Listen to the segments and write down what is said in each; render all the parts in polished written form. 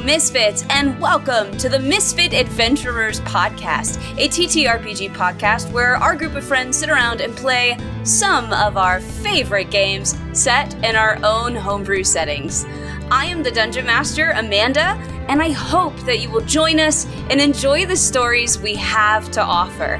Misfits, and welcome to the Misfit Adventurers podcast, a TTRPG podcast where our group of friends sit around and play some of our favorite games set in our own homebrew settings. I am the Dungeon Master, Amanda, and I hope that you will join us and enjoy the stories we have to offer.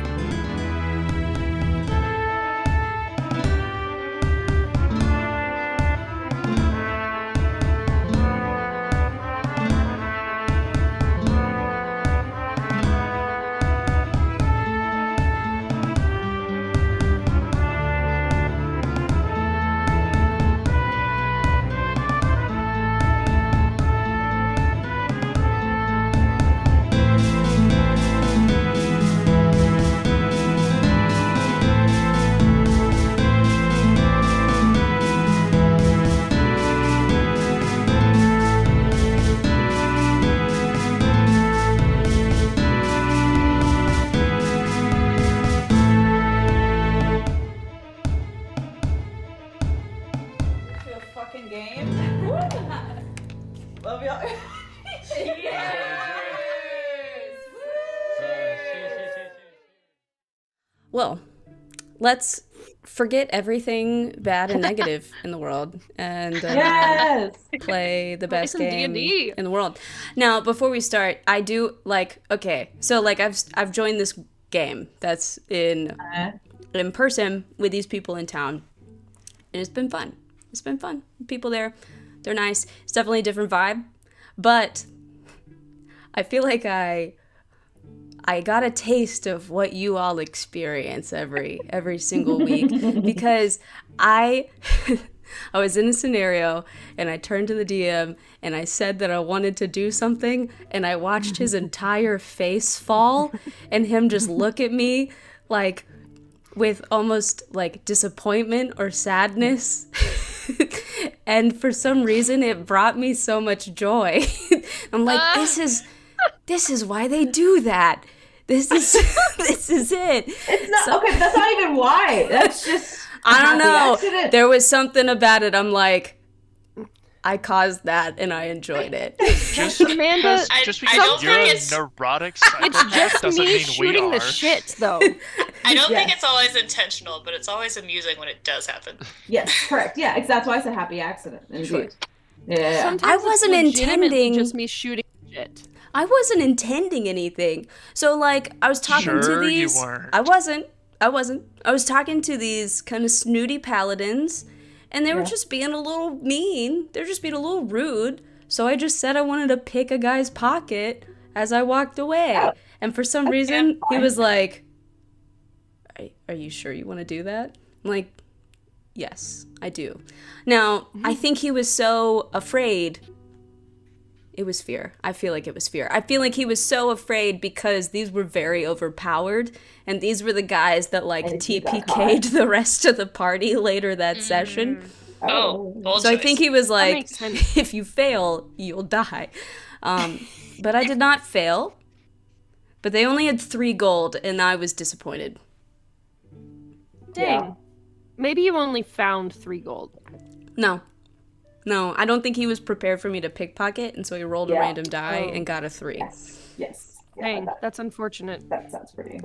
Well, let's forget everything bad and negative in the world and play the best game D&D in the world. Now, before we start, I do I've joined this game that's in person with these people in town, and it's been fun. It's been fun. People there, they're nice. It's definitely a different vibe, but I feel like I got a taste of what you all experience every single week because I was in a scenario and I turned to the DM and I said that I wanted to do something, and I watched his entire face fall and him just look at me like with almost like disappointment or sadness. And for some reason it brought me so much joy. I'm like, this is why they do that. This is it. It's not okay. That's not even why. That's just I don't know. Accident. There was something about it. I'm like, I caused that and I enjoyed it. Just Amanda, just because you're a neurotic psychopath doesn't mean shooting the shit, though. I don't think it's always intentional, but it's always amusing when it does happen. Yes, correct. Yeah, that's why it's a happy accident. Sure. Yeah. Sometimes I wasn't intending just me shooting shit. I wasn't intending anything. So, like, I was talking to these... You weren't. I wasn't. I was talking to these kind of snooty paladins, and they were just being a little mean. They were just being a little rude. So I just said I wanted to pick a guy's pocket as I walked away. And for some reason, he was like, are you sure you want to do that? I'm like, yes, I do. Now, I think he was so afraid... It was fear. I feel like it was fear. I feel like he was so afraid because these were very overpowered, and these were the guys that like TPK'd the rest of the party later that session. Bold so choice. I think he was like, if you fail, you'll die. But I did not fail. But they only had 3 gold, and I was disappointed. Dang. Yeah. Maybe you only found 3 gold. No, I don't think he was prepared for me to pickpocket, and so he rolled a random die and got a 3. Yes. Dang, that's unfortunate. That sounds pretty.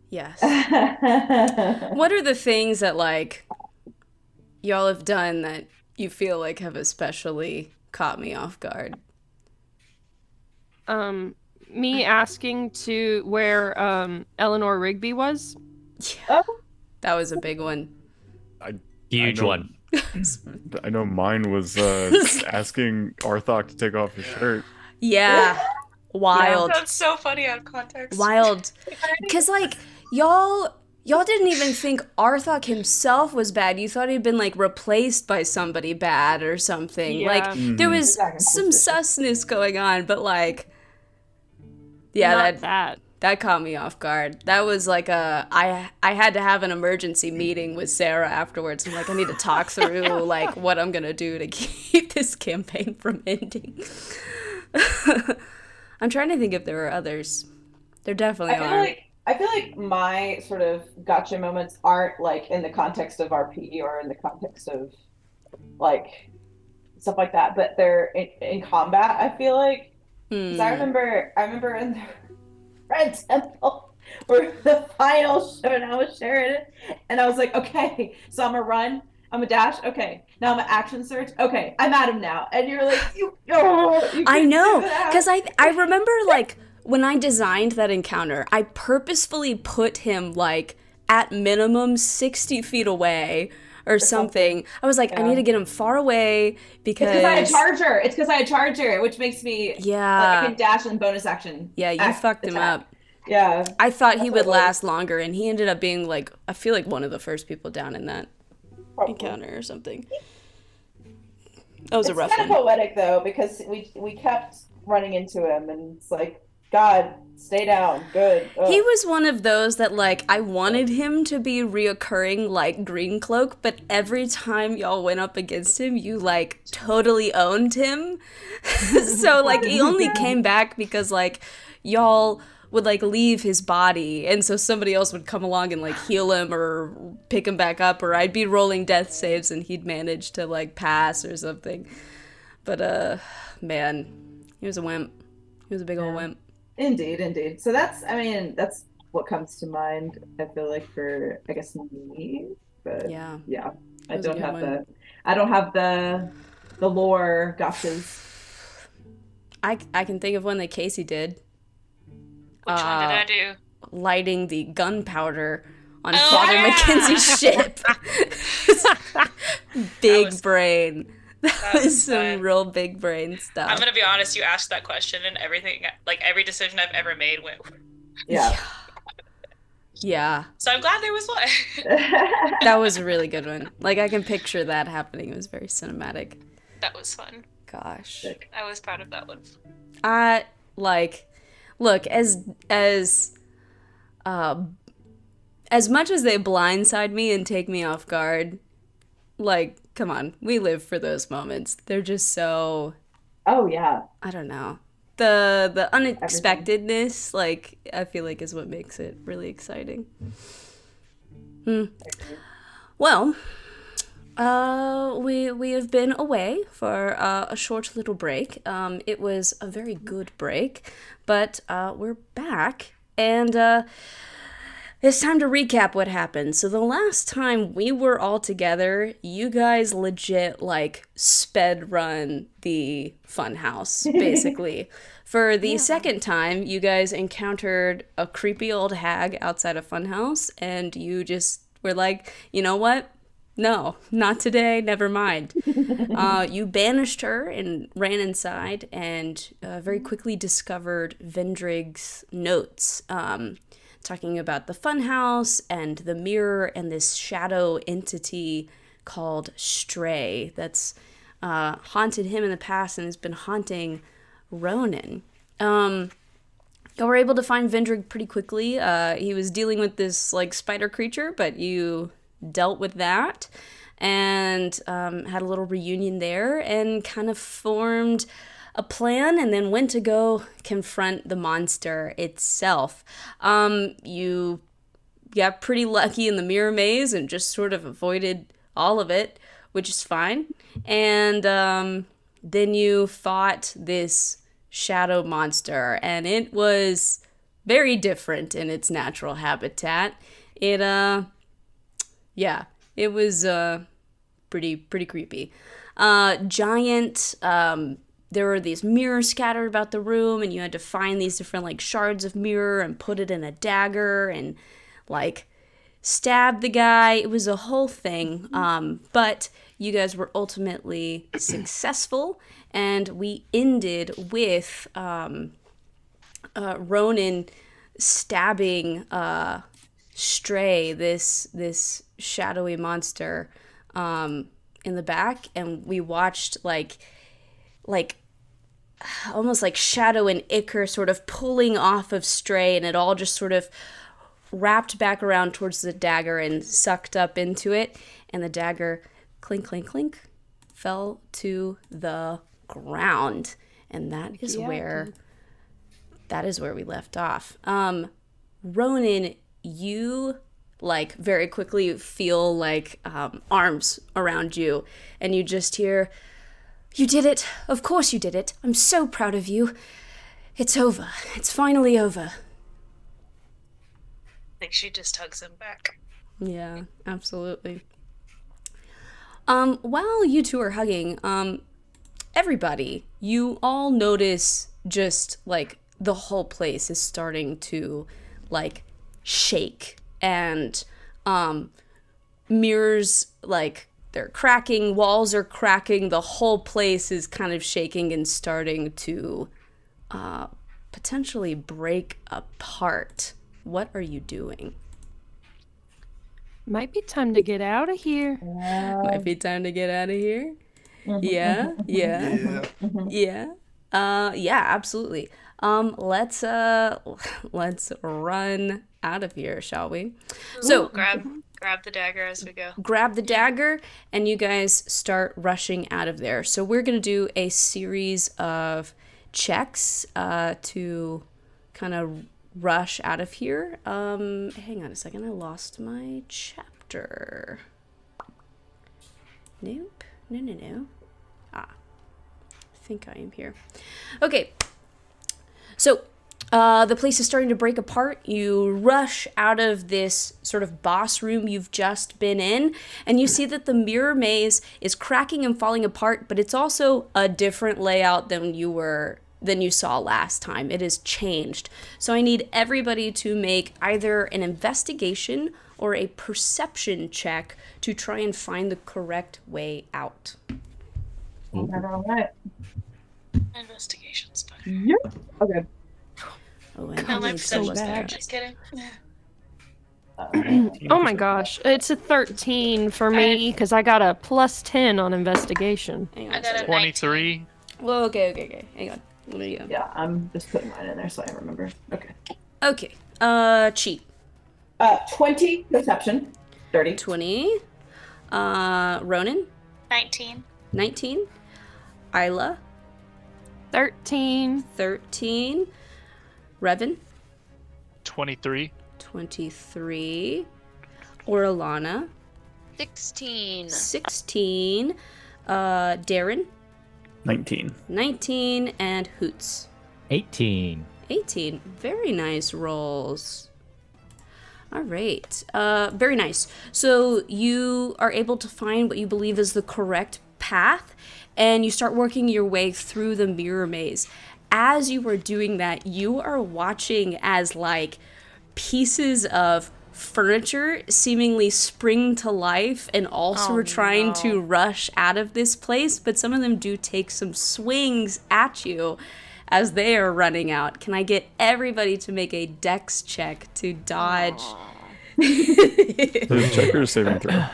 Yes. What are the things that, like, y'all have done that you feel like have especially caught me off guard? Me asking to where Eleanor Rigby was. Yeah. That was a big one. Huge one. I know mine was asking Arthok to take off his shirt. Yeah. Wild. That's so funny out of context. Wild. Because, like, y'all didn't even think Arthok himself was bad. You thought he'd been, like, replaced by somebody bad or something. Yeah. Like, there was some susness going on, but, like, yeah, that caught me off guard. That was like I had to have an emergency meeting with Sarah afterwards. I'm like, I need to talk through like what I'm gonna do to keep this campaign from ending. I'm trying to think if there are others. There definitely are. I feel like my sort of gotcha moments aren't like in the context of RP or in the context of like stuff like that, but they're in combat. I feel like Because I remember in the Red Temple where the final show, and I was sharing it, and I was like, okay, so I'm gonna run, I'm gonna dash, okay, now I'm gonna action search, okay, I'm at him now, and you're like, you I know, because I remember like when I designed that encounter, I purposefully put him like at minimum 60 feet away or something. I was like, I need to get him far away because I had Charger. It's because I had Charger, which makes me I can dash and bonus action. Yeah, you fucked him up. Yeah. I thought he would last longer, and he ended up being like, I feel like one of the first people down in that encounter or something. That was a rough one. It's kind of poetic though, because we kept running into him, and it's like, God, stay down. Good. Ugh. He was one of those that, like, I wanted him to be reoccurring like Green Cloak, but every time y'all went up against him, you, like, totally owned him. So, like, he only came back because, like, y'all would, like, leave his body, and so somebody else would come along and, like, heal him or pick him back up, or I'd be rolling death saves and he'd manage to, like, pass or something. But, man, he was a wimp. He was a big old wimp. Indeed. So that's what comes to mind, I feel like, for, I guess, me. But yeah. I don't have the lore gushes. I can think of one that Casey did. Which one did I do? Lighting the gunpowder on Father Mackenzie's ship. Big brain. That was some real big brain stuff. I'm gonna be honest, you asked that question and everything, like every decision I've ever made went. Yeah. Yeah. So I'm glad there was one. That was a really good one. Like, I can picture that happening. It was very cinematic. That was fun. Gosh. I was proud of that one. Look, as much as they blindside me and take me off guard, like, come on, we live for those moments. They're just so... Oh, yeah. I don't know. The unexpectedness, like, I feel like is what makes it really exciting. Well, we have been away for a short little break. It was a very good break, but we're back, and it's time to recap what happened. So the last time we were all together, you guys legit, like, sped run the funhouse, basically. For the second time, you guys encountered a creepy old hag outside a funhouse, and you just were like, you know what? No, not today, never mind. You banished her and ran inside, and very quickly discovered Vendrig's notes, talking about the funhouse and the mirror and this shadow entity called Stray that's haunted him in the past and has been haunting Ronan. You were able to find Vendrig pretty quickly. He was dealing with this, like, spider creature, but you dealt with that and had a little reunion there and kind of formed a plan and then went to go confront the monster itself. You got pretty lucky in the mirror maze and just sort of avoided all of it, which is fine. And then you fought this shadow monster, and it was very different in its natural habitat. It was pretty creepy. Giant. There were these mirrors scattered about the room, and you had to find these different, like, shards of mirror and put it in a dagger and, like, stab the guy. It was a whole thing. But you guys were ultimately successful, and we ended with Ronan stabbing Stray, this shadowy monster, in the back, and we watched like almost like Shadow and Ichor sort of pulling off of Stray, and it all just sort of wrapped back around towards the dagger and sucked up into it, and the dagger, clink, clink, clink, fell to the ground. And that is where we left off. Ronan, you, like, very quickly feel like arms around you, and you just hear, "You did it! Of course you did it! I'm so proud of you! It's over. It's finally over. I think she just hugs him back. Yeah, absolutely. While you two are hugging, everybody, you all notice just like the whole place is starting to like shake, and mirrors, like, they're cracking, walls are cracking, the whole place is kind of shaking and starting to potentially break apart. What are you doing? Might be time to get out of here. Might be time to get out of here. Yeah. Yeah, absolutely. Let's run out of here, shall we? So grab the dagger as we go. Grab the dagger, and you guys start rushing out of there. So we're gonna do a series of checks to kind of rush out of here. Hang on a second, I lost my chapter. Nope. No. I think I am here. Okay. So, the place is starting to break apart. You rush out of this sort of boss room you've just been in, and you see that the mirror maze is cracking and falling apart, but it's also a different layout than you saw last time. It has changed. So I need everybody to make either an investigation or a perception check to try and find the correct way out. All right. Investigation's better. Yep. Okay. Oh, and No, my so perception's better. bad. Just kidding. Oh my gosh, it's a 13 for me because I got a +10 on investigation. Hang on I a got a second. 23. Well, okay. Hang on. Let me go. Yeah, I'm just putting mine in there so I remember. Okay. Okay. Cheat. 20 perception. 30. 20. Ronan. 19. 19. Isla. 13. 13. Revan. 23. 23. Orlana. 16. 16. Darren. 19. 19. And Hoots. 18. 18. Very nice rolls. All right. Very nice. So you are able to find what you believe is the correct path, and you start working your way through the mirror maze. As you are doing that, you are watching as, like, pieces of furniture seemingly spring to life and also are trying to rush out of this place, but some of them do take some swings at you as they are running out. Can I get everybody to make a dex check to dodge? The check or saving throw?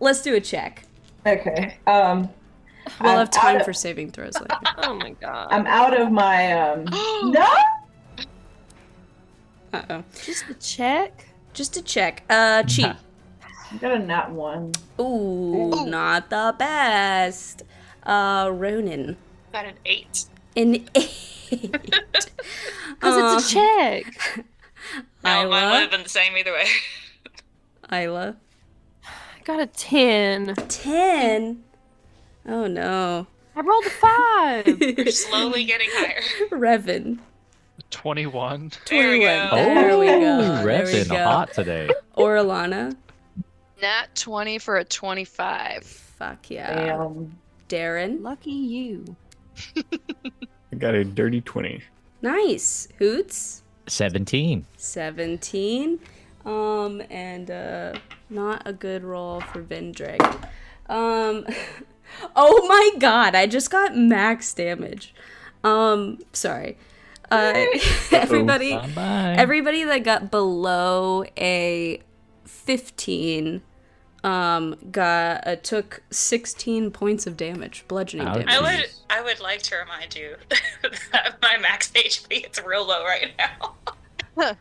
Let's do a check. Okay. We'll have time for saving throws later. Oh my god. I'm out of my no. Uh-oh. Just a check? Just a check. Cheat. I got a nat 1. Ooh, not the best. Ronan. Got an 8. An 8. Because it's a check. No, mine Isla. would have been the same either way. Isla. I got a 10. 10. Oh no. I rolled a 5. We're slowly getting higher. Revan. 21. There we go. There we go. Repping hot today. Orlana. Nat 20 for a 25. Fuck yeah. Darren. Lucky you. I got a dirty 20. Nice. Hoots. 17. 17. And not a good roll for Vendrick. Oh my god, I just got max damage. Sorry. Everybody that got below a 15 took 16 points of damage, bludgeoning damage. I would like to remind you that my max HP is real low right now. That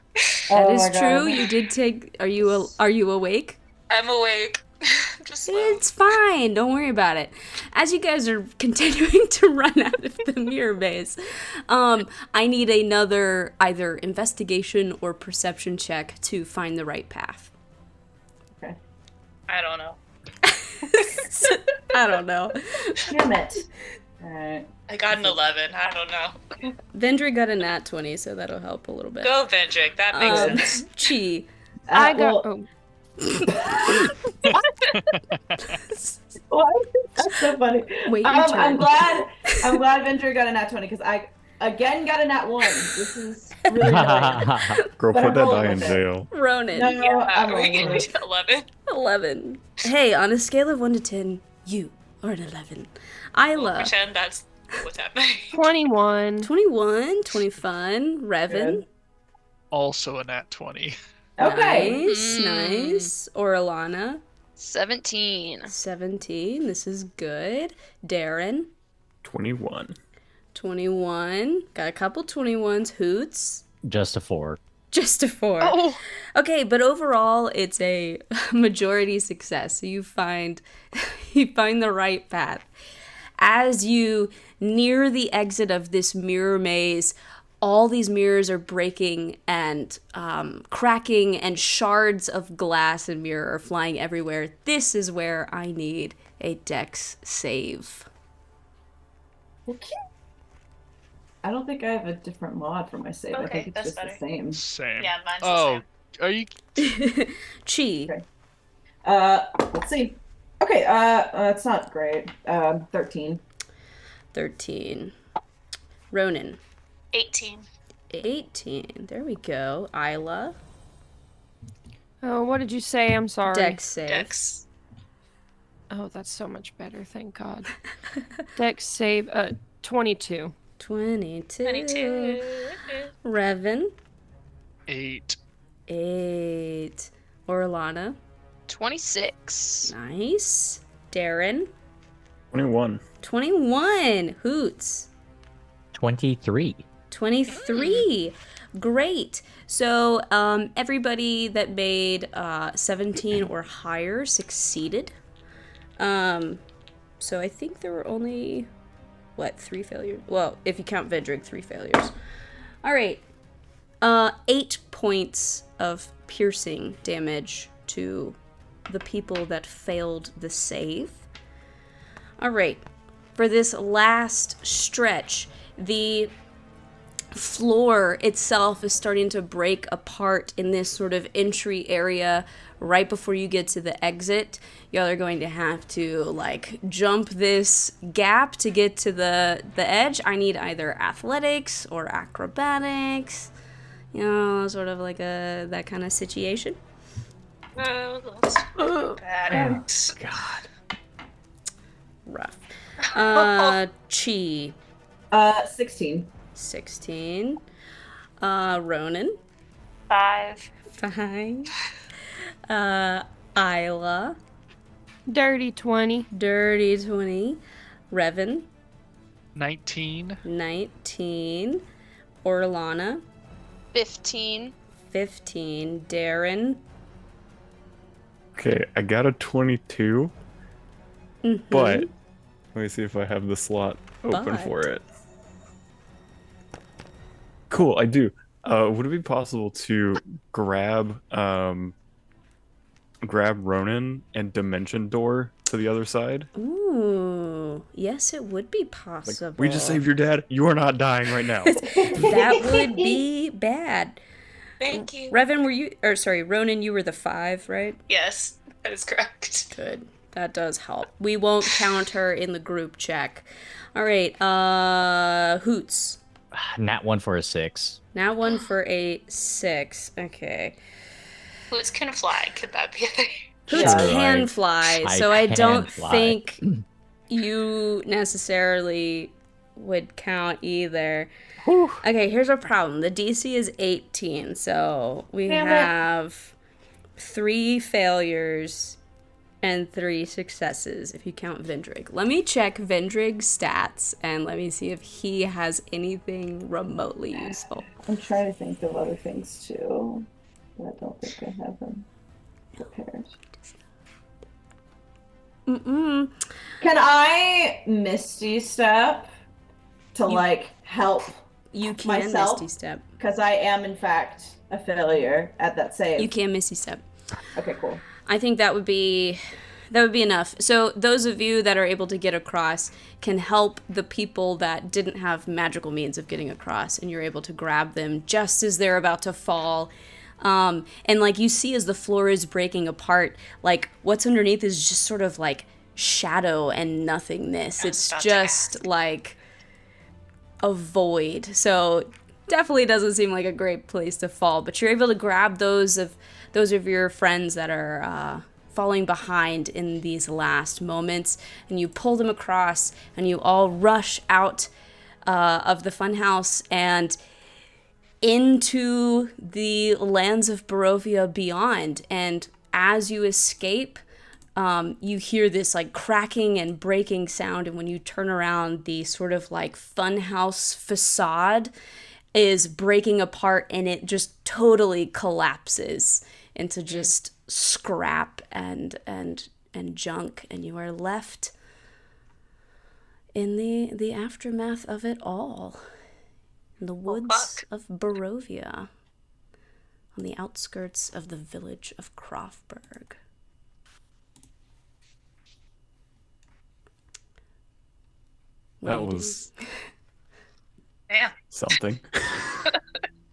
is true. You did take. Are you awake? I'm awake. Just It's fine. Don't worry about it. As you guys are continuing to run out of the mirror maze, I need another either investigation or perception check to find the right path. Okay. I don't know. I don't know. Damn it. Alright. I got an 11. I don't know. Vendrick got a nat 20, so that'll help a little bit. Go, Vendrick. That makes sense. Chi. I got. What? That's so funny. Wait, your turn. I'm glad Vendrick got a nat 20 because I again got a nat 1. This is really annoying. Girl, put that die in jail. Ronan. No, I'm rolling 11. 11. Hey, on a scale of 1 to 10, you are an 11. Isla. Pretend that's what's happening. 21. 21. 25. Revan. Also a nat 20. Okay. Nice. Orlana. 17. 17. This is good. Darren. 21. 21. Got a couple 21s. Hoots. Just a 4. Just a 4. Oh. Okay, but overall, it's a majority success. So you find the right path. As you near the exit of this mirror maze, all these mirrors are breaking and cracking, and shards of glass and mirror are flying everywhere. This is where I need a dex save. Okay. I don't think I have a different mod for my save. I think it's just better. the same. Same. Yeah, mine's the same. Are you? Chi. Okay. Let's see. Okay, that's not great. 13. 13. Ronan. 18. 18. There we go. Isla. Oh, what did you say? I'm sorry. Dex save. Dex. Oh, that's so much better. Thank God. Dex save. 22. 22. 22. Revan. 8. 8. Orlana. 26. Nice. Darren. 21. 21. Hoots. 23. 23. Great. So everybody that made 17 or higher succeeded. So I think there were only, 3 failures? Well, if you count Vendrick, 3 failures. All right. 8 points of piercing damage to the people that failed the save. All right. For this last stretch, the floor itself is starting to break apart in this sort of entry area right before you get to the exit. Y'all are going to have to jump this gap to get to the edge. I need either athletics or acrobatics, sort of like that kind of situation. Let's acrobatics. God. Rough. Chi. 16. 16. Ronan. 5. 5. Isla. Dirty 20. Dirty 20. Revan. 19. 19. Orlana. 15. 15. Darren. Okay, I got a 22. But let me see if I have the slot open for it. Cool, I do. Would it be possible to grab Ronan and Dimension Door to the other side? Ooh, yes, it would be possible. We just saved your dad. You are not dying right now. That would be bad. Thank you. Revan, Ronan, you were the 5, right? Yes, that is correct. Good. That does help. We won't count her in the group check. All right, Hoots. Nat 1 for a 6. Nat 1 for a 6. Okay. Hoots can fly. Could that be a thing? Hoots can fly, so I don't fly. think you necessarily would count either. Whew. Okay, here's our problem. The DC is 18, so we have 3 failures and 3 successes if you count Vendrick. Let me check Vendrick's stats and let me see if he has anything remotely useful. I'm trying to think of other things too, but I don't think I have them prepared. Can I Misty Step to help You can myself? Misty Step. Because I am in fact a failure at that save. You can Misty Step. Okay, cool. I think that would be That would be enough. So those of you that are able to get across can help the people that didn't have magical means of getting across, and you're able to grab them just as they're about to fall. And like you see as the floor is breaking apart, like what's underneath is just sort of like shadow and nothingness. It's just like a void. So definitely doesn't seem like a great place to fall, but you're able to grab those of your friends that are falling behind in these last moments, and you pull them across, and you all rush out of the funhouse and into the lands of Barovia beyond. And as you escape, you hear this like cracking and breaking sound, and when you turn around, the sort of like funhouse facade is breaking apart, and it just totally collapses into just scrap and junk, and you are left in the aftermath of it all, in the woods of Barovia, on the outskirts of the village of Crofberg. That was Damn. something.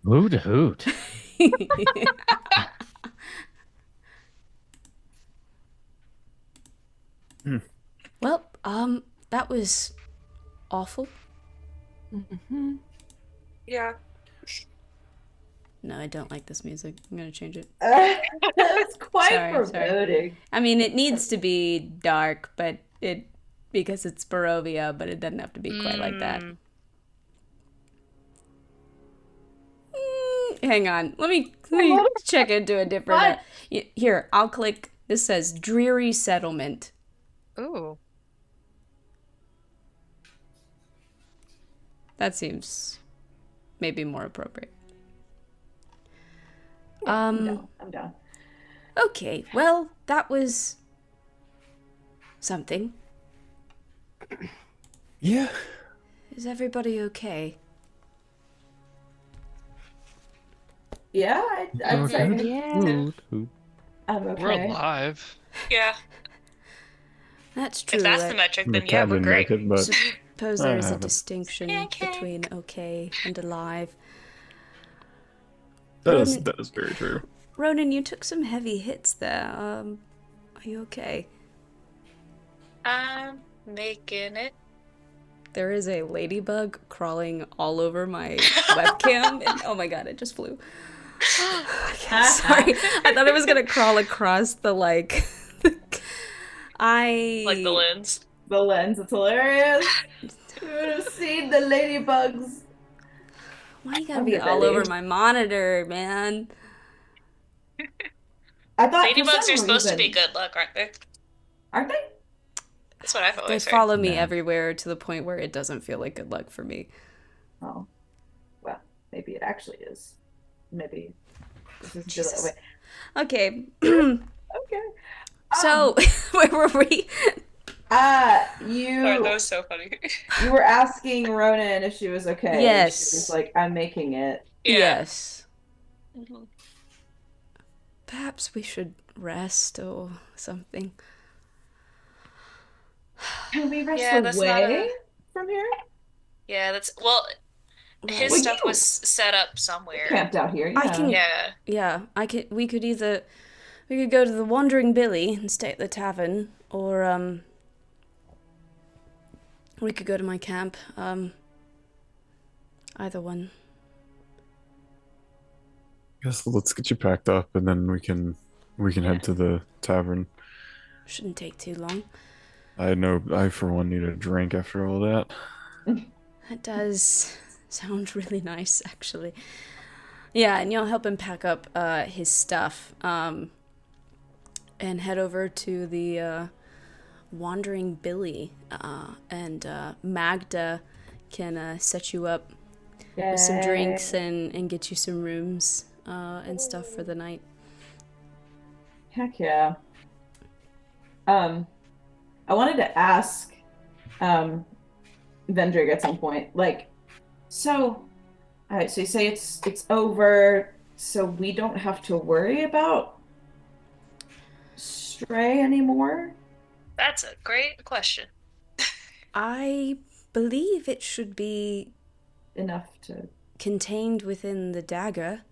Hoot hoot. Well, that was awful. Mm-hmm. Yeah. No, I don't like this music. I'm gonna change it. That's quite Sorry. foreboding. I mean, it needs to be dark, but because it's Barovia, but it doesn't have to be quite like that. Hang on. Let me check into a different. Here, I'll click. This says Dreary Settlement. Ooh. That seems maybe more appropriate. Yeah, I'm down. Okay, well, that was something. Yeah. Is everybody okay? Yeah, I'd say Yeah. I'm okay. We're alive. Yeah. That's true. If that's the metric, The then yeah, we're cabin great. naked, but Suppose I there is a haven't. distinction between okay and alive. that is very true. Ronan, you took some heavy hits there. Are you okay? I'm making it. There is a ladybug crawling all over my webcam, and oh my god, it just flew. Sorry, I thought it was gonna crawl across the like. Like the lens. The lens, it's hilarious. You would have seen the ladybugs. Why you gotta be all over my monitor, man? I thought ladybugs are supposed to be good luck, aren't they? Aren't they? That's what I've always They heard. follow me everywhere to the point where it doesn't feel like good luck for me. Oh, well, maybe it actually is. Maybe this is Jesus. just Okay. okay. So where were we? You. Sorry, that was so funny. You were asking Ronan if she was okay. Yes. She was like, "I'm making it." Yeah. Yes. Mm-hmm. Perhaps we should rest or something. Can we rest that's away from here? Yeah, that's his stuff was set up somewhere. Camped out here. Yeah. We could go to the Wandering Billy and stay at the tavern, or we could go to my camp. Either one. Guess let's get you packed up, and then we can head to the tavern. Shouldn't take too long. I for one need a drink after all that. That does sound really nice, actually. Yeah, and you'll help him pack up his stuff, and head over to the Wandering Billy, and Magda can set you up with some drinks and get you some rooms and stuff for the night. Heck yeah. I wanted to ask Vendrig at some point, like, so you say it's over, so we don't have to worry about Stray anymore? That's a great question. I believe it should be enough to contained within the dagger.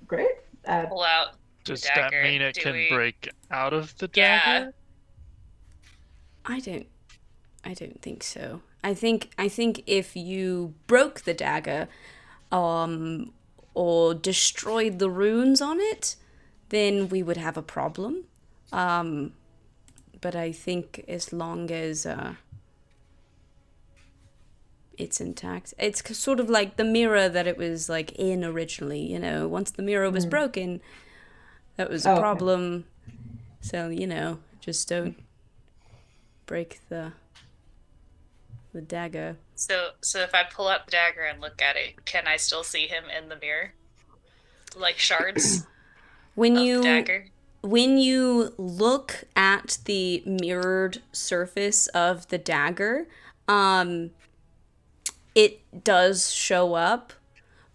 Great. Pull out. Does that mean it can break out of the dagger? Yeah. I don't think so. I think if you broke the dagger, or destroyed the runes on it, then we would have a problem. But I think as long as it's intact, it's sort of like the mirror that it was like in originally. You know, once the mirror was broken, that was a problem. Okay. So just don't break the dagger. So if I pull up the dagger and look at it, can I still see him in the mirror? Like shards when of you the dagger? When you look at the mirrored surface of the dagger, it does show up.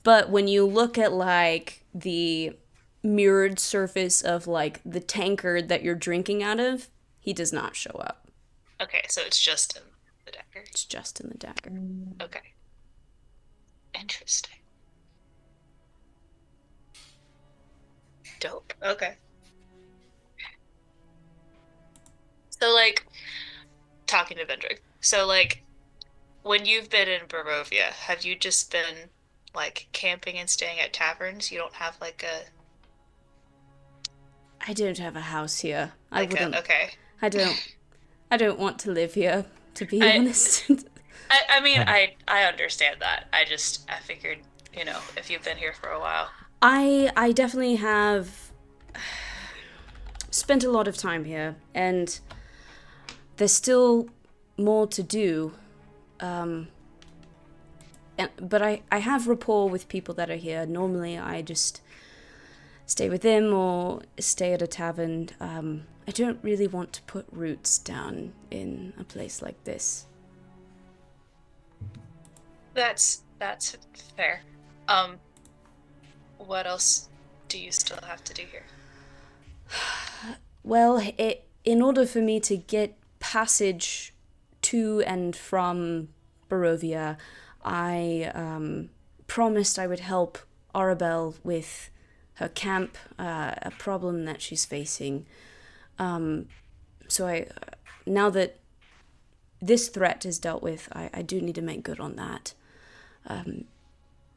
But when you look at like the mirrored surface of like the tankard that you're drinking out of, he does not show up. Okay, so it's just in the dagger. It's just in the dagger. Okay. Interesting. Dope. Okay. So, like, talking to Vendrick. So, like, when you've been in Barovia, have you just been, like, camping and staying at taverns? You don't have, like, I don't have a house here. Like I wouldn't. Okay. I don't want to live here, to be honest. I mean, I understand that. I figured, if you've been here for a while. I definitely have spent a lot of time here, and there's still more to do. But I have rapport with people that are here. Normally I just stay with them or stay at a tavern. I don't really want to put roots down in a place like this. That's fair. What else do you still have to do here? Well, in order for me to get passage to and from Barovia, I promised I would help Arabelle with her camp, a problem that she's facing. So now that this threat is dealt with, I do need to make good on that.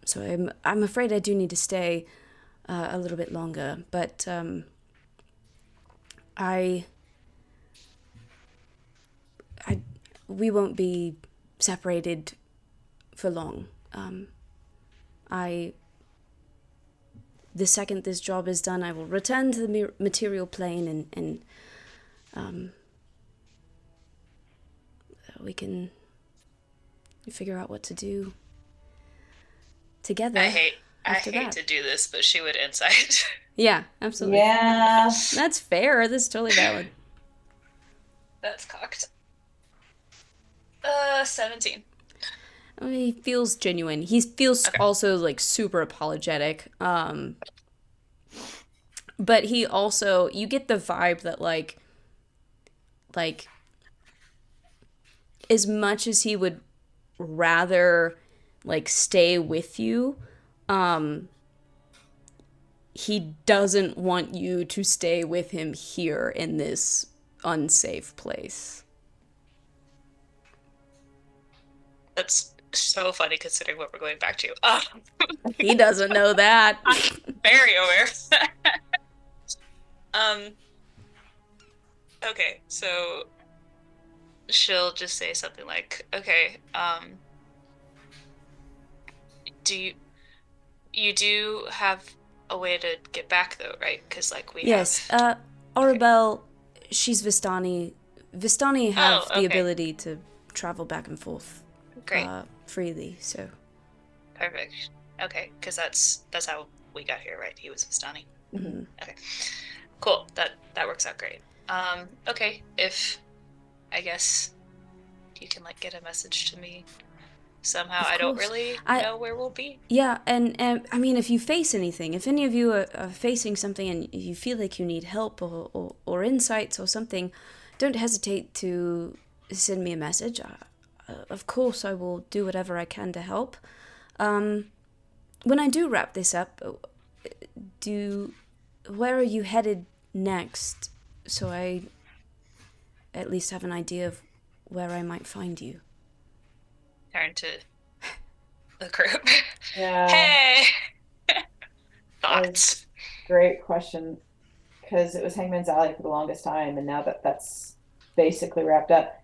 So I'm afraid I do need to stay a little bit longer, but we won't be separated for long. The second this job is done, I will return to the material plane and we can figure out what to do together. I hate to do this, but she would insight. Yeah, absolutely. Yeah. That's fair. That's totally valid. That's cocked. 17. I mean, he feels genuine. He feels also like super apologetic. But he also, you get the vibe that like as much as he would rather like stay with you, he doesn't want you to stay with him here in this unsafe place. That's so funny considering what we're going back to. He doesn't know that. I'm very aware of that. Okay, so she'll just say something like, okay, you do have a way to get back though, right? Because like we have... Arabelle, she's Vistani. Vistani have the ability to travel back and forth. Great. Freely, so. Perfect. Okay, because that's how we got here, right? He was Vistani. Mm-hmm. Okay. Cool. That works out great. Okay, if I guess you can like get a message to me somehow I don't really know where we'll be. Yeah, and I mean, if you face anything, if any of you are facing something and you feel like you need help or insights or something, don't hesitate to send me a message. Of course, I will do whatever I can to help. When I do wrap this up, where are you headed next? So I at least have an idea of where I might find you. Turn to the group. Yeah. Hey! Thoughts? Great question. Because it was Hangman's Alley for the longest time, and now that's basically wrapped up.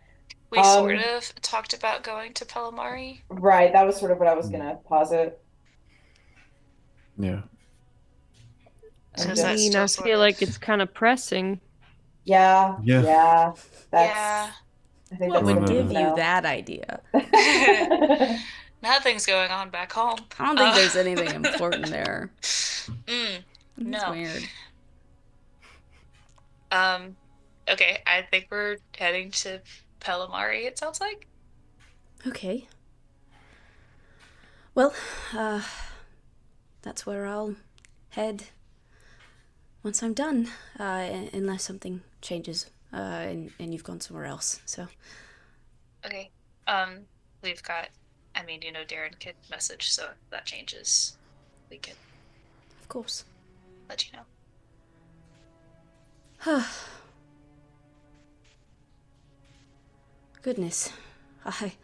We sort of talked about going to Pelamari. Right, that was sort of what I was going to posit. Yeah. I mean, I feel like it's kind of pressing. Yeah. That's, yeah. I think what would give you that idea? Nothing's going on back home. I don't think there's anything important there. No. Weird. Okay, I think we're heading to Pelamari, it sounds like. Okay. Well, that's where I'll head once I'm done, unless something changes, and you've gone somewhere else, so. Okay, we've got, I mean, you know, Darren could message, so if that changes, we can. Of course. Let you know. Goodness, I've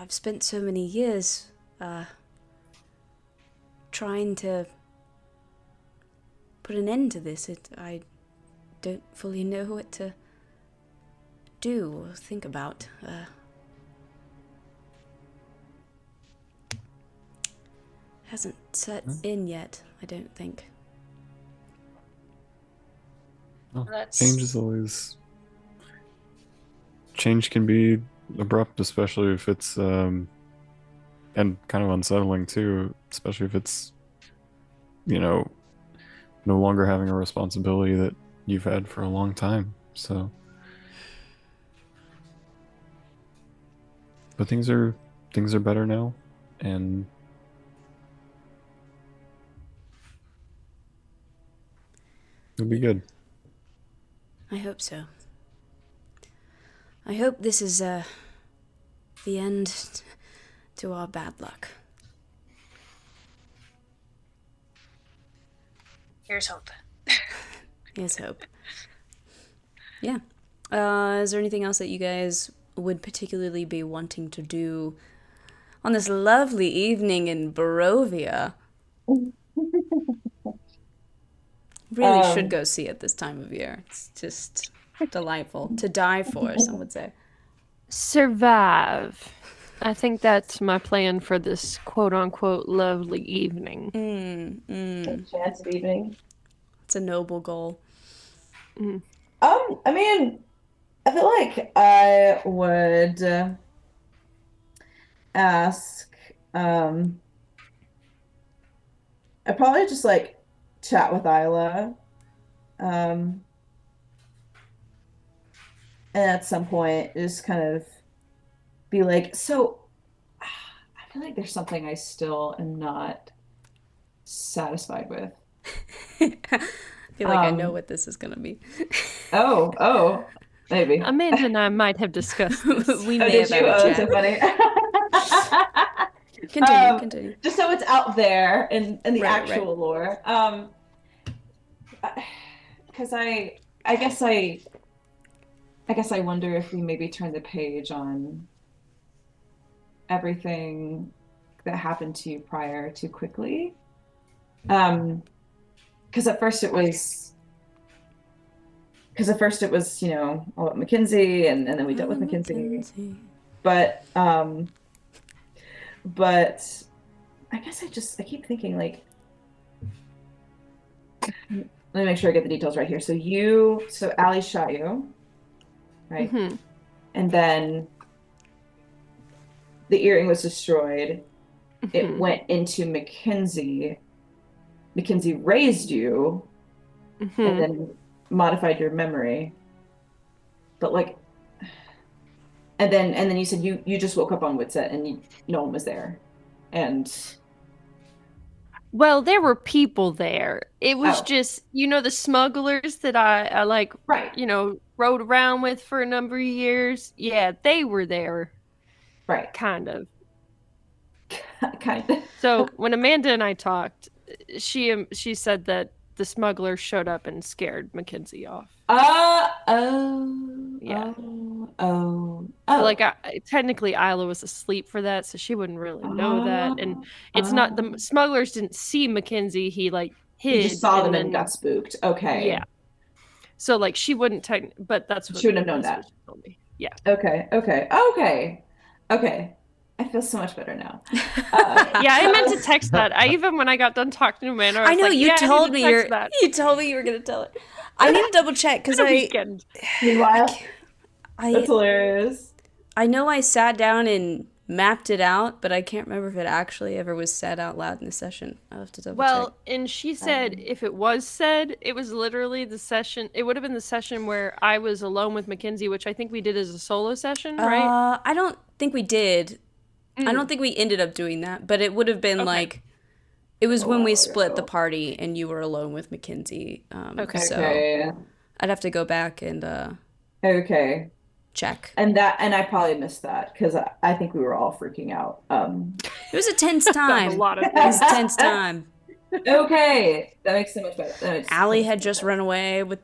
spent so many years trying to put an end to this. I don't fully know what to do or think about. Hasn't set in yet, I don't think. Oh, change can be abrupt, especially if it's and kind of unsettling too, especially if it's, you know, no longer having a responsibility that you've had for a long time. So, but things are better now, and it'll be good. I hope so. I hope this is the end to our bad luck. Here's hope. Here's hope. Yeah. Is there anything else that you guys would particularly be wanting to do on this lovely evening in Barovia? Really should go see it this time of year. It's just delightful. To die for, some would say. Survive. I think that's my plan for this quote-unquote lovely evening. Enchanted evening. It's a noble goal. I mean, I feel like I would ask, I'd probably just like chat with Isla. And at some point just kind of be like, so I feel like there's something I still am not satisfied with. I feel like I know what this is gonna be. oh, maybe. Amanda and I might have discussed this. We may have had a chat. So funny. Continue. Just so it's out there in the actual lore. Because I guess I wonder if we maybe turn the page on everything that happened to you prior too quickly. Because at first it was, you know, all about Mackenzie, and then we dealt with Mackenzie. But I guess I keep thinking, like, let me make sure I get the details right here. So Allie shot you, right? Mm-hmm. And then the earring was destroyed. Mm-hmm. It went into Mackenzie. Mackenzie raised you, mm-hmm. and then modified your memory. But like, And then you said you just woke up on Witset and no one was there. And well, there were people there. It was just, the smugglers that I like, right. Rode around with for a number of years. Yeah, they were there. Right. Kind of. Kind of. So when Amanda and I talked, she said that the smugglers showed up and scared Mackenzie off. Yeah. Like, technically, Isla was asleep for that, so she wouldn't really know that. And it's not, the smugglers didn't see Mackenzie. He, like, hid. He just saw them and got spooked. Okay. Yeah. So, like, she wouldn't but that's what she wouldn't have known that. She told me. Yeah. Okay. I feel so much better now. Yeah, I meant to text that. When I got done talking to Amanda, I know, you told me you told me you were gonna tell it. I need to double check because Meanwhile, that's hilarious. I know I sat down and mapped it out, but I can't remember if it actually ever was said out loud in the session. I'll have to double check. Well, and she said if it was said, it was literally the session. It would have been the session where I was alone with Mackenzie, which I think we did as a solo session, right? I don't think we did. I don't think we ended up doing that, but it would have been like, it was when we split the party and you were alone with Mackenzie. So I'd have to go back and check. And I probably missed that because I think we were all freaking out. It was a tense time. It was a tense time. Okay, that makes so much better. Allie had just run away with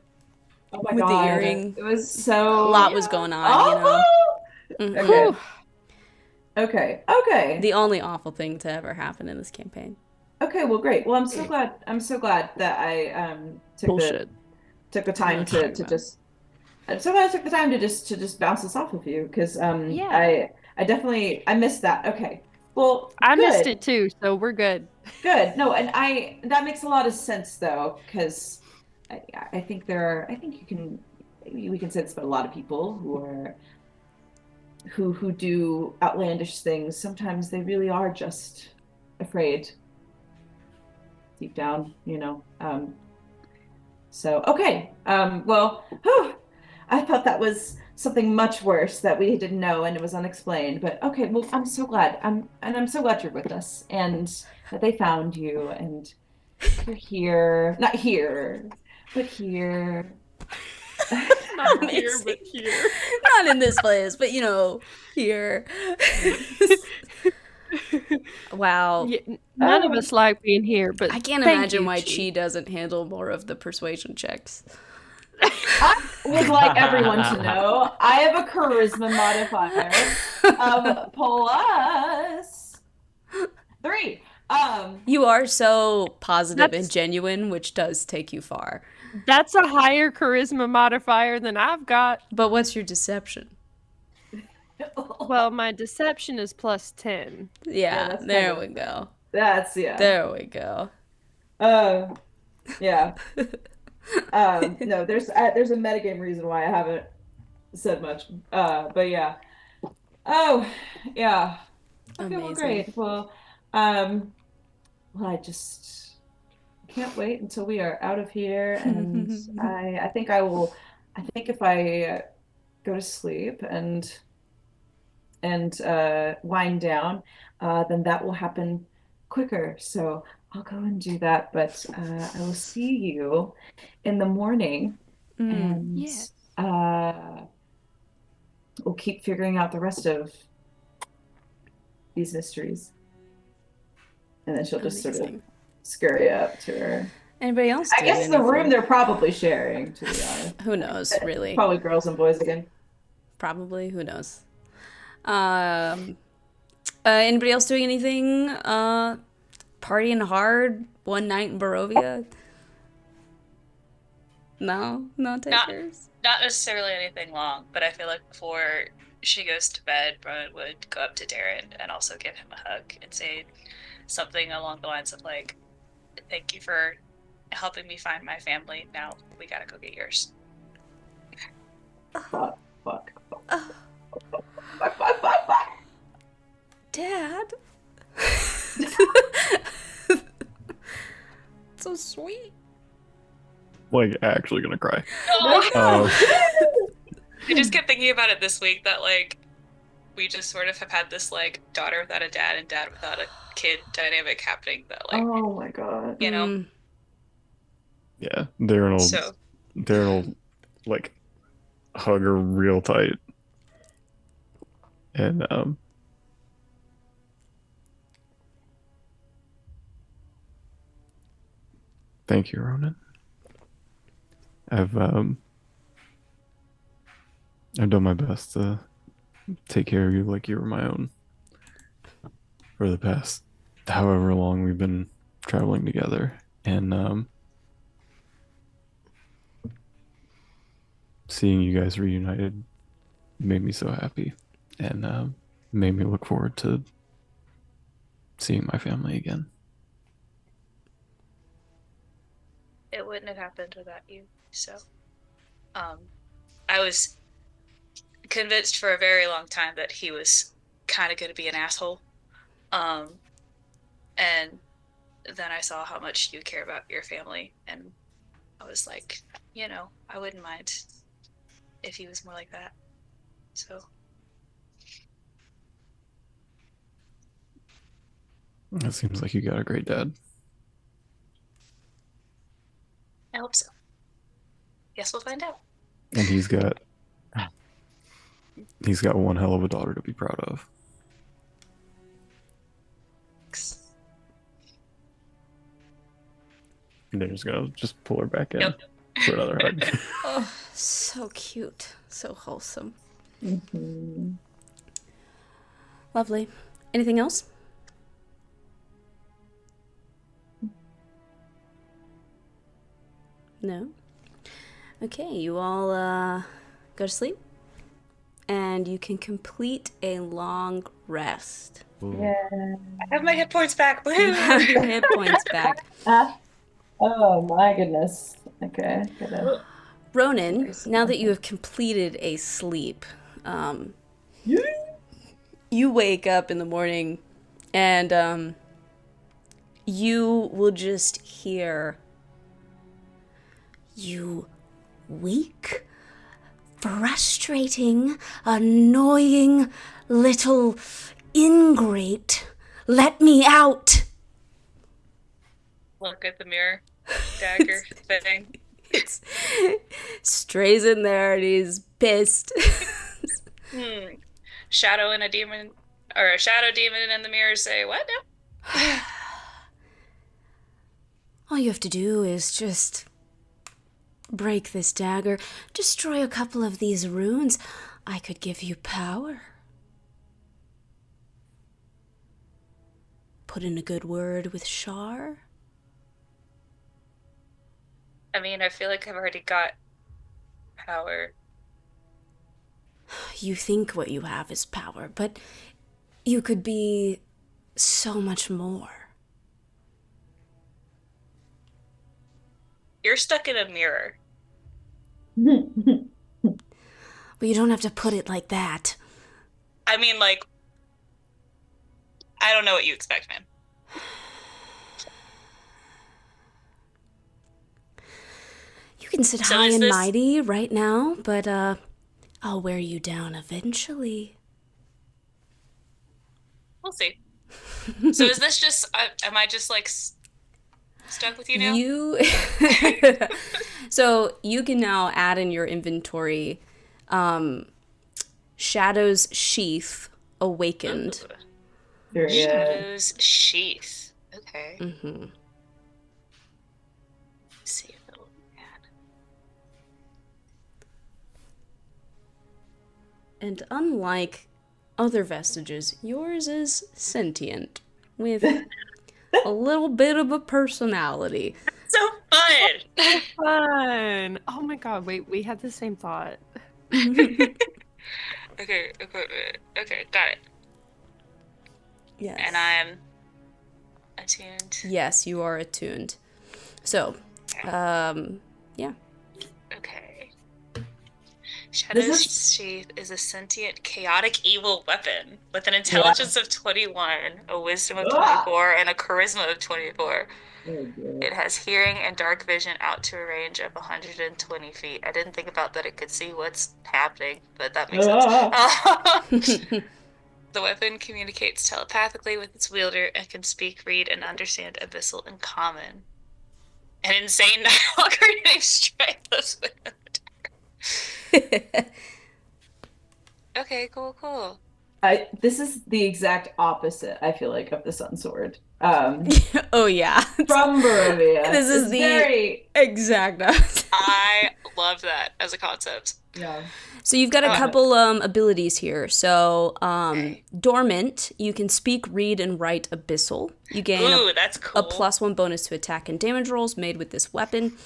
the earring. It was so a lot was going on. Okay. Okay. The only awful thing to ever happen in this campaign. Okay, well, great. Well, I'm so glad that I took the time to just. I'm so glad I took the time to just bounce this off of you because I definitely missed that. Okay, well, I missed it too, so we're good. Good. No, and that makes a lot of sense though because I think we can say this about a lot of people who do outlandish things. Sometimes they really are just afraid deep down, so okay. Well, I thought that was something much worse that we didn't know and it was unexplained. But okay, well, I'm so glad. I'm so glad you're with us and that they found you and you're here. Not here, but here. Not here, but here. Not in this place, but here. Wow. Yeah, none of us like being here, but I can't imagine why Chi doesn't handle more of the persuasion checks. I would like everyone to know I have a charisma modifier of +3. You are so positive and genuine, which does take you far. That's a higher charisma modifier than I've got. But what's your deception? Well, my deception is +10. Yeah, there we go. There we go. Yeah. No, there's a metagame reason why I haven't said much. But yeah. Oh, yeah. Okay, well, great. Well, I just can't wait until we are out of here, and I think if I go to sleep and wind down, then that will happen quicker. So I'll go and do that, but I will see you in the morning, and we'll keep figuring out the rest of these mysteries. And then she'll just sort of scurry up to her. Anybody else? I guess the room they're probably sharing, to be honest. Who knows, really? Probably girls and boys again. Probably. Who knows? Anybody else doing anything? Partying hard one night in Barovia? No takers? Not necessarily anything long, but I feel like before she goes to bed, Rowan would go up to Darren and also give him a hug and say something along the lines of like, thank you for helping me find my family. Now we gotta go get yours. Fuck. Dad. So sweet. Like, actually gonna cry. I just kept thinking about it this week that like we just sort of have had this like daughter without a dad and dad without a kid dynamic happening that like oh my god, you know. Yeah, Darren will like hug her real tight, and thank you, Ronan. I've done my best to take care of you like you were my own for the past however long we've been traveling together, and seeing you guys reunited made me so happy, and made me look forward to seeing my family again. It wouldn't have happened without you. So, I was convinced for a very long time that he was kind of going to be an asshole. And then I saw how much you care about your family, and I was like, you know, I wouldn't mind if he was more like that. So. It seems like you got a great dad. I hope so. Guess we'll find out. And he's got one hell of a daughter to be proud of. And they're just gonna pull her back in for another hug. Oh, so cute, so wholesome. Mm-hmm. Lovely. Anything else? No? Okay, you all go to sleep. And you can complete a long rest. Yeah. I have my hit points back. Woo! You have your hit points back. Oh my goodness. Okay. Ronan, now that you have completed a sleep, you wake up in the morning and you will just hear, "You weak, frustrating, annoying little ingrate. Let me out." Look at the mirror. Dagger thing. Stray's in there and he's pissed. Shadow and a demon, or a shadow demon in the mirror say, "What now?" All you have to do is just break this dagger, destroy a couple of these runes. I could give you power. Put in a good word with Shar. I mean, I feel like I've already got power. You think what you have is power, but you could be so much more. You're stuck in a mirror. But you don't have to put it like that. I mean, like, I don't know what you expect, man. You can sit high and mighty right now, but I'll wear you down eventually. We'll see. So is this just, am I just like stuck with you now? So you can now add in your inventory Shadow's Sheath Awakened. Shadow's Sheath. Okay. Mm-hmm. Let's see if it'll add. And unlike other vestiges, yours is sentient with a little bit of a personality. So fun! So fun! Oh my god, wait, we had the same thought. Okay, got it. Yes. And I'm attuned. Yes, you are attuned. So, yeah. Okay. Shadow's Sheath is a sentient, chaotic, evil weapon with an intelligence of 21, a wisdom of 24, and a charisma of 24. It has hearing and dark vision out to a range of 120 feet. I didn't think about that it could see what's happening, but that makes sense. The weapon communicates telepathically with its wielder and can speak, read, and understand Abyssal in common. An insane dialogue creating strengthless with Okay, cool. This is the exact opposite, I feel like, of the Sun Sword. Oh yeah. From Barovia. This is the very exact opposite. I love that as a concept. Yeah. So you've got a couple abilities here. So Dormant, you can speak, read, and write Abyssal. You gain that's cool. a +1 bonus to attack and damage rolls made with this weapon.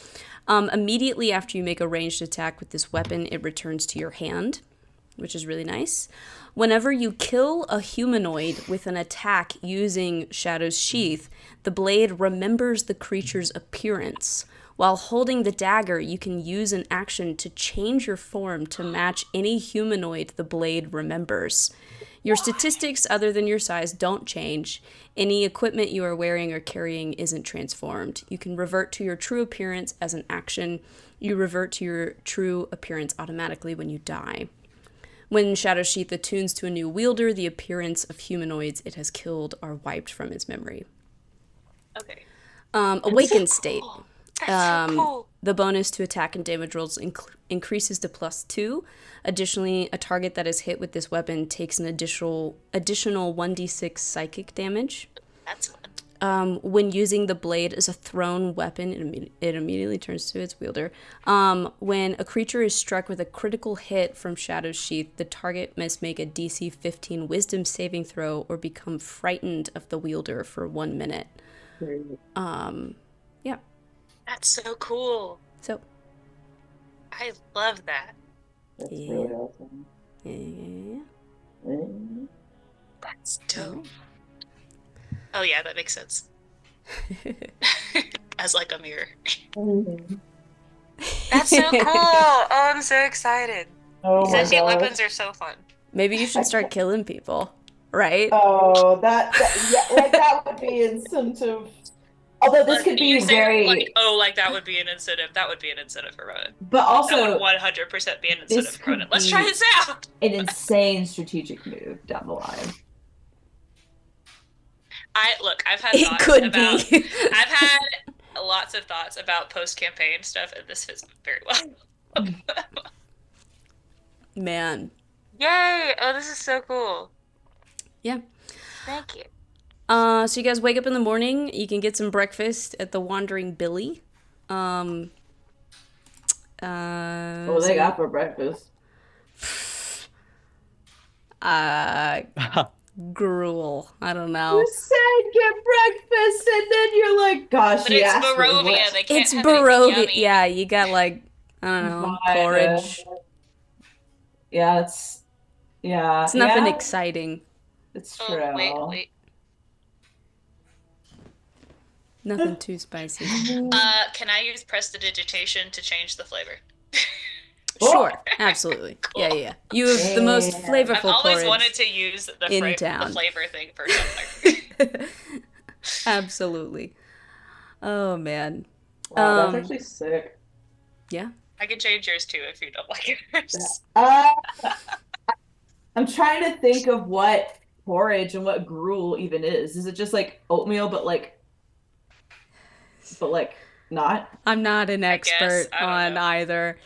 Immediately after you make a ranged attack with this weapon, it returns to your hand, which is really nice. Whenever you kill a humanoid with an attack using Shadow's Sheath, the blade remembers the creature's appearance. While holding the dagger, you can use an action to change your form to match any humanoid the blade remembers. Your statistics other than your size don't change. Any equipment you are wearing or carrying isn't transformed. You can revert to your true appearance as an action. You revert to your true appearance automatically when you die. When Shadow Sheath attunes to a new wielder, the appearance of humanoids it has killed are wiped from its memory. Okay. Awakened State. That's so cool. The bonus to attack and damage rolls increases to +2. Additionally, a target that is hit with this weapon takes an additional 1d6 psychic damage. That's fun. When using the blade as a thrown weapon, it immediately turns to its wielder. When a creature is struck with a critical hit from Shadow's Sheath, the target must make a DC 15 Wisdom saving throw or become frightened of the wielder for 1 minute. Yeah. That's so cool. So. I love that. That's really awesome. Yeah. That's dope. Oh yeah, that makes sense. As like a mirror. That's so cool. Oh, I'm so excited. Sentient weapons are so fun. Maybe you should start killing people, right? Oh, that would be incentive. Although this could be very that would be an incentive. That would be an incentive for Ronan. But also, that would 100% be an incentive for Ronan. Let's try this out. An insane strategic move down the line. I've had thoughts about. I've had lots of thoughts about post-campaign stuff, and this fits very well. Man. Yay! Oh, this is so cool. Yeah. Thank you. So you guys wake up in the morning. You can get some breakfast at the Wandering Billy. What they got for breakfast? Gruel. I don't know. You said get breakfast, and then you're like, "Gosh, but it's Barovia. They can't it's have Barovia. Yeah, you got like I don't know porridge. Yeah, it's nothing exciting. It's true. Oh, wait. Nothing too spicy. Can I use prestidigitation to change the flavor? Sure, absolutely. Cool. Yeah. You have the most flavorful porridge. I've always wanted to use the flavor thing for something. Absolutely. Oh man. Wow, that's actually sick. Yeah. I can change yours too if you don't like yours. I'm trying to think of what porridge and what gruel even is. Is it just like oatmeal, but not? I'm not an expert on either.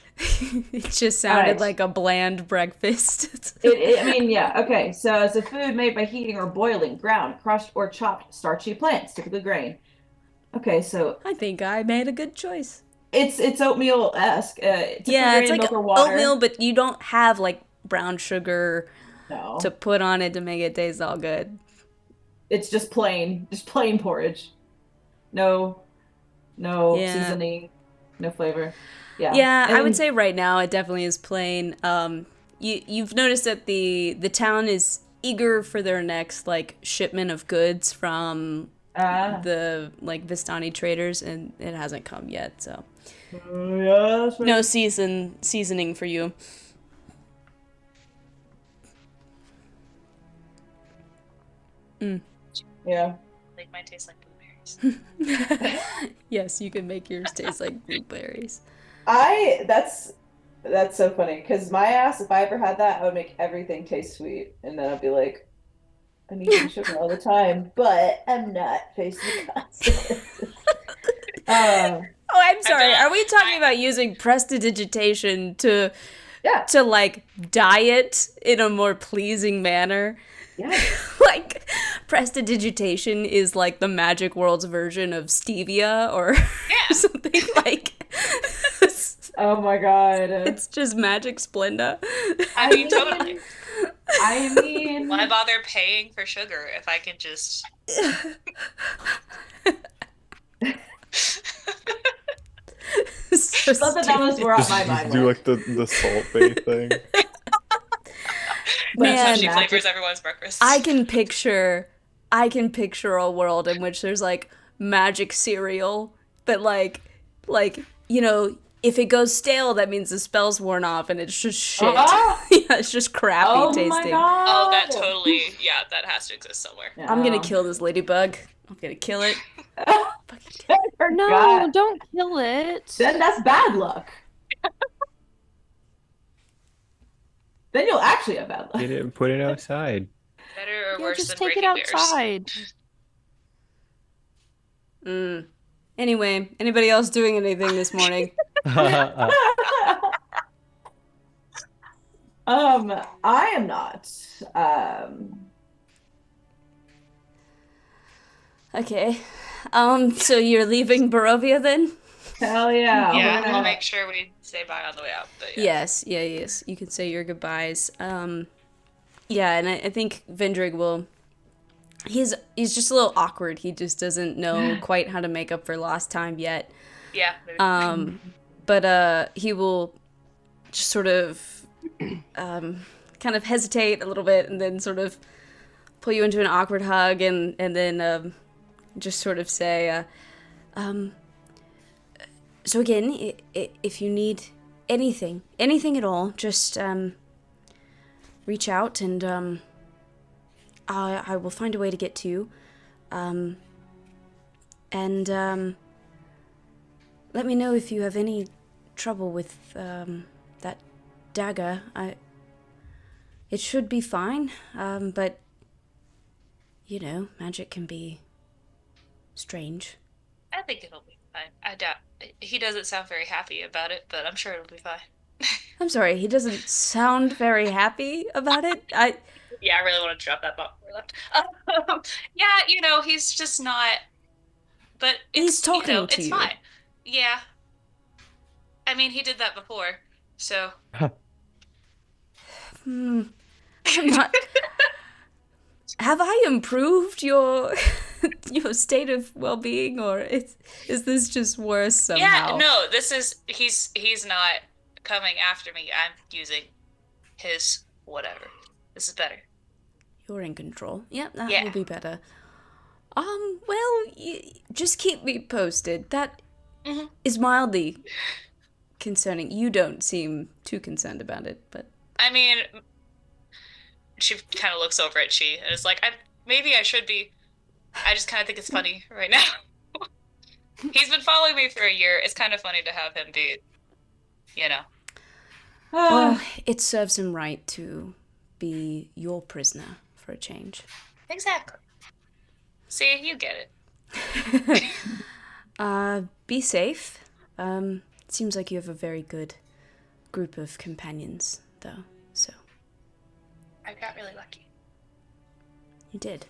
It just sounded like a bland breakfast. Okay. So it's a food made by heating or boiling, ground, crushed, or chopped starchy plants, typically grain. Okay, so I think I made a good choice. It's oatmeal-esque. It's like oatmeal, but you don't have like brown sugar to put on it to make it taste all good. It's just plain porridge. No seasoning, no flavor. Yeah, I would say right now it definitely is plain. You've noticed that the town is eager for their next like shipment of goods from the like Vistani traders, and it hasn't come yet. So that's right. No seasoning for you. Yeah. Make mine taste like blueberries. Yes, you can make yours taste like blueberries. That's so funny because my ass, if I ever had that, I would make everything taste sweet, and then I'd be like, I'm eating sugar all the time, but I'm not facing the consequences. Oh, I'm sorry. Are we talking about using prestidigitation to like diet in a more pleasing manner? Yeah. Like prestidigitation is like the magic world's version of stevia or something like. Oh my god. It's just magic Splenda. I mean, totally. I mean, why bother paying for sugar if I can just so that was where my mind do went. like the Salt Bay thing. Man, that's how she flavors everyone's breakfast. I can picture a world in which there's like magic cereal, but like you know, if it goes stale, that means the spell's worn off, and it's just shit. Yeah, it's just crappy tasting. My god. Oh, that totally. Yeah, that has to exist somewhere. Yeah. I'm gonna kill this ladybug. I'm gonna kill it. No, don't kill it. Then that's bad luck. Then you'll actually have bad luck. Get it and put it outside. Better or worse just than take it breaking outside. Anyway, anybody else doing anything this morning? I am not. Okay. So you're leaving Barovia then? Hell yeah. Yeah, I'll make sure we say bye on the way out. But Yes. You can say your goodbyes. Yeah, and I think Vendrig will. He's just a little awkward. He just doesn't know quite how to make up for lost time yet. Yeah. But he will just sort of kind of hesitate a little bit and then sort of pull you into an awkward hug and then just sort of say, so again, if you need anything at all, just reach out and I will find a way to get to you. And let me know if you have any trouble with that dagger. It should be fine, but you know, magic can be strange. I think it'll be fine. I doubt he doesn't sound very happy about it, but I'm sure it'll be fine. I'm sorry, he doesn't sound very happy about it. Yeah, I really want to drop that bomb before we left. Yeah, you know, he's just not. But he's talking to it's you. Fine. Yeah. I mean, he did that before, so. I'm not. Have I improved your state of well-being, or is this just worse somehow? Yeah, no, this is he's not coming after me. I'm using his whatever. This is better. You're in control. Yep, that will be better. Well, just keep me posted. That is mildly concerning. You don't seem too concerned about it, but I mean, she kind of looks over at Chi and is like, maybe I should be. I just kind of think it's funny right now. He's been following me for a year. It's kind of funny to have him be, you know. Well, it serves him right to be your prisoner for a change. Exactly. See, you get it. Be safe. It seems like you have a very good group of companions, though, so. I got really lucky. You did.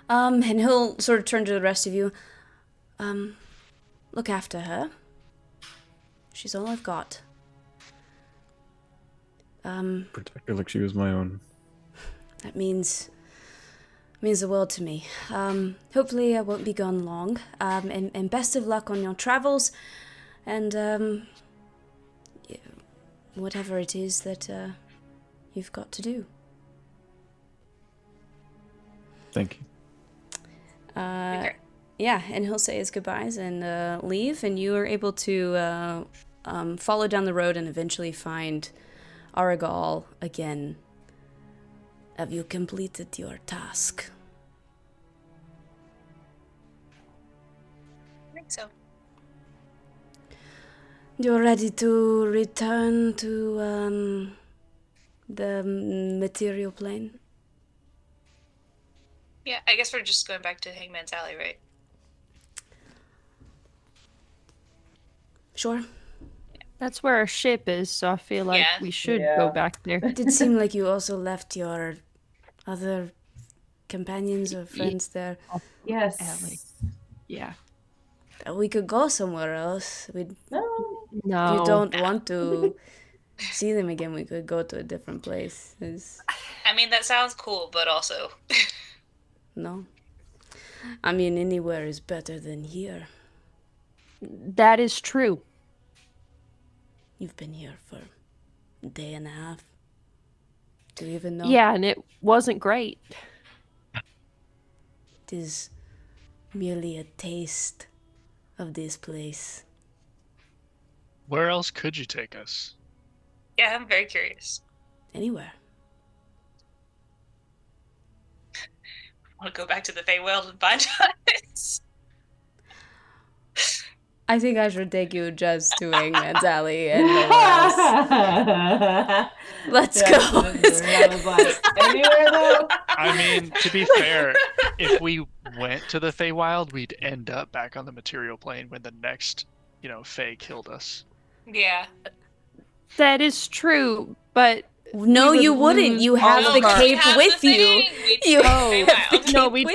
And he'll sort of turn to the rest of you. Look after her. She's all I've got. Protect her like she was my own. That means the world to me. Hopefully I won't be gone long. And best of luck on your travels. And whatever it is that you've got to do. Thank you. Yeah, and he'll say his goodbyes and leave, and you are able to follow down the road and eventually find Aragal again. Have you completed your task? I think so. You're ready to return to The material plane. Yeah, I guess we're just going back to Hangman's Alley, right? Sure. That's where our ship is, so I feel like we should go back there. It did seem like you also left your other companions or friends there. Yes. Alley. Yeah. We could go somewhere else. No. If you don't want to see them again, we could go to a different place. I mean, that sounds cool, but also... No. I mean, anywhere is better than here. That is true. You've been here for a day and a half. Do you even know? Yeah, and it wasn't great. It is merely a taste of this place. Where else could you take us? Yeah, I'm very curious. Anywhere. I want to go back to the Feywild and find us. I think I should take you just to Hangman's Alley and nowhere else. Let's go. I was like, anywhere though? I mean, to be fair, if we went to the Feywild, we'd end up back on the material plane when the next, Fey killed us. Yeah. That is true, but... No, you wouldn't. You have the cape with you. We'd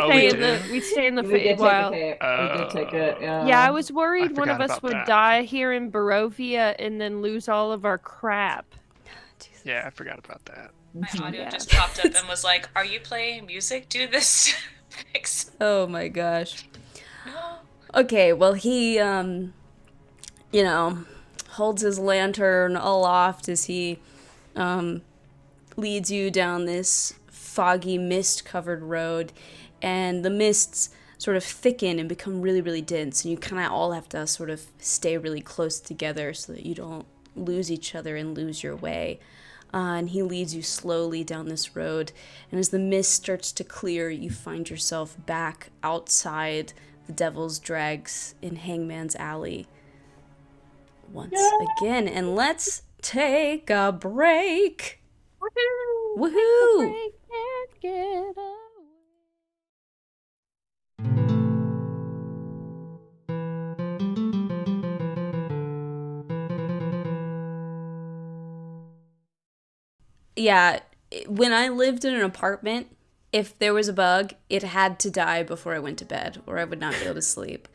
stay in the Feywild. We did take it, yeah. Yeah, I was worried one of us would die here in Barovia and then lose all of our crap. Yeah, I forgot about that. My audio just popped up and was like, "Are you playing music? Do this." Fix. Oh my gosh. Okay, well he holds his lantern aloft as he leads you down this foggy, mist-covered road, and the mists sort of thicken and become really, really dense, and you kind of all have to sort of stay really close together so that you don't lose each other and lose your way. And he leads you slowly down this road, and as the mist starts to clear, you find yourself back outside the Devil's Dregs in Hangman's Alley once again. And let's take a break. Woohoo! Woohoo! Break and get away. Yeah, when I lived in an apartment, if there was a bug, it had to die before I went to bed, or I would not be able to sleep.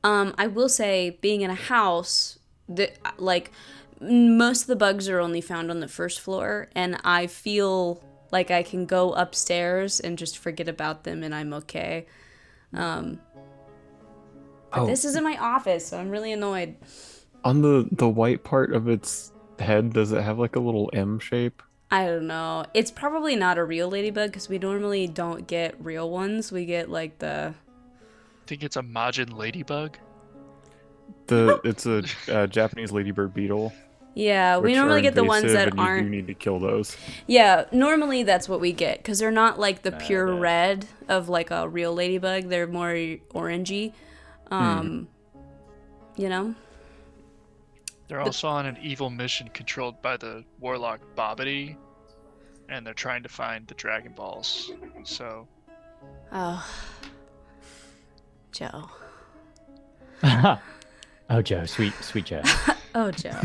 I will say, being in a house, most of the bugs are only found on the first floor, and I feel like I can go upstairs and just forget about them, and I'm okay. But this is in my office, so I'm really annoyed. On the white part of its head, does it have like a little M shape? I don't know. It's probably not a real ladybug, because we normally don't get real ones. We get like the... I think it's a Majin ladybug. It's a Japanese ladybird beetle. Yeah, we normally get the ones that aren't... You need to kill those. Yeah, normally that's what we get, because they're not like the pure red of like a real ladybug. They're more orangey. You know? They're also on an evil mission controlled by the warlock Bobbity, and they're trying to find the Dragon Balls. So... Oh. Joe. Oh, Joe. Sweet Joe. Oh, Joe.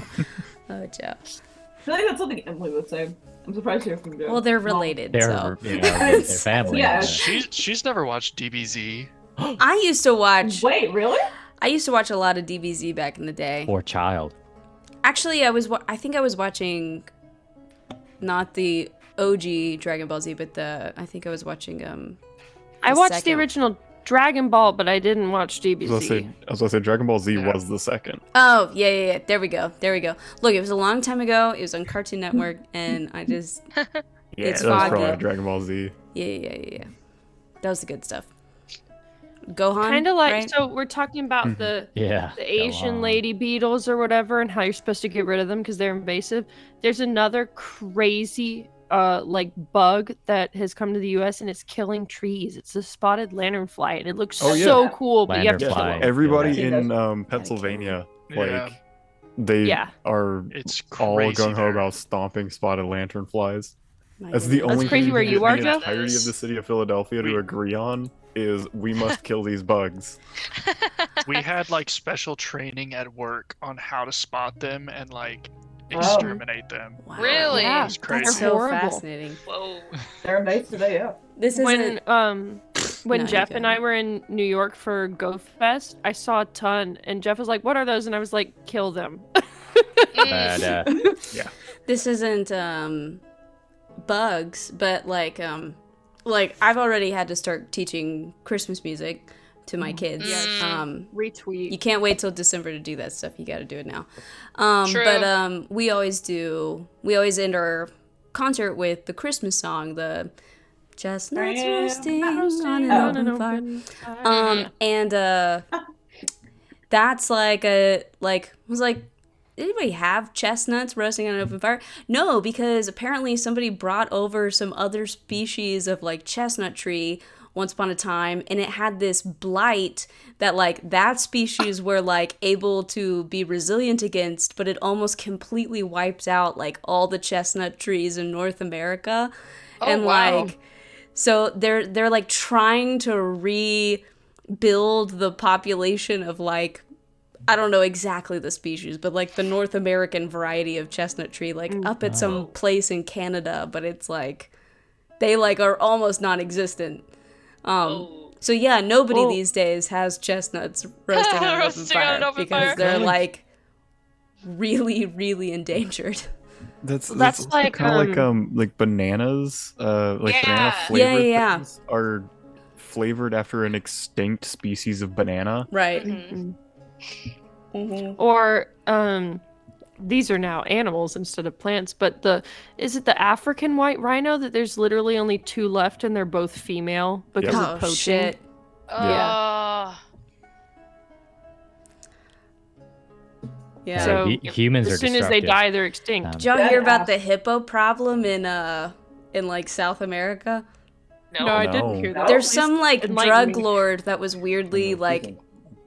Oh, Joe. I feel like that's something Emily would say. I'm surprised to hear from Joe. Well, they're related, they're family. Yeah. She's never watched DBZ. I used to watch... Wait, really? I used to watch a lot of DBZ back in the day. Poor child. Actually, I think I was watching not the OG Dragon Ball Z, but I think I was watching I watched the original Dragon Ball, but I didn't watch DBZ. I was gonna say Dragon Ball Z was the second. Oh, yeah. There we go. Look, it was a long time ago. It was on Cartoon Network, and I just... it's that was foggy. probably Dragon Ball Z. Yeah. That was the good stuff. Gohan, kind of like, right? So we're talking about the Asian Gohan. lady beetles or whatever, and how you're supposed to get rid of them because they're invasive. There's another crazy bug that has come to the US, and it's killing trees. It's a spotted lanternfly, and it looks so cool, but you have to kill it. Everybody in Pennsylvania they are It's all crazy gung ho there. about stomping spotted lanternflies. My That's the goodness. only That's crazy thing where you you get are, the Jeff? entirety of the city of Philadelphia to agree on is we must kill these bugs. We had like special training at work on how to spot them and like exterminate them. Wow. Really? Yeah, It's crazy. That's they're so horrible. fascinating. Whoa. They're nice today, yeah. This isn't. When No, Jeff you and go. I were in New York for Go Fest, I saw a ton, and Jeff was like, "What are those?" And I was like, "Kill them." But This isn't bugs, but like I've already had to start teaching Christmas music to my kids. Retweet. You can't wait till December to do that stuff. You got to do it now. True. But we always end our concert with the Christmas song, the chestnuts roasting on an open fire. And that's was like, did anybody have chestnuts roasting on an open fire? No, because apparently somebody brought over some other species of like chestnut tree once upon a time, and it had this blight that like that species were like able to be resilient against, but it almost completely wiped out like all the chestnut trees in North America. And wow. like so they're like trying to rebuild the population of like, I don't know exactly the species, but like the North American variety of chestnut tree, like up at some place in Canada, but it's like they like are almost non-existent. So yeah, nobody these days has chestnuts roasting on an open fire because they're like really, really endangered. That's like, kind of like bananas. Banana flavored things are flavored after an extinct species of banana. Right. Or these are now animals instead of plants, but is it the African white rhino that there's literally only 2 left and they're both female because of poaching? Shit. Yeah. So humans are as soon as they die, they're extinct. Did y'all hear about the hippo problem in like South America? No, I didn't hear that. There's some like drug lord that was weirdly like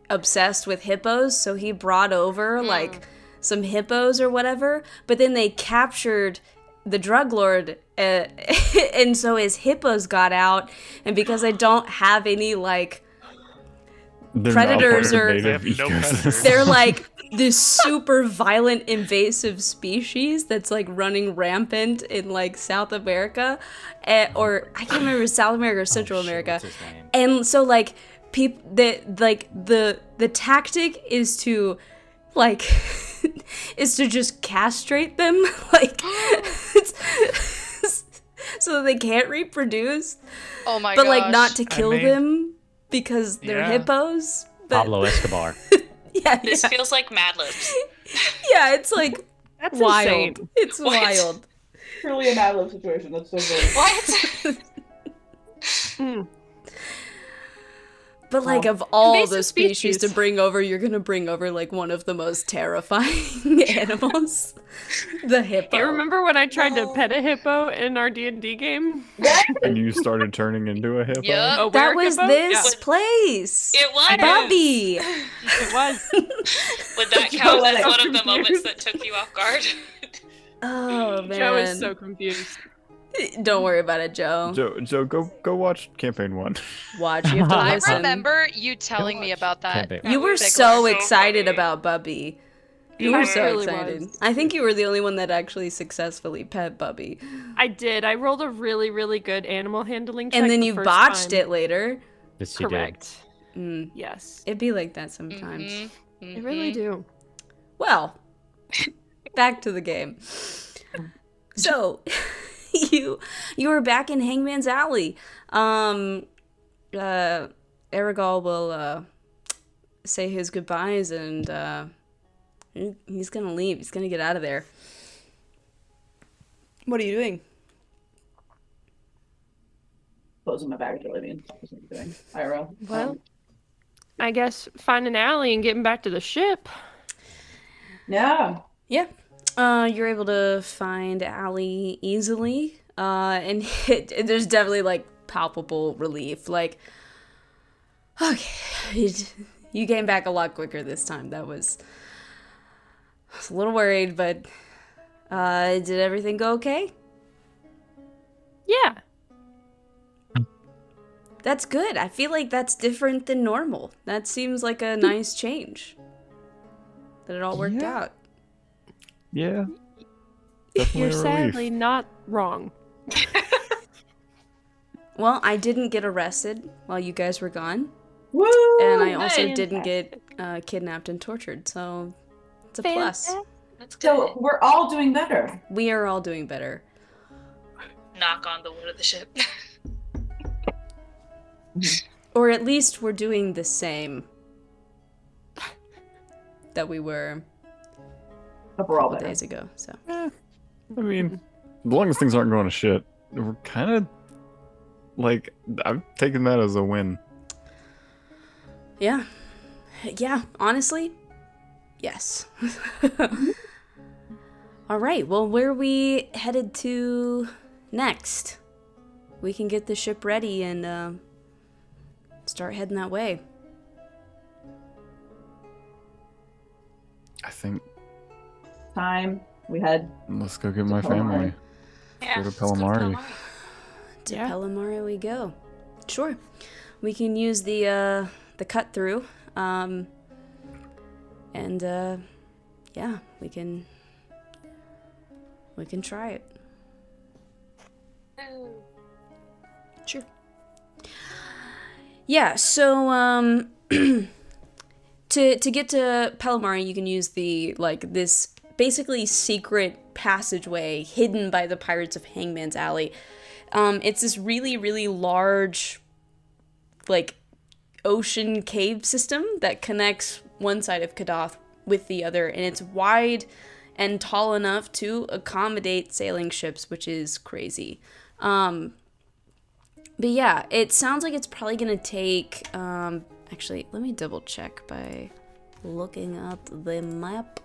obsessed with hippos, so he brought over like some hippos or whatever, but then they captured the drug lord and so his hippos got out, and because they don't have any like predators or they're like this super violent invasive species that's like running rampant in like South America, or I can't remember South America or Central America. And so like the tactic is to like is to just castrate them like so that they can't reproduce. Oh my but gosh. like not to kill them because they're hippos. But, Pablo Escobar. This feels like Mad Libs. Yeah, it's like that's wild. Insane. It's wild. Truly a Mad Lib situation. That's so good. What? But like of all the species to bring over, you're gonna bring over like one of the most terrifying animals, the hippo. You remember when I tried to pet a hippo in our D&D game? And you started turning into a hippo? Yeah. That was this place. It was. Bobby. It was. Would that count as one of the moments that took you off guard? Oh man. Joe is so confused. Don't worry about it, Joe. Joe, go watch campaign 1. Watch. You have to I listen. remember you telling me about that. You were so excited about Bubby. You were so excited. I think you were the only one that actually successfully pet Bubby. I did. I rolled a really, really good animal handling check. And then you botched it later. Yes, you Correct. did. Yes. It'd be like that sometimes. They really do. Well, back to the game. So, you were back in Hangman's Alley. Aragol will say his goodbyes, and he's gonna leave. He's gonna get out of there. What are you doing? Closing my bag to Libyan. That's what I'm doing. IRL. Well, I guess find an alley and getting back to the ship. Yeah. Yeah. You're able to find Allie easily, and there's definitely like palpable relief. Like, okay, you came back a lot quicker this time. That was I was a little worried, but did everything go okay? Yeah. That's good. I feel like that's different than normal. That seems like a nice change. That it all worked out. Yeah. Definitely You're sadly not wrong. Well, I didn't get arrested while you guys were gone. Woo! And I also didn't get kidnapped and tortured, so it's a plus. That's good. So we're all doing better. We are all doing better. Knock on the wood of the ship. Or at least we're doing the same that we were a couple days ago. So, I mean, as long as things aren't going to shit, we're kind of like, I'm taking that as a win. Yeah, honestly, yes. All right, well, where are we headed to next? We can get the ship ready and start heading that way. I think. Time we had. Let's go get my family. Yeah, go to Pelamari. To Pelamari we go. Sure, we can use the cut through, and yeah, we can try it. Sure. Yeah, so to get to Pelamari, you can use the this basically secret passageway hidden by the Pirates of Hangman's Alley. It's this really, really large ocean cave system that connects one side of Kadath with the other, and it's wide and tall enough to accommodate sailing ships, which is crazy. But yeah, it sounds like it's probably gonna take, actually, let me double check by looking up the map.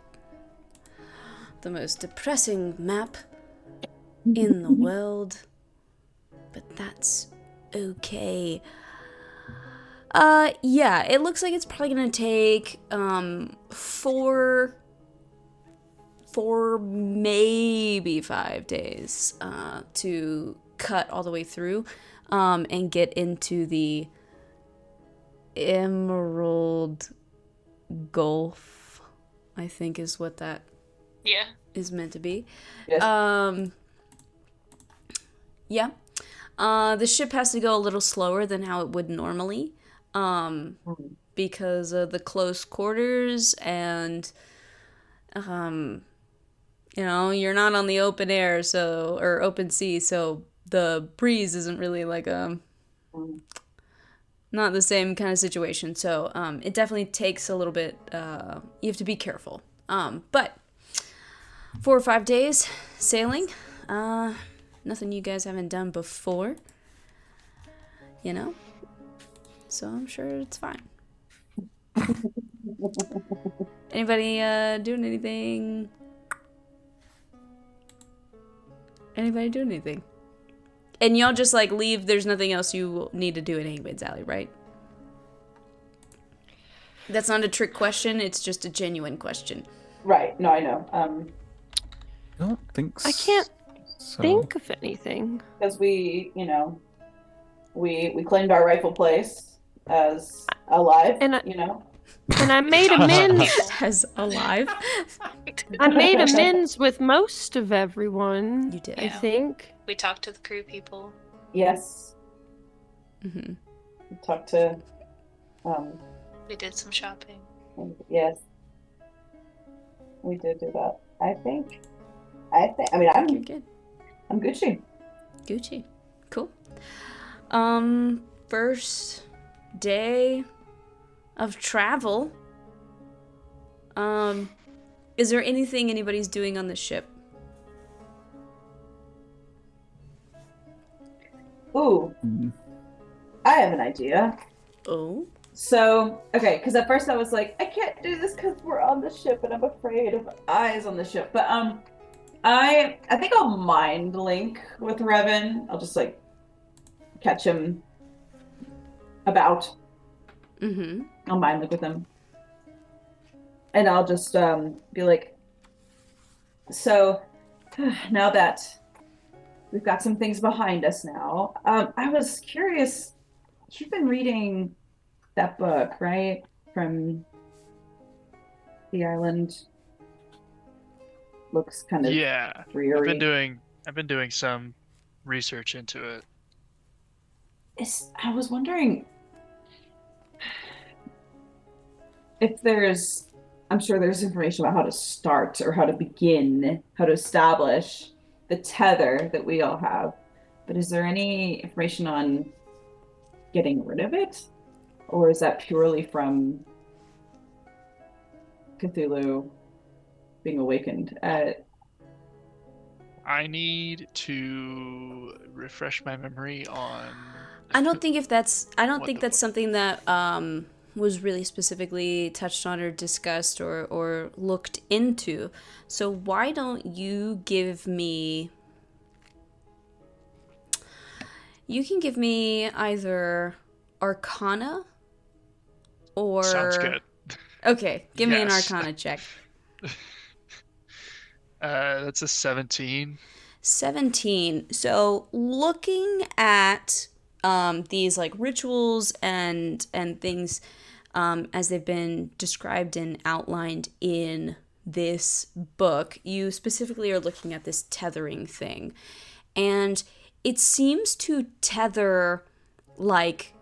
The most depressing map in the world. But that's okay. Yeah, it looks like it's probably gonna take, 4, maybe 5 days, to cut all the way through, and get into the Emerald Gulf, I think is what that is meant to be. Yes. Yeah. The ship has to go a little slower than how it would normally, because of the close quarters and, you're not on the open air, or open sea, so the breeze isn't really not the same kind of situation. So, it definitely takes a little bit, you have to be careful. But 4 or 5 days sailing, nothing you guys haven't done before, so I'm sure it's fine. Anybody doing anything? Anybody doing anything? And y'all just leave, there's nothing else you need to do in Hangman's Alley, right? That's not a trick question, it's just a genuine question. Right, no, I know. I don't think so. I can't think of anything. Because we claimed our rightful place as alive, and I made amends. As alive? I made amends with most of everyone. You did. I think. We talked to the crew people. Yes. Mm-hmm. We talked to. We did some shopping. Yes. We did do that. I think. I mean, You're good. I'm Gucci. Gucci. Cool. First day of travel. Is there anything anybody's doing on the ship? Ooh. I have an idea. Oh? So, okay, because at first I was like, I can't do this because we're on the ship and I'm afraid of eyes on the ship. But, I think I'll mind link with Revan. I'll just catch him about. Mm-hmm. I'll mind link with him. And I'll just be like, So now that we've got some things behind us now, I was curious. You've been reading that book, right? From the island. Looks kind of dreary. I've been doing some research into it. I was wondering if I'm sure there's information about how to start or how to begin, how to establish the tether that we all have. But is there any information on getting rid of it? Or is that purely from Cthulhu being awakened? I need to refresh my memory on. I don't think that's something that was really specifically touched on or discussed or looked into. So why don't you give me? You can give me either Arcana or. Sounds good. Okay, give me an Arcana check. That's a 17. 17. So looking at these like rituals and things as they've been described and outlined in this book, you specifically are looking at this tethering thing. And it seems to tether like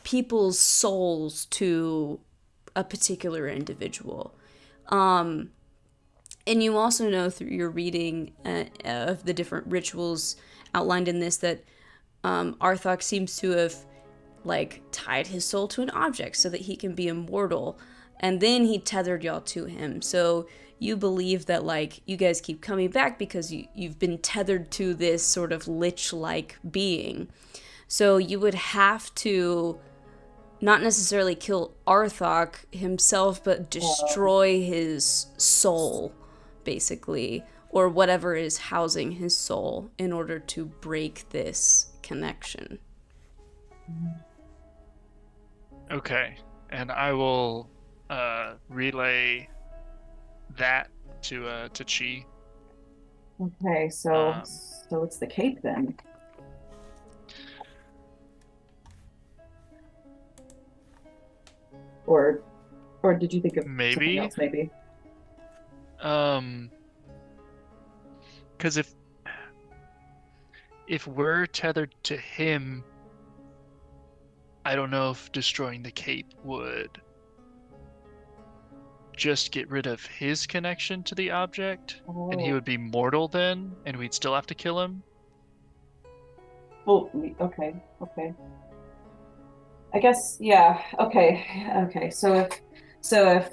people's souls to a particular individual. And you also know through your reading of the different rituals outlined in this that Arthok seems to have like tied his soul to an object so that he can be immortal, and then he tethered y'all to him. So you believe that like you guys keep coming back because you've been tethered to this sort of lich-like being. So you would have to not necessarily kill Arthok himself, but destroy his soul, basically, or whatever is housing his soul in order to break this connection. Okay, and I will relay that to Chi. Okay, so it's the cape then. Or did you think of something else, maybe? Because if we're tethered to him, I don't know if destroying the cape would just get rid of his connection to the object, and he would be mortal then, and we'd still have to kill him. Well, okay. I guess, yeah. Okay. So if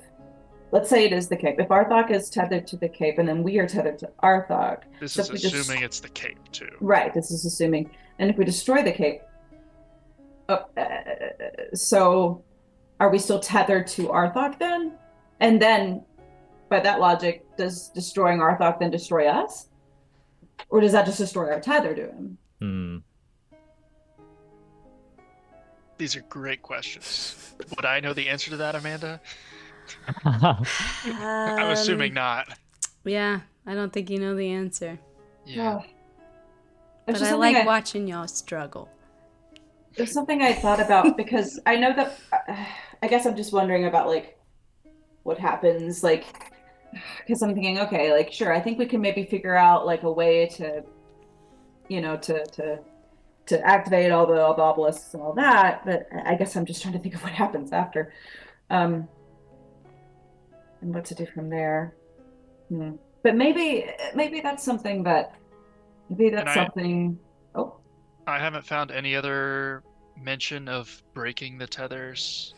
let's say it is the cape. If Arthok is tethered to the cape, and then we are tethered to Arthok. This is assuming it's the cape too. Right. This is assuming, and if we destroy the cape, so are we still tethered to Arthok then? And then, by that logic, does destroying Arthok then destroy us, or does that just destroy our tether to him? These are great questions. Would I know the answer to that, Amanda? I'm assuming not. Yeah, I don't think you know the answer. Yeah. But I like watching y'all struggle. There's something I thought about because I know that I guess I'm just wondering about like what happens, like, because I'm thinking, okay, like, sure, I think we can maybe figure out like a way to, you know, to activate all the obelisks and all that, but I guess I'm just trying to think of what happens after, and what to do from there. But maybe that's something that I haven't found any other mention of breaking the tethers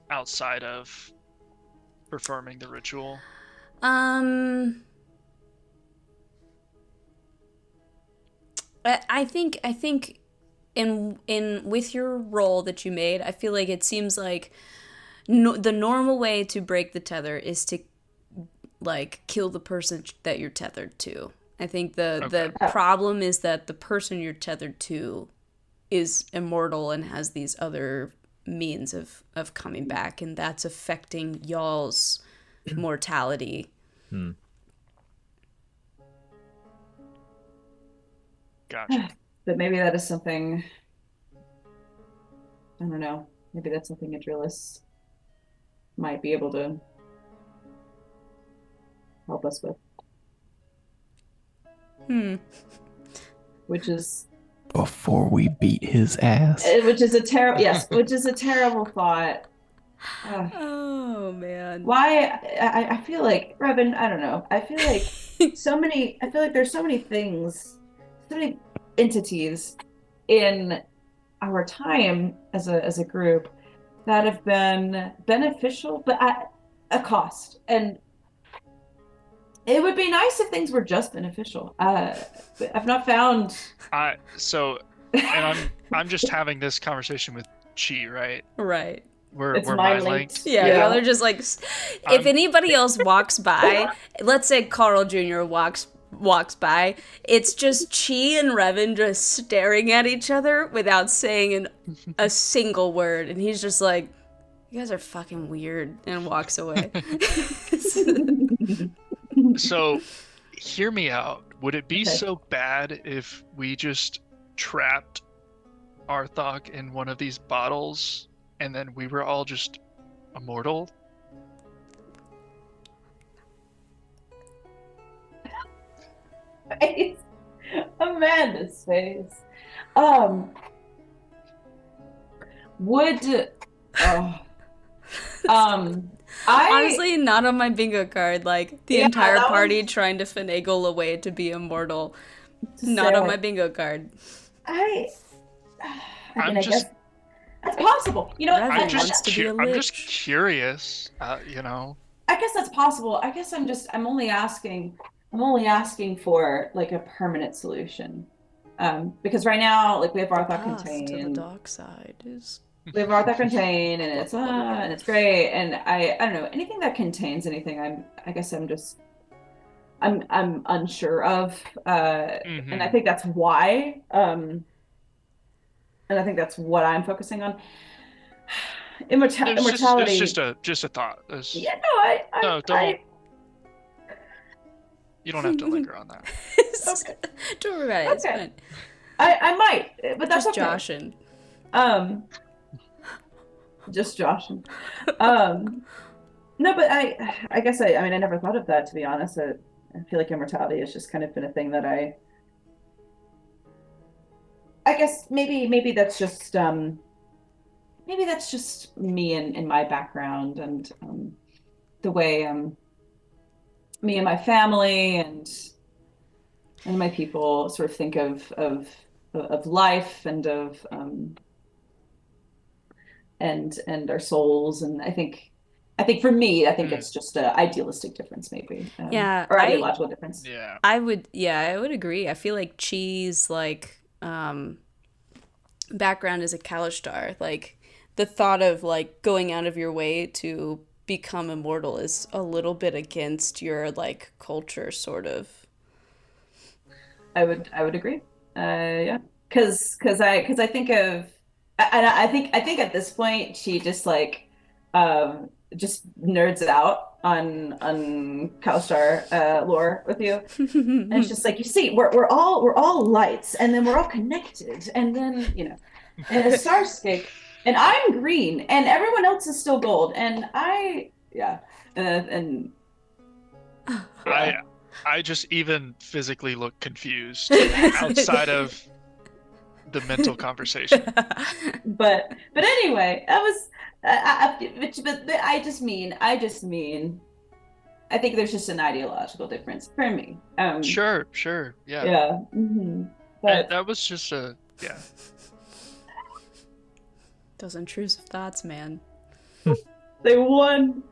outside of performing the ritual. I think in with your roll that you made, I feel like it seems like the normal way to break the tether is to like kill the person that you're tethered to. I think the problem is that the person you're tethered to is immortal and has these other means of coming back, and that's affecting y'all's mortality. Gotcha. But maybe that is something. I don't know. Maybe that's something Adrillis might be able to help us with. Which is before we beat his ass. Which is a terrible which is a terrible thought. Oh man. Why I feel like Revan, I don't know. I feel like I feel like there's so many things, so many entities in our time as a group that have been beneficial, but at a cost. And it would be nice if things were just beneficial. I've not found. I'm just having this conversation with Chi, right? Right. We're mind linked. Yeah, they're just like, if anybody else walks by, let's say Carl Jr. walks by, it's just Chi and Revan just staring at each other without saying a single word, and he's just like, "You guys are fucking weird," and walks away. So, hear me out. Would it be so bad if we just trapped Arthok in one of these bottles and then we were all just immortal? Amanda's face. Honestly, not on my bingo card. Like the entire party trying to finagle a way to be immortal. Not on my bingo card. I guess that's possible. You know, I'm just curious. You know. I guess that's possible. I guess I'm only asking for like a permanent solution. Because right now, like we have Arthok contained. To the dark side is. We have Arthok contained, and it's great. And I don't know, anything that contains anything. I'm unsure of. And I think that's why. And I think that's what I'm focusing on. Immortality. It's just a thought. You don't have to linger on that. Okay. Don't worry about it. It's fine. I might, but that's just okay. joshing. Just joshing. No, but I guess I never thought of that, to be honest. I feel like immortality has just kind of been a thing that I guess maybe that's just me and my background and the way me and my family and my people sort of think of life and of and our souls. And I think for me, it's just an idealistic difference, maybe. Or ideological difference. Yeah. I would agree. I feel like Chi's like background is a Kalishtar. Like the thought of like going out of your way to become immortal is a little bit against your like culture, sort of. I would agree. Because I think of, and I think at this point she just like just nerds out on Kalishtar lore with you, and it's just like, you see, we're all lights, and then we're all connected, and then in a starscape, and I'm green, and everyone else is still gold, and I just even physically look confused outside of the mental conversation. But anyway, that was. But I just mean. I think there's just an ideological difference for me. Sure, yeah. Yeah. Mm-hmm. But that was just Those intrusive thoughts, man. They won.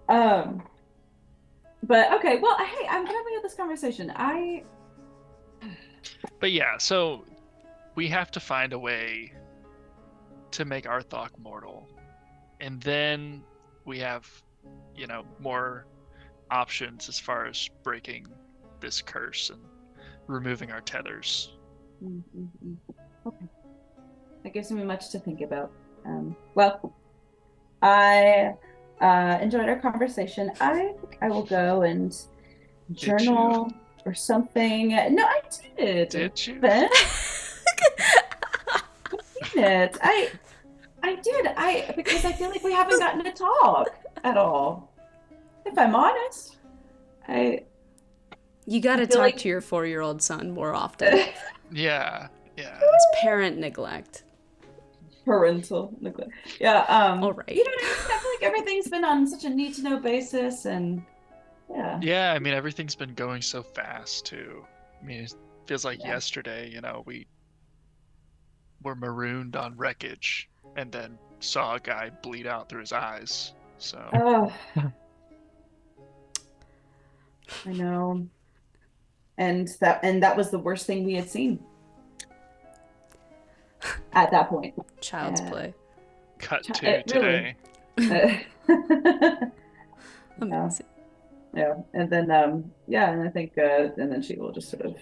But okay, well, hey, I'm glad we had this conversation. But yeah, so we have to find a way to make Arthok mortal. And then we have, more options as far as breaking this curse and removing our tethers. Mm-hmm. Okay. That gives me much to think about. Well, I enjoyed our conversation. I think I will go and journal or something. No, I did. Did you? Ben? it. I did. Because I feel like we haven't gotten to talk at all. If I'm honest. You got to talk to your 4-year-old son more often. Yeah. It's parent neglect. Parental neglect. Yeah. All right. You know what I mean? I feel like everything's been on such a need-to-know basis, and yeah. Yeah, I mean, everything's been going so fast too. I mean, it feels like yesterday, we were marooned on wreckage and then saw a guy bleed out through his eyes. So. Oh. I know. And that was the worst thing we had seen at that point. Child's play. Cut to today. Amazing. Yeah. And then and I think and then she will just sort of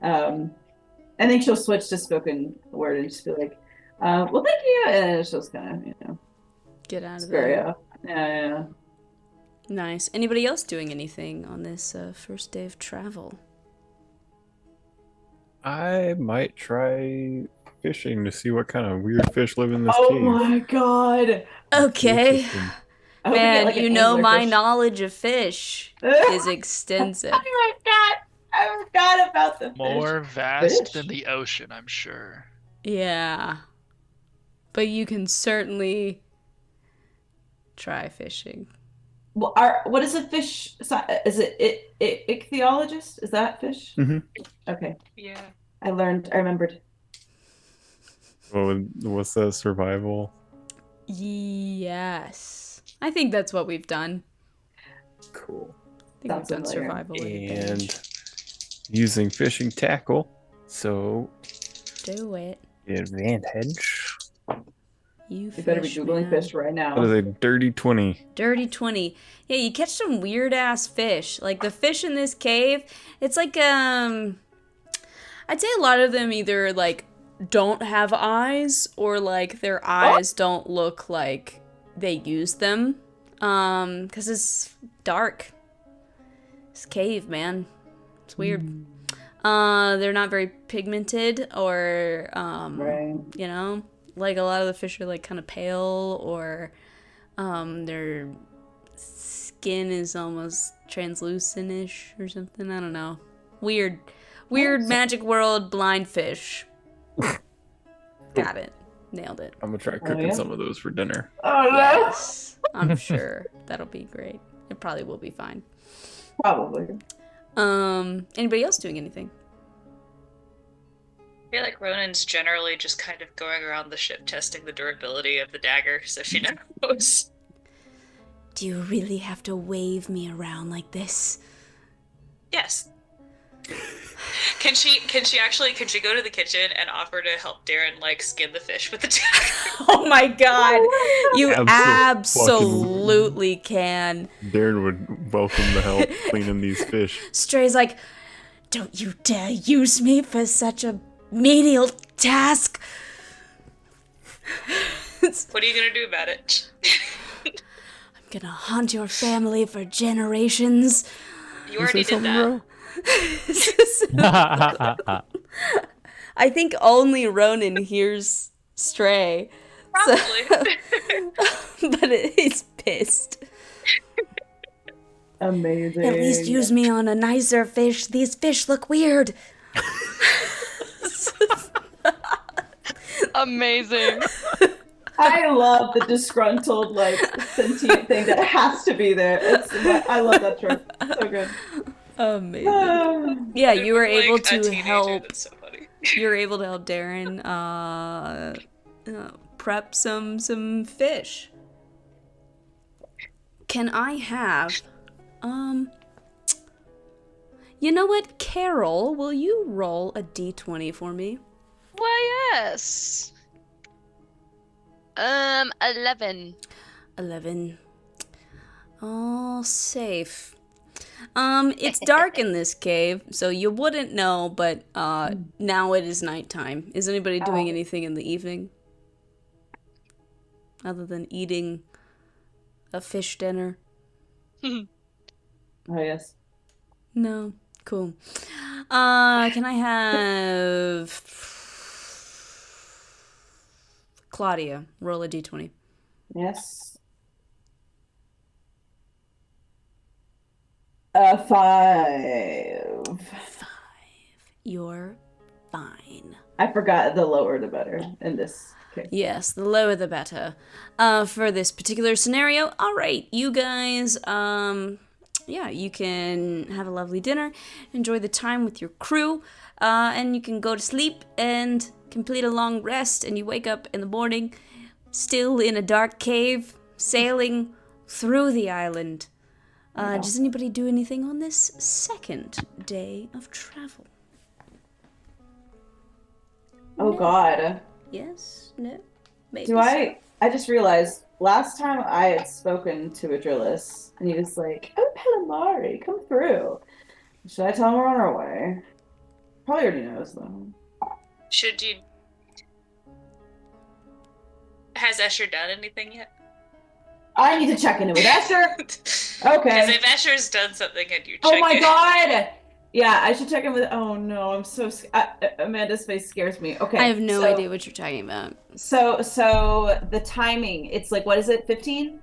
I think she'll switch to spoken word and just be like, well, thank you, and she'll just kind of, get out of there. Yeah. Nice. Anybody else doing anything on this first day of travel? I might try fishing to see what kind of weird fish live in this cave. Oh my god. Okay. Man, my knowledge of fish is extensive. I forgot about the fish. More vast than the ocean, I'm sure. Yeah. But you can certainly try fishing. Well, what is a fish? Is it ichthyologist? Is that fish? Mm-hmm. Okay. Yeah. I remembered. What's that, survival? Yes. I think that's what we've done. Cool. I think we've done survival. And using fishing tackle, so... Do it. Advantage. You better be Googling fish right now. That is a dirty 20. Dirty 20. Yeah, you catch some weird-ass fish. Like, the fish in this cave, it's like, I'd say a lot of them either, like, don't have eyes, or, like, their eyes don't look like they use them. 'Cause it's dark. It's cave, man. It's weird. They're not very pigmented, or, right. Like, a lot of the fish are, like, kind of pale, or their skin is almost translucent-ish or something. I don't know. Weird magic world blind fish. Got it. Nailed it. I'm gonna try cooking some of those for dinner. Oh, yes. I'm sure that'll be great. It probably will be fine. Probably. Anybody else doing anything? I feel like Ronan's generally just kind of going around the ship testing the durability of the dagger, so she knows. Do you really have to wave me around like this? Yes. Can she go to the kitchen and offer to help Darren, like, skin the fish with the dagger? Oh my god. You absolutely can. Darren would welcome the help cleaning these fish. Stray's like, don't you dare use me for such a menial task. What are you gonna do about it? I'm gonna haunt your family for generations. You already did that. I think only Ronan hears Stray. Probably. But he's pissed. Amazing. At least use me on a nicer fish. These fish look weird. Amazing. I love the disgruntled, like, sentient thing that has to be there. I love that trope. So good. Amazing. Yeah, you were able to help. That's so funny. You were able to help Darren prep some fish. Can I have you know what, Carol, will you roll a d20 for me? Why, yes. 11. 11. All safe. It's dark in this cave, so you wouldn't know, but now it is nighttime. Is anybody doing anything in the evening? Other than eating a fish dinner? Oh, yes. No. Cool. Can I have Claudia roll a d20? Yes. 5. You're fine. I forgot the lower the better in this case. Yes, the lower the better. For this particular scenario, all right, you guys, you can have a lovely dinner, enjoy the time with your crew, and you can go to sleep and complete a long rest, and you wake up in the morning, still in a dark cave, sailing through the island. Does anybody do anything on this second day of travel? Oh, No. God. Yes? No? Maybe I just realized last time I had spoken to Adrillis, and he was like, "Oh, Pelamari, come through." Should I tell him we're on our way? Probably already knows, though. Should you... Has Escher done anything yet? I need to check in with Escher. Okay. Because if Escher's done something and you check Oh my God! Yeah, I should check in with. Oh no, I'm so. Amanda's face scares me. Okay. I have no idea what you're talking about. So the timing. It's like, what is it? 15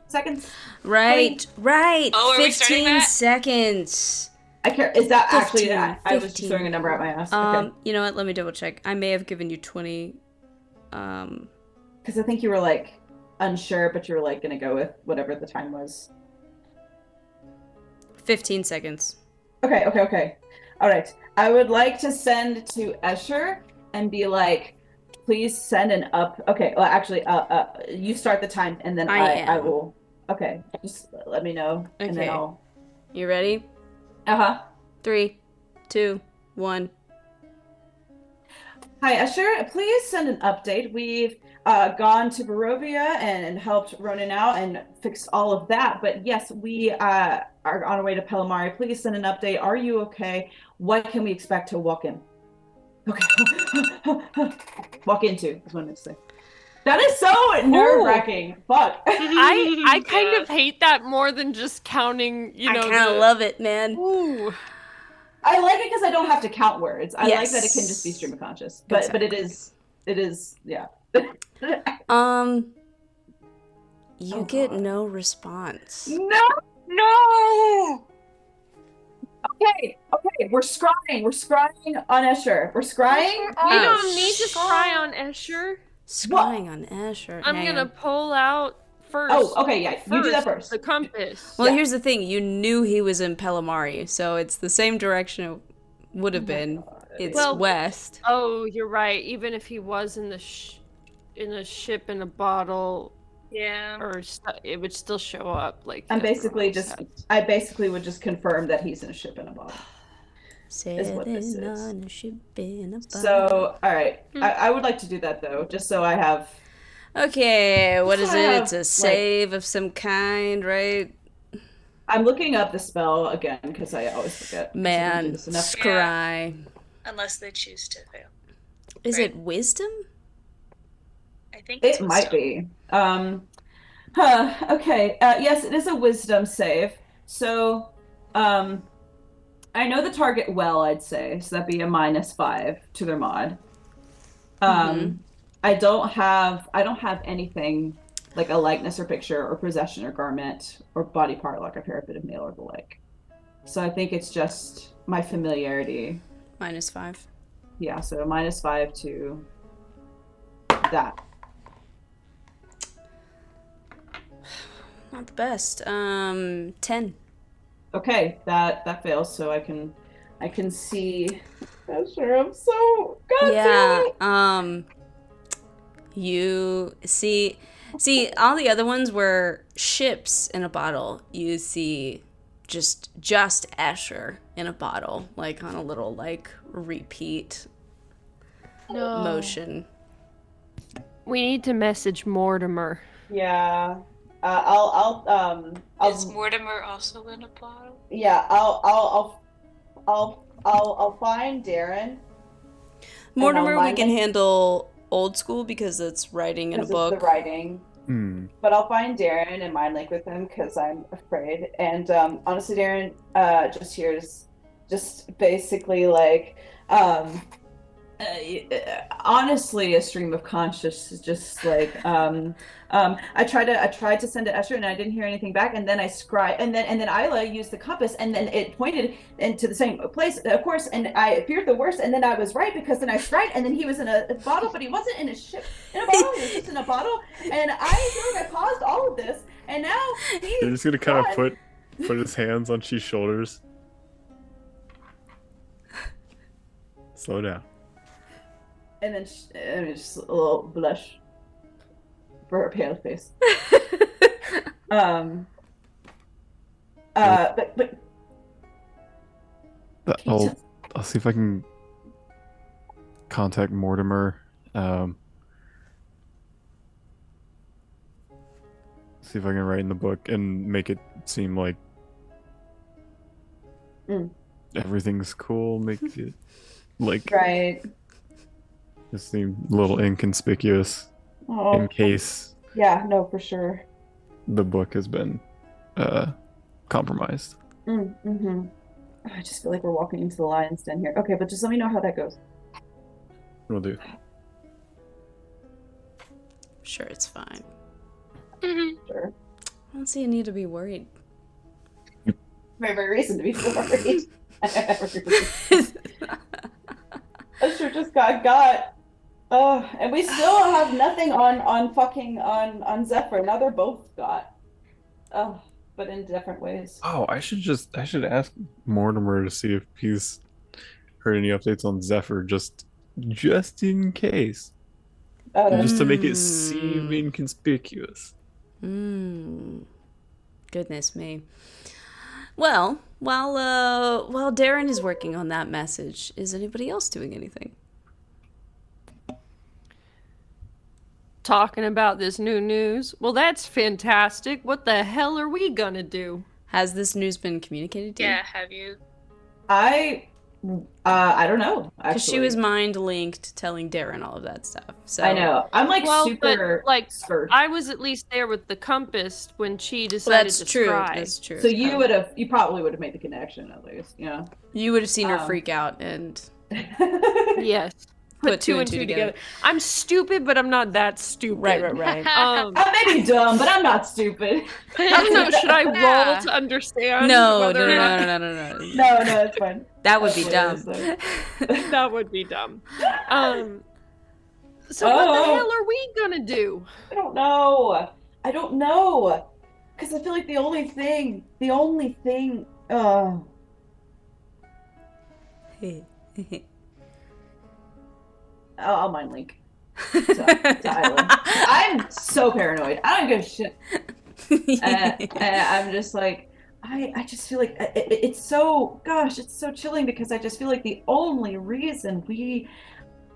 seconds. Right. Oh, are we 15 seconds. I care. Is that 15, actually that? I was just throwing a number at my ass. Okay. You know what? Let me double check. I may have given you 20. Because I think you were like unsure, but you were like gonna go with whatever the time was. 15 seconds. Okay. All right. I would like to send to Escher and be like, please send an up. Okay. Well, actually, you start the time and then I will. Okay. Just let me know. Okay. And then I'll. You ready? 3, 2, 1. Hi, Escher. Please send an update. We've gone to Barovia and helped Ronan out and fixed all of that. But yes, we are on our way to Pelamari. Please send an update. Are you okay? What can we expect to walk in? Okay. Walk into is what I'm going to say. That is so nerve-wracking. Fuck. I kind of hate that more than just counting, I kind of love it, man. Ooh. I like it because I don't have to count words. I like that it can just be stream of conscious. But Exactly. but it is yeah. You get no response. No. Okay. We're scrying on Escher. We're scrying. We don't need to scry on Escher. Scrying on Escher. I'm gonna pull out first. Oh, okay, yeah. You do that first. The compass. Well, here's the thing. You knew he was in Pelamari, so it's the same direction it would have been. It's west. Oh, you're right. Even if he was in the ship in a bottle, or it would still show up. Like I basically would just confirm that he's in a ship in a bottle. Sailing on a ship in a bottle. So, all right. I would like to do that though, just so I have. Okay, what is it? It's a save of some kind, right? I'm looking up the spell again because I always forget. Man, scry. Yeah. Unless they choose to fail. Is it wisdom? I think it's wisdom. Might be. Okay. Yes, it is a wisdom save. So, I know the target well, I'd say. So that'd be a -5 to their mod. I don't have anything like a likeness or picture or possession or garment or body part like a parapet of mail or the like. So I think it's just my familiarity. -5. Yeah, so -5 to that. Not the best. 10. Okay, that fails, so I can see. I'm sure I'm so God damn it. You see all the other ones were ships in a bottle. You see just Escher in a bottle, like on a little like repeat motion. We need to message Mortimer. Yeah. Is Mortimer also in a bottle? Yeah, I'll find Darren. Mortimer, we can handle old school because it's writing in a book. It's the writing. But I'll find Darren and mind link with him because I'm afraid. And honestly, Darren, just here's just basically like honestly a stream of consciousness, just like I tried to send it to Esther and I didn't hear anything back, and then I scried, and then Isla used the compass, and then it pointed into the same place, of course, and I feared the worst, and then I was right because then I scried, and then he was in a bottle, but he wasn't in a ship in a bottle, he was just in a bottle, and I feel like I caused all of this, and now You're just gonna kind of put his hands on She's shoulders. Slow down. And then just a little blush for her pale face. But I'll see if I can contact Mortimer. See if I can write in the book and make it seem like everything's cool. Make it like right. Just seem a little inconspicuous in case. Yeah, no, for sure. The book has been compromised. Mm-hmm. I just feel like we're walking into the lion's den here. Okay, but just let me know how that goes. Will do. Sure, it's fine. Sure. I don't see a need to be worried. Very reason to be worried. Esther just got. Oh, and we still have nothing on Zephyr. Now they're both got. Oh, but in different ways. Oh, I should ask Mortimer to see if he's heard any updates on Zephyr, just in case. Just to make it seem inconspicuous. Goodness me. Well, while Darren is working on that message, is anybody else doing anything? Talking about this new news? Well, that's fantastic. What the hell are we gonna do? Has this news been communicated to you? Yeah, have you? I don't know. Because she was mind linked, telling Darren all of that stuff. So I know. I'm like super like spurred. I was at least there with the compass when she decided to try. That's true. So you probably would have made the connection at least. Yeah. You would have seen her freak out and yes. Put two and two together. I'm stupid, but I'm not that stupid. Right. I may be dumb, but I'm not stupid. I don't know. Should I roll to understand? No, No, it's fine. That would be dumb. That would be dumb. So what the hell are we gonna do? I don't know. Because I feel like the only thing. I'll mind link. I'm so paranoid. I don't give a shit. I'm just like, I just feel like it's so chilling because I just feel like the only reason we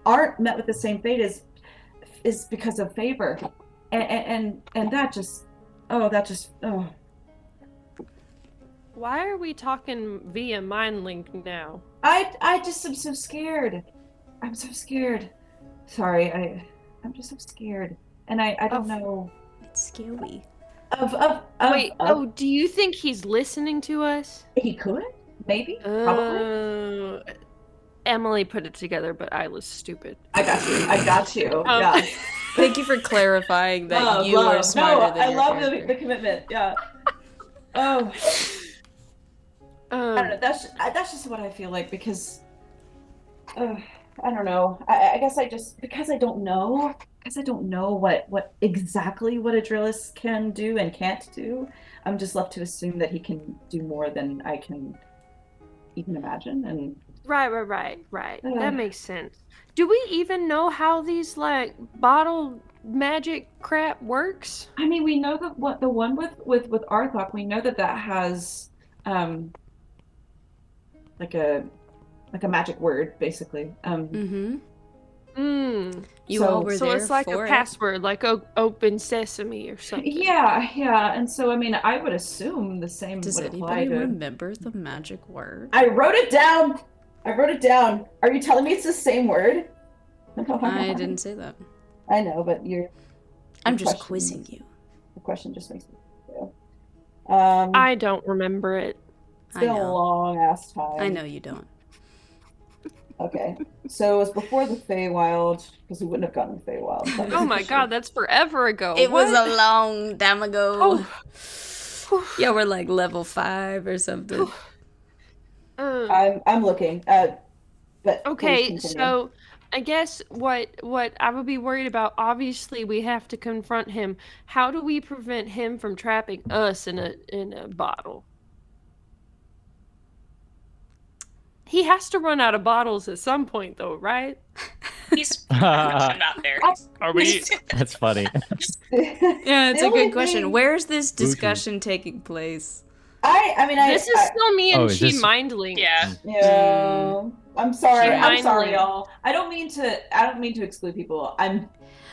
aren't met with the same fate is because of favor, and that just. Why are we talking via mind link now? I just am so scared. I'm so scared. Sorry, I'm just so scared, and I don't know. It's scary. Wait. Do you think he's listening to us? He could, maybe, probably. Emily put it together, but I was stupid. I got you. Yeah. Thank you for clarifying that you are smarter than I your love character. the commitment. Yeah. Oh. I don't know. That's just what I feel like because. I don't know. I guess because I don't know what exactly what a drillist can do and can't do. I'm just left to assume that he can do more than I can even imagine. And right. That makes sense. Do we even know how these like bottle magic crap works? I mean, we know that what the one with Arthok, we know that has like a magic word, basically. You all were there. So it's like for a password, like open sesame or something. Yeah. And so, I mean, I would assume the same Does would apply anybody to... remember the magic word? I wrote it down. Are you telling me it's the same word? I didn't say that. I know, but you're... I'm just quizzing you. The question just makes me feel. I don't remember it. It's been a long ass time. I know you don't. Okay, so it was before the Feywild, because we wouldn't have gotten the Feywild. Oh my god, that's forever ago. It was a long time ago. Yeah, we're like level 5 or something. I'm looking. But okay, so I guess what I would be worried about, obviously we have to confront him. How do we prevent him from trapping us in a bottle? He has to run out of bottles at some point though, right? He's not there. Are we? That's funny. Yeah, it's a good question. Where's this discussion taking place? I mean, this is still me and she mindling. Yeah. Yeah. I'm sorry. I'm sorry, y'all. I don't mean to exclude people.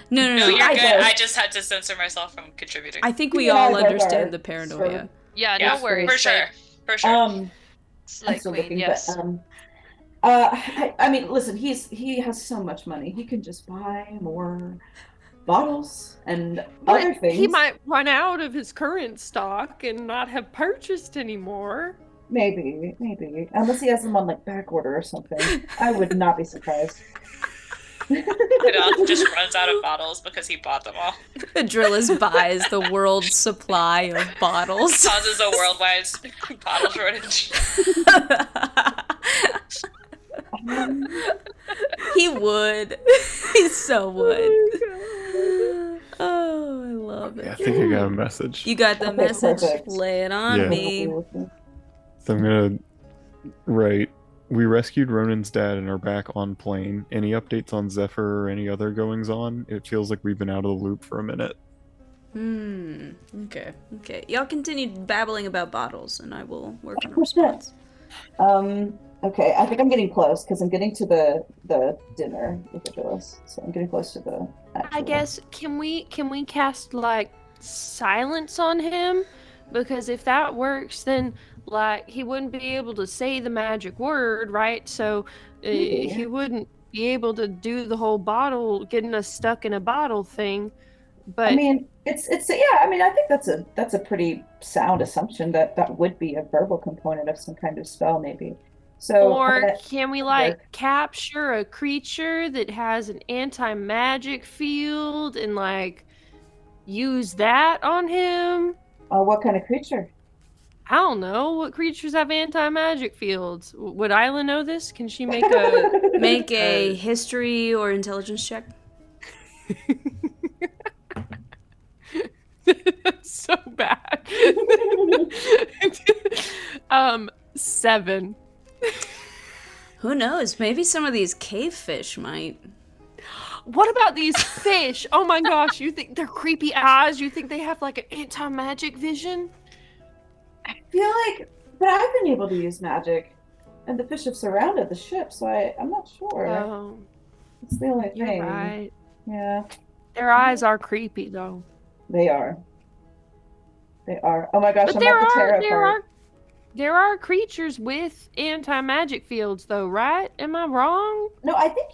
No, you're good. I just had to censor myself from contributing. I think we all understand the paranoia. Yeah, no worries. For sure. For sure. Slay Queen, yes. But, I mean, listen, he has so much money. He can just buy more bottles and other things. He might run out of his current stock and not have purchased anymore. Maybe. Unless he has them on like back order or something. I would not be surprised. Just runs out of bottles because he bought them all. Drillis buys the world's supply of bottles. Causes a worldwide bottle shortage. He would. He so would. Oh, I love it. I think I got a message. You got the message? Perfect. Lay it on me. So I'm gonna write, we rescued Ronan's dad and are back on plane. Any updates on Zephyr or any other goings on? It feels like we've been out of the loop for a minute. Okay. Y'all continue babbling about bottles and I will work on a response. Okay, I think I'm getting close because I'm getting to the dinner with the Drillis. So I'm getting close to the actual... I guess can we cast like silence on him? Because if that works, then like he wouldn't be able to say the magic word, right? So he wouldn't be able to do the whole bottle, getting us stuck in a bottle thing. But I mean, it's yeah. I mean, I think that's a pretty sound assumption that would be a verbal component of some kind of spell, maybe. So, or can we like capture a creature that has an anti-magic field and like use that on him? What kind of creature? I don't know. What creatures have anti-magic fields? Would Isla know this? Can she make a history or intelligence check? That's so bad. 7. Who knows? Maybe some of these cave fish might. What about these fish? Oh my gosh, you think they're creepy eyes? You think they have like an anti-magic vision? I feel like, but I've been able to use magic, and the fish have surrounded the ship, so I'm not sure. Oh, it's the only thing. You're right. Yeah. Their eyes are creepy, though. They are. Oh my gosh, but there are creatures with anti-magic fields, though, right? Am I wrong? No, I think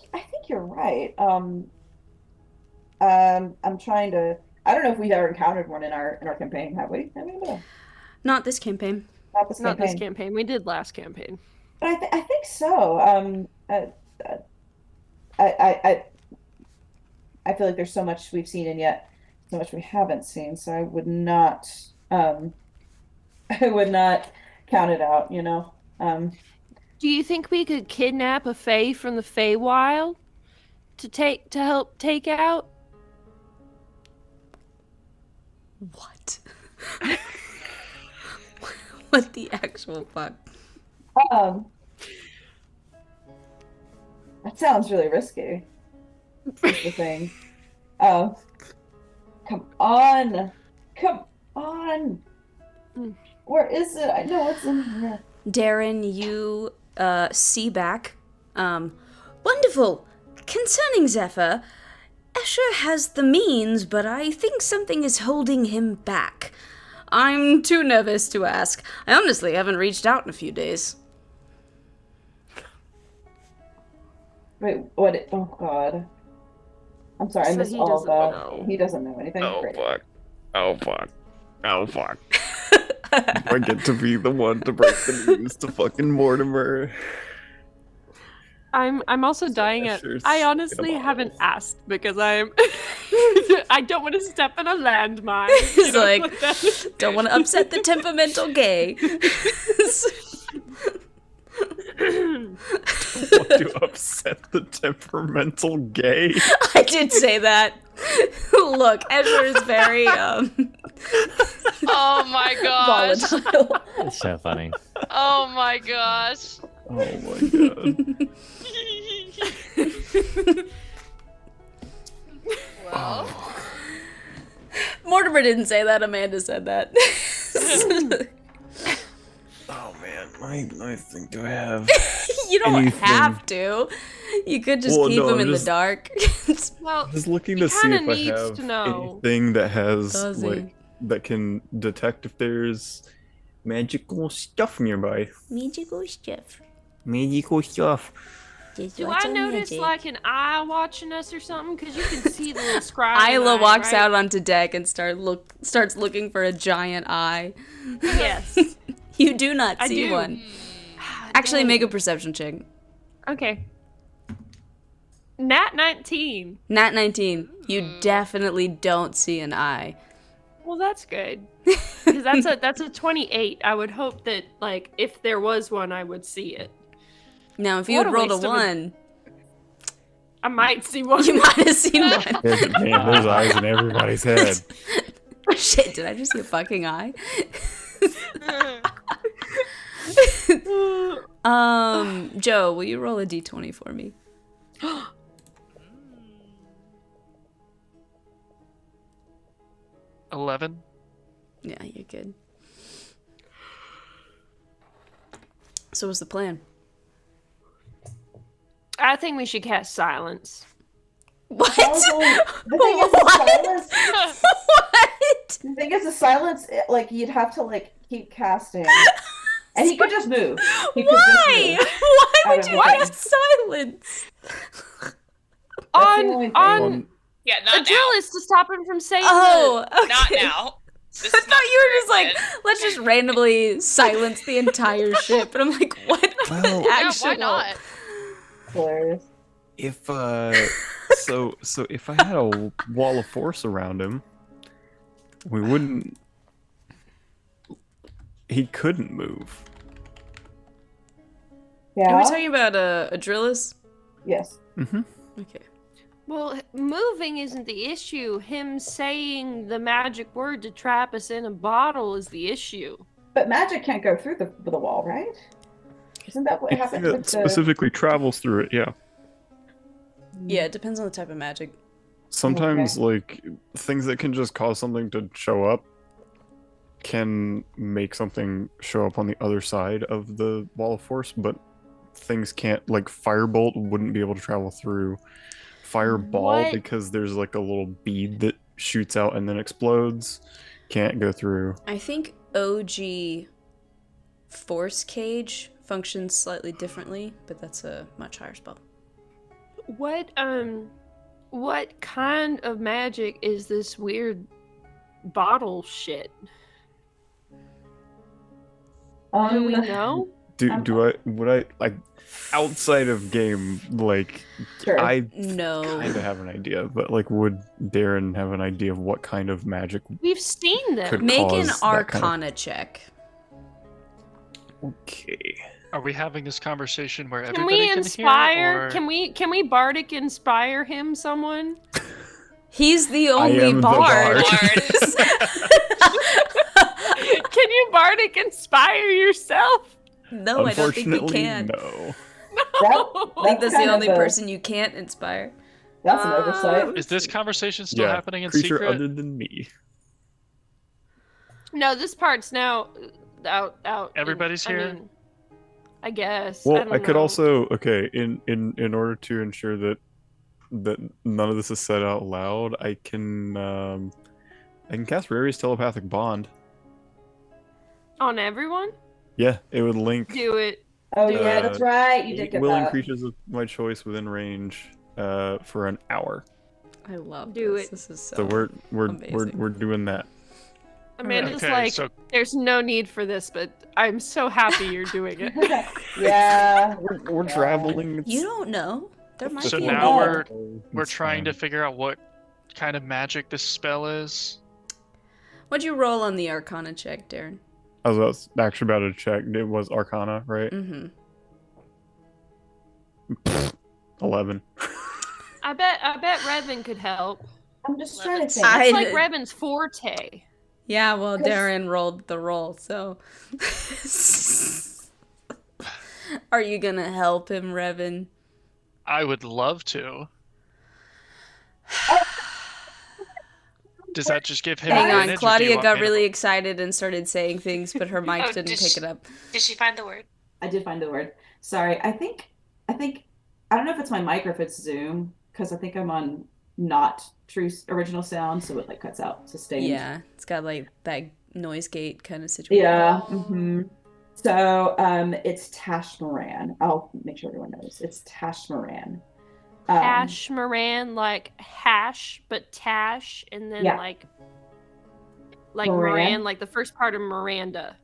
you're right. I'm trying to. I don't know if we've ever encountered one in our campaign, have we? I don't know. Not this campaign. Not this campaign. We did last campaign. But I think so. I feel like there's so much we've seen and yet so much we haven't seen. So I would not count it out. You know. Do you think we could kidnap a Fae from the Feywild to help take out? What? What the actual fuck? That sounds really risky. That's the thing. Come on. Where is it? I know it's in here. Darren, you see back. Wonderful. Concerning Zephyr, Escher has the means, but I think something is holding him back. I'm too nervous to ask. I honestly haven't reached out in a few days. Wait, what? Oh, God. I'm sorry, I So missed he all of doesn't that. know. He doesn't know anything. Oh Great. fuck. Oh fuck. Oh fuck. I get to be the one to break the news to fucking Mortimer. I'm also dying at. Sure, I in a honestly bottle. haven't asked because I'm. I don't want to step in a landmine. He's like, don't want to upset the temperamental gay. Want to upset the temperamental gay? I did say that. Look, Ezra is very Oh my gosh. volatile. It's so funny. Oh my gosh. Oh my god. Well, Mortimer didn't say that. Amanda said that. Oh man, I think, do I have You don't anything? have to. You could just Well, keep no, him I'm in just- the dark. Well, Just looking he to see kinda if I needs have to know. anything that has Does he? like that can detect if there's magical stuff nearby. Magical stuff. Magical stuff. do I notice like an eye watching us or something? Because you can see the little scribe. Isla eye, walks right? out onto deck and starts looking for a giant eye. Yes. You do not I see do. one. Actually, make a perception check. Okay. Nat 19. Nat 19. You definitely don't see an eye. Well, that's good. Because that's a 28. I would hope that like if there was one, I would see it. Now, if you What had a rolled a waste of a- 1, I might see one. you might have seen one. Man, there's eyes in everybody's head. Shit, did I just see a fucking eye? Joe, will you roll a d20 for me? 11. Yeah, you're good. So what's the plan? I think we should cast silence. What? The thing is, the silence. What? The thing is, the silence. Like you'd have to like keep casting, and he could just move. He could just Why? move. Why I would don't you know. cast silence? That's the only thing. On Yeah, a not now. drill is to stop him from saying Oh, okay. Not now. This I is thought not you were just current like, plan. let's just randomly silence the entire ship. And I'm like, what? Well, yeah, Actual... why not? Hilarious. If so if I had a wall of force around him, we wouldn't. He couldn't move. Yeah. Are we talking about a drillist? Yes. Mm-hmm. Okay. Well, moving isn't the issue. Him saying the magic word to trap us in a bottle is the issue. But magic can't go through the wall, right? Isn't that what happened with It the? specifically travels through it. Yeah. Yeah, it depends on the type of magic. Sometimes, like, things that can just cause something to show up can make something show up on the other side of the wall of force, but things can't, like, firebolt wouldn't be able to travel through fireball What? because there's, like, a little bead that shoots out and then explodes. Can't go through. I think OG Force Cage functions slightly differently, but that's a much higher spell. What kind of magic is this weird bottle shit? Do we know? Would I, like, outside of game, like, Sure. I No. kind of have an idea, but, like, would Darren have an idea of what kind of magic We've seen them. could Make an cause that kind of- Arcana check. Okay. Are we having this conversation where Can everybody we can inspire? hear? Can we bardic inspire him? Someone? He's the I only am the bard. Can you bardic inspire yourself? No, I don't think you Unfortunately, can. no. I think that's the kind only of a- person you can't inspire. That's an oversight. Is this conversation still happening in creature secret? other than me. No, this part's now out. Everybody's here? I guess. Well, don't I could know. also in order to ensure that none of this is said out loud, I can cast Rari's telepathic bond. On everyone. Yeah, it would link Do it. Oh yeah, that's right. You did get willing that. creatures of my choice within range for an hour. I love Do this. it. This is so. So we're amazing. doing that. Amanda's Okay, like, so- there's no need for this, but I'm so happy you're doing it. Yeah. We're traveling. You don't know. There might So be a now need. we're trying to figure out what kind of magic this spell is. What'd you roll on the Arcana check, Darren? I was actually about to check. It was Arcana, right? Mm-hmm. 11. I bet Revan could help. I'm just trying to think. It's like Revan's forte. Yeah, well, Darren rolled the roll, so. Are you gonna help him, Revan? I would love to. Does that just give him Hang on, advantage, or do you Claudia want got me to- really excited and started saying things, but her mic didn't pick it up. Did she find the word? I did find the word. Sorry. I think I don't know if it's my mic or if it's Zoom, because I think I'm on not true original sound, so it like cuts out sustained. Yeah, it's got like that noise gate kind of situation. Yeah. Mm-hmm. So it's Tash Moran. I'll make sure everyone knows. It's Tash Moran. Tash Moran, like hash, but Tash, and then Yeah. like Moran? like the first part of Miranda.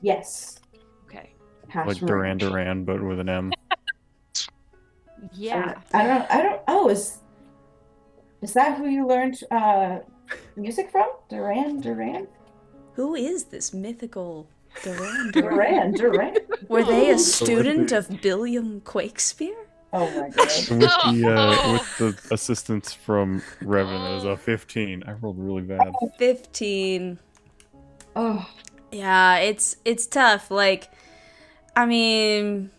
Yes. Okay. Tash Like Moran. Duran, but with an M. Yeah. I don't. Oh, is that who you learned music from? Duran? Who is this mythical Duran? Duran. Were they a student of William Quakespeare? Oh my god. With the assistance from Revan, it was a 15. I rolled really bad. 15. Oh. Yeah, it's tough. Like, I mean,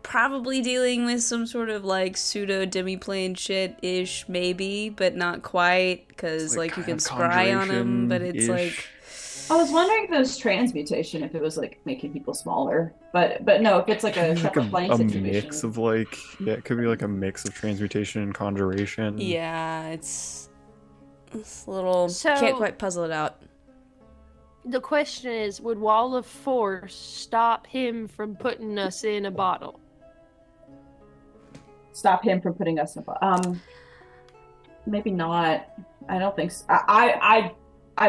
probably dealing with some sort of like pseudo demiplane shit ish, maybe, but not quite, because like you can scry on him, but it's like. I was wondering if it was transmutation, if it was like making people smaller, but no, if it's like a separate plane situation. Mix of like, yeah, it could be like a mix of transmutation and conjuration. Yeah, it's a little. So- Can't quite puzzle it out. The question is, would Wall of Force stop him from putting us in a bottle? Stop him from putting us in a maybe not. I don't think so. I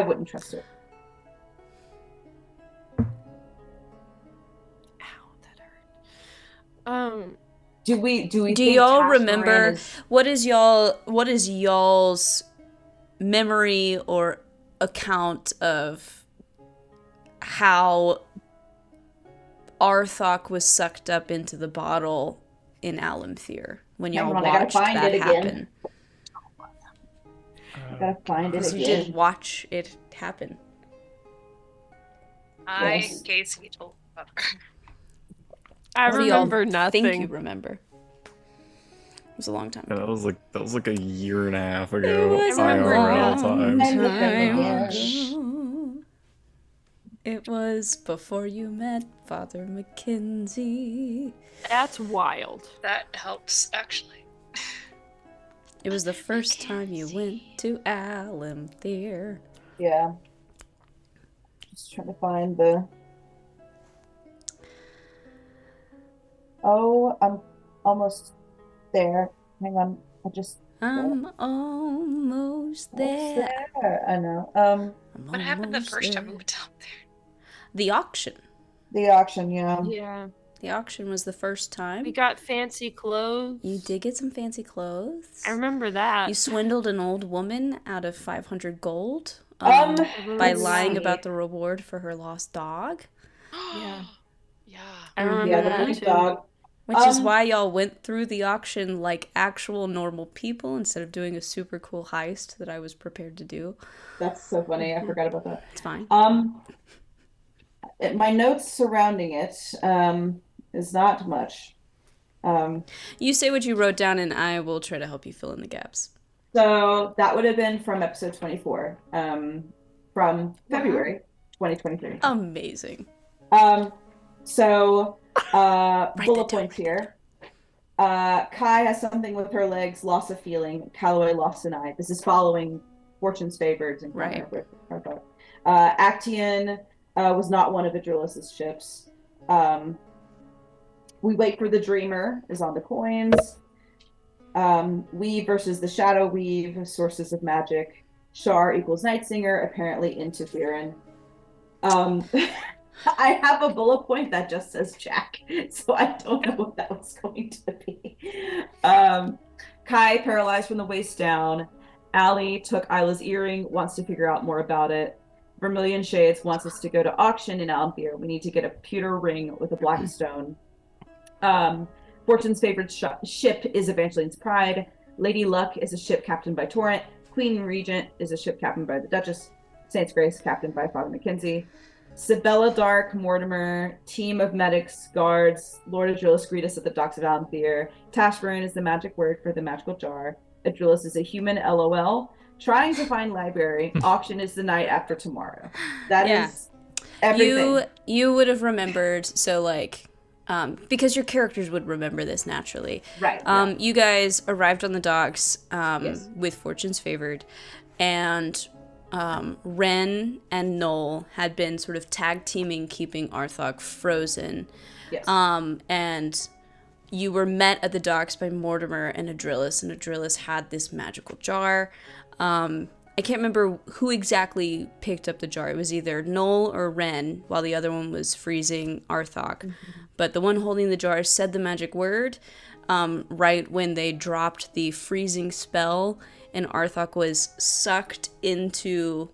wouldn't trust it. Do y'all remember what is y'all's memory or account of how Arthok was sucked up into the bottle in Alamthir when y'all watched that happen? I gotta find it again. You did watch it happen. Casey told me. I remember nothing. Think you remember? It was a long time ago. Yeah, that was like a year and a half ago. It was a long time ago. It was before you met Father Mackenzie. That's wild. That helps, actually. It was the first time you went to Alamthir. Yeah. Just trying to find the. Oh, I'm almost there. Hang on. I'm almost there. I know. What happened the first time we went down there? The auction. The auction, yeah. Yeah. The auction was the first time. We got fancy clothes. You did get some fancy clothes. I remember that. You swindled an old woman out of 500 gold by lying about the reward for her lost dog. Yeah. Yeah. I remember that too. Dog. Which is why y'all went through the auction like actual normal people instead of doing a super cool heist that I was prepared to do. That's so funny. I forgot about that. It's fine. My notes surrounding it is not much. You say what you wrote down and I will try to help you fill in the gaps. So that would have been from episode 24, from February 2023. Amazing. So bullet points here. Kai has something with her legs, loss of feeling. Calloway lost an eye. This is following Fortune's favorites and right. Actian was not one of Idrilis's ships. We wait for the Dreamer is on the coins. Weave versus the Shadow Weave, sources of magic. Shar equals Night Singer, apparently interfering. I have a bullet point that just says Jack, so I don't know what that was going to be. Kai, paralyzed from the waist down. Allie took Isla's earring, wants to figure out more about it. Vermilion Shades wants us to go to auction in Alamthir. We need to get a pewter ring with a black stone. Fortune's favorite ship is Evangeline's Pride. Lady Luck is a ship captained by Torrent. Queen Regent is a ship captained by the Duchess. Saint's Grace captained by Father Mackenzie. Sabella Dark, Mortimer, team of medics, guards, Lord Adrillis greet us at the docks of Alamthir. Tashburn is the magic word for the magical jar. Adrillis is a human LOL. Trying to find library. Auction is the night after tomorrow. That is everything. You would have remembered, so like, because your characters would remember this naturally. Right. You guys arrived on the docks with Fortune's Favored, and Ren and Noel had been sort of tag teaming, keeping Arthok frozen. Yes. And you were met at the docks by Mortimer and Adrillis had this magical jar. I can't remember who exactly picked up the jar. It was either Noel or Ren, while the other one was freezing Arthok. Mm-hmm. But the one holding the jar said the magic word right when they dropped the freezing spell, and Arthok was sucked into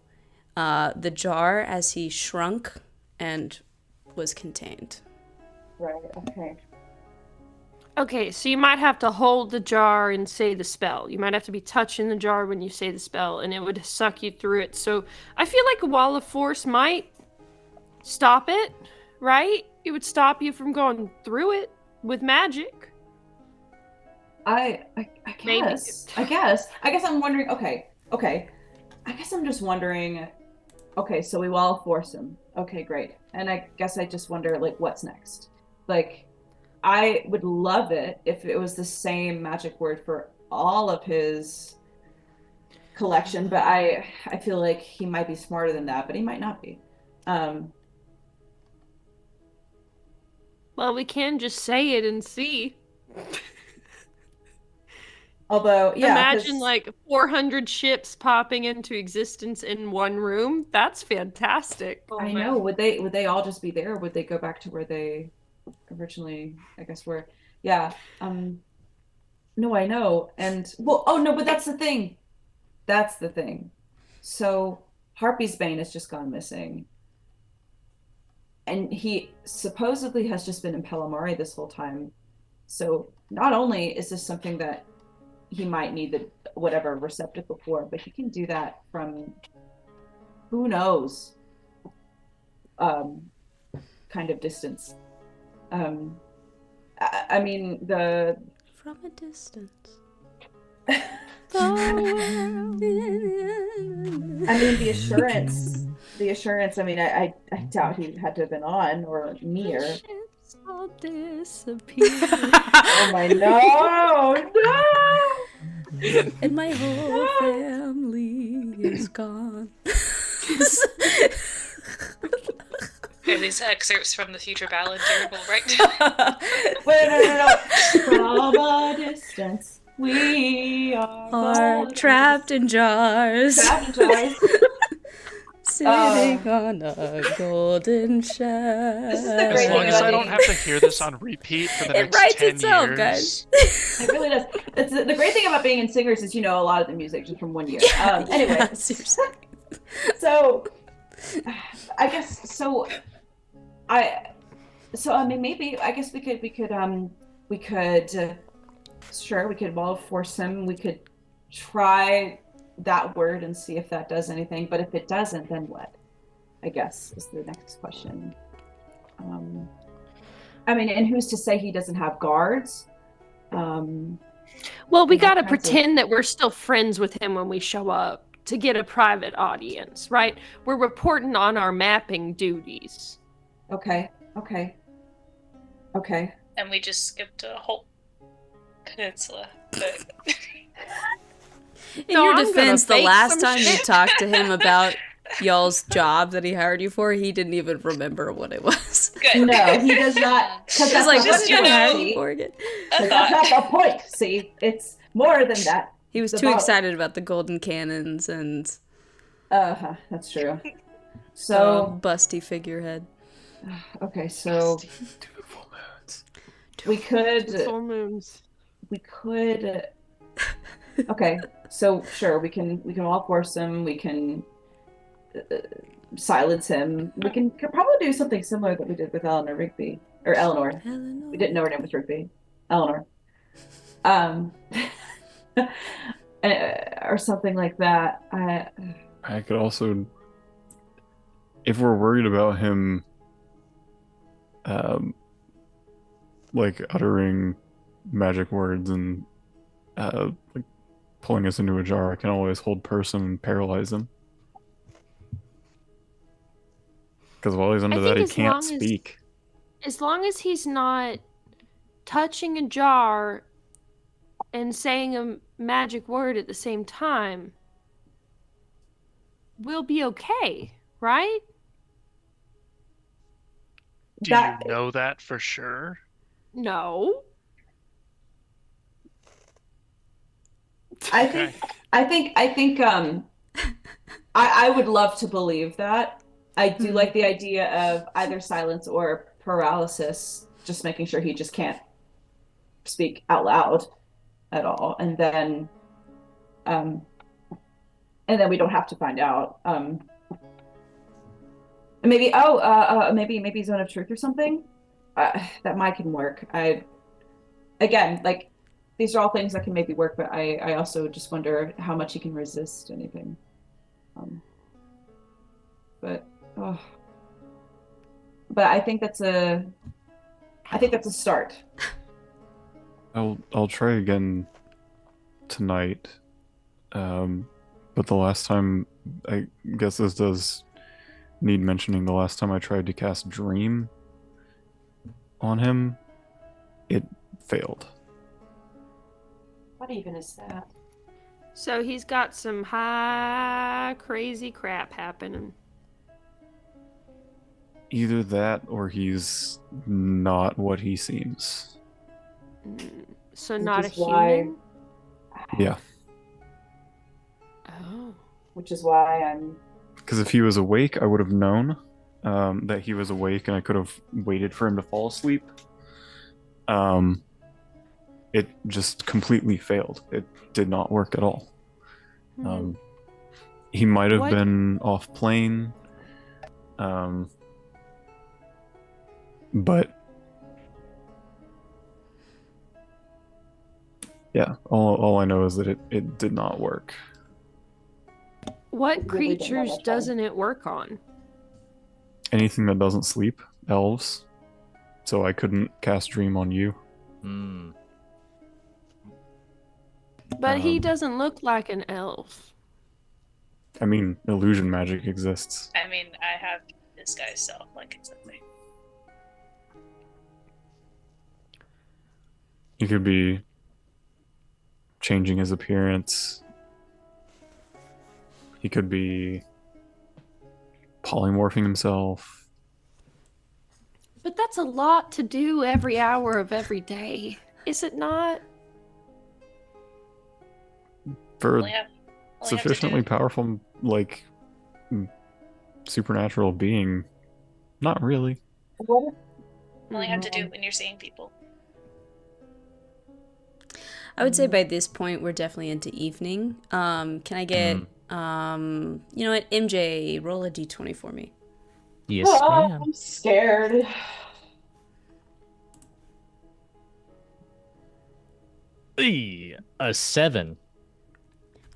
the jar as he shrunk and was contained. Right, okay. Okay, so you might have to hold the jar and say the spell. You might have to be touching the jar when you say the spell, and it would suck you through it. So I feel like a wall of force might stop it, right? It would stop you from going through it with magic. I guess. I guess I'm wondering, okay. I guess I'm just wondering, okay, so we wall of force him. Okay, great. And I guess I just wonder, like, what's next? Like, I would love it if it was the same magic word for all of his collection, but I feel like he might be smarter than that, but he might not be. Well, we can just say it and see. Although, yeah. Imagine like 400 ships popping into existence in one room. That's fantastic. I know. Would they all just be there? Or would they go back to where they originally, I guess, were? Yeah. No, I know. And well, oh no, but that's the thing. So Harpy's Bane has just gone missing. And he supposedly has just been in Pelamari this whole time. So not only is this something that he might need the whatever receptacle for, but he can do that from who knows kind of distance. I mean from a distance. I mean the assurance, I mean I doubt he had to have been on or near. The ships all disappear. Oh my no! And my whole family is gone. Are these excerpts from the future ballad terrible right now? Wait, no. From a distance, we are trapped in jars. Sitting on a golden shell. As long as I don't have to hear this on repeat for the next 10 years. It writes itself, guys. It really does. The great thing about being in Singers is you know a lot of the music just from 1 year. Anyway, yeah, seriously. So I guess so. I mean maybe I guess we could sure we could wall force him. We could try that word and see if that does anything, but if it doesn't, then what? I guess is the next question. I mean, and who's to say he doesn't have guards? Well, we gotta pretend that we're still friends with him when we show up to get a private audience, right? We're reporting on our mapping duties. Okay. And we just skipped a whole peninsula. But... In your defense, the last time you talked to him about y'all's job that he hired you for, he didn't even remember what it was. Good. Good. No, he does not. Because that's like, not what the did I have point. you for again? That's not the point. See, it's more than that. He was too excited about the golden cannons and. That's true. So busty figurehead. Okay, so Two full moons. We could. Full moons. We could. Okay, so sure, we can all force him. We can silence him. We can probably do something similar that we did with Eleanor Rigby or Eleanor. We didn't know her name was Rigby. Eleanor. Or something like that. I could also, if we're worried about him, like uttering magic words and like pulling us into a jar, I can always hold person and paralyze him. Because while he's under that, he can't speak. As long as he's not touching a jar and saying a magic word at the same time, we'll be okay, right? Do you know that for sure? No. I think I would love to believe that. I do like the idea of either silence or paralysis, just making sure he just can't speak out loud at all, and then we don't have to find out. Maybe maybe Zone of Truth or something. That might can work. Again, like, these are all things that can maybe work, but I also just wonder how much he can resist anything. But I think that's a start. I'll try again tonight. But the last time, I guess this does need mentioning, the last time I tried to cast Dream on him, it failed. What even is that? So he's got some high crazy crap happening. Either that or he's not what he seems. So not a human? Yeah. Oh. Which is why I'm... Because if he was awake, I would have known that he was awake, and I could have waited for him to fall asleep. It just completely failed. It did not work at all. He might have been off plane, but yeah, all I know is that it did not work. What creatures doesn't it work on? Anything that doesn't sleep, elves. So I couldn't cast Dream on you. But he doesn't look like an elf. I mean, illusion magic exists. I mean, I have this guy's self, like, exactly. He could be changing his appearance. He could be polymorphing himself. But that's a lot to do every hour of every day, is it not? For sufficiently powerful, like, supernatural being, not really. You only have to do it when you're seeing people. I would say by this point we're definitely into evening. Can I get you know what, MJ, roll a d20 for me. Yes, ma'am. I'm scared. A 7.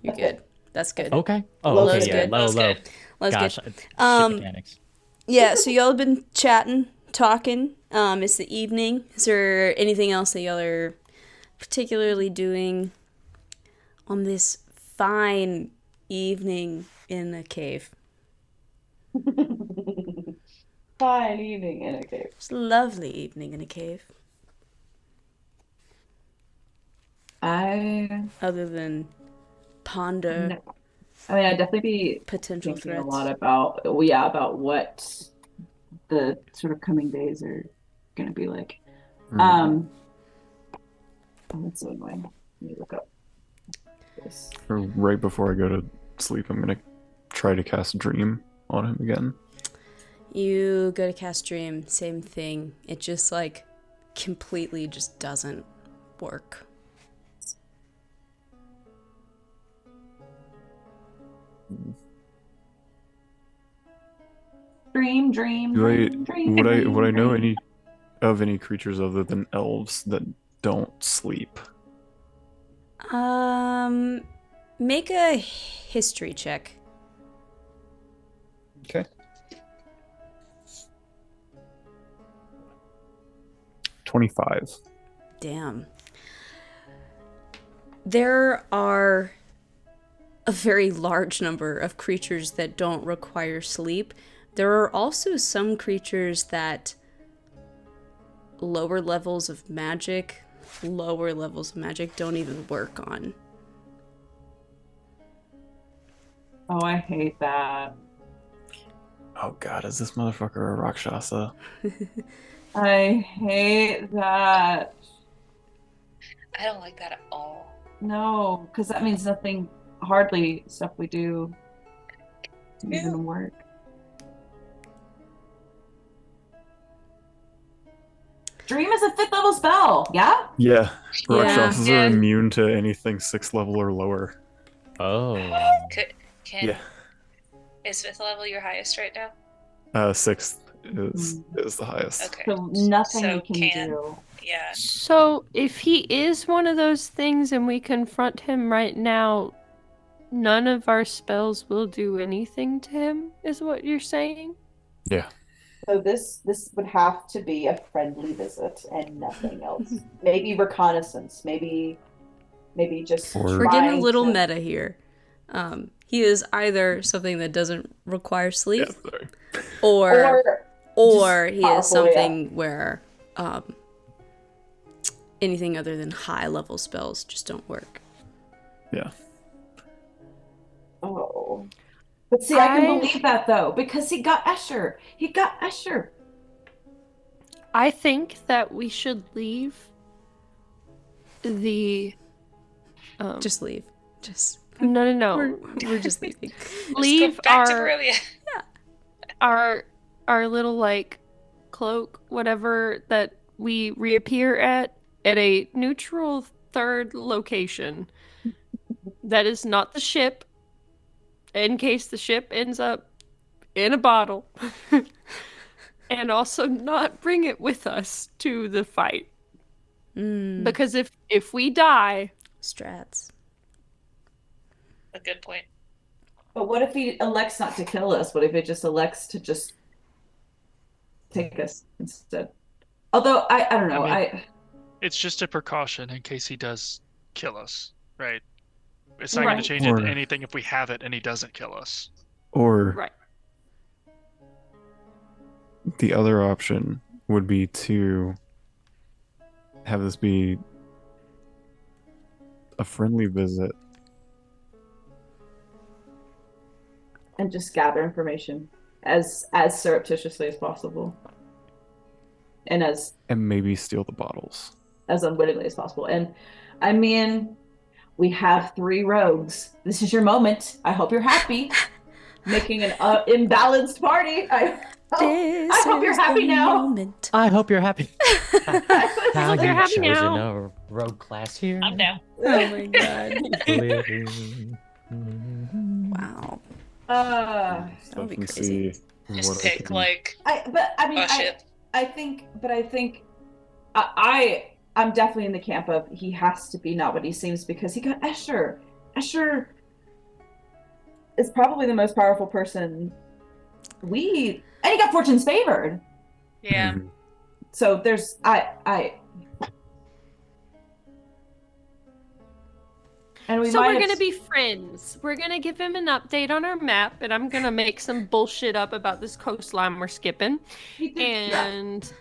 You're good. That's good. Okay. Oh, Low's okay. Yeah. good. Low. Low's Gosh, good. shit mechanics. Yeah, so y'all have been chatting, talking. It's the evening. Is there anything else that y'all are particularly doing on this fine evening in a cave? Fine evening in a cave. It's a lovely evening in a cave. Other than ponder. No. I mean, I'd definitely be potential thinking threats. a lot about what the sort of coming days are going to be like. Mm. That's so annoying. Let me look up this. Right before I go to sleep, I'm gonna try to cast Dream on him again. You go to cast Dream, same thing. It just like completely just doesn't work. Dream. Would I know any creatures other than elves that don't sleep? Make a history check. Okay. 25. Damn. There are a very large number of creatures that don't require sleep. There are also some creatures that lower levels of magic don't even work on. Oh, I hate that. Oh god, is this motherfucker a Rakshasa? I hate that. I don't like that at all. No, because that means hardly stuff we do even work. Dream is a 5th level spell, yeah? Yeah. Rakshasas Yeah. are immune to anything 6th level or lower. Oh. Is 5th level your highest right now? 6th is the highest. Okay. So nothing we can do. Yeah. So if he is one of those things and we confront him right now, none of our spells will do anything to him, is what you're saying? Yeah. So this would have to be a friendly visit and nothing else. Maybe reconnaissance. Maybe just. We're getting a little meta here. He is either something that doesn't require sleep, or he is something where anything other than high level spells just don't work. Yeah. Oh. But see, I can believe that though, because he got Escher. I think that we should leave the. Just leave. No. We're just leaving. Leave back to Barovia. our little like cloak, whatever that we reappear at a neutral third location. That is not the ship. In case the ship ends up in a bottle. And also not bring it with us to the fight. Because if we die... Strats. A good point. But what if he elects not to kill us? What if it just elects to just take us instead? Although, I don't know. It's just a precaution in case he does kill us, right? It's not going to change anything if we have it and he doesn't kill us. Or the other option would be to have this be a friendly visit. And just gather information as surreptitiously as possible. And maybe steal the bottles. As unwittingly as possible. And I mean, we have 3 rogues. This is your moment. I hope you're happy. Making an imbalanced party. I hope you're happy now. Moment. I hope you're happy. How you're happy chosen now. a rogue class here. I'm down. Oh my god. Wow. That would be crazy. Just pick like. I think I'm definitely in the camp of he has to be not what he seems because he got Escher. Escher is probably the most powerful person and he got Fortune's favored. Yeah. So there's and we're gonna be friends. We're gonna give him an update on our map, and I'm gonna make some bullshit up about this coastline we're skipping. And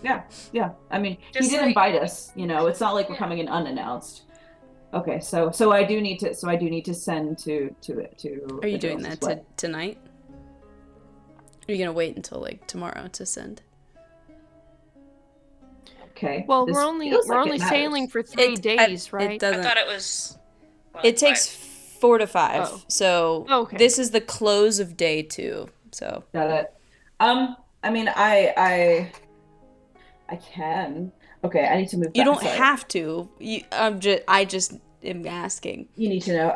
yeah. I mean, he did invite us. You know, it's not like we're coming in unannounced. Okay, so I do need to send to. Are you doing that tonight? Are you gonna wait until like tomorrow to send? Okay. Well, we're only sailing for 3 days, right? It doesn't. I thought it was. Well, it takes 4 to 5. Oh. So Okay. This is the close of day 2. So got it. I mean, I can. Okay, I need to move. You don't have to. I just am asking. You need to know.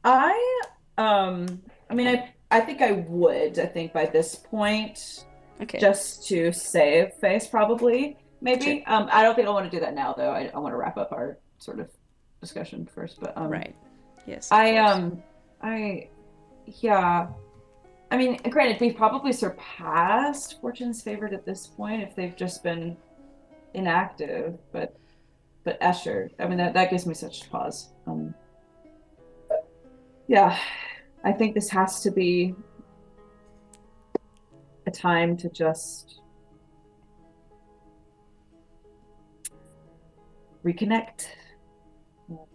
I mean, I think I would. I think by this point, Okay. just to save face, probably, maybe. Sure. I don't think I want to do that now, though. I want to wrap up our sort of discussion first. But right. Yes. Yeah. I mean, granted, we've probably surpassed Fortune's favorite at this point if they've just been inactive, but Escher, I mean, that gives me such pause. Yeah, I think this has to be a time to just reconnect.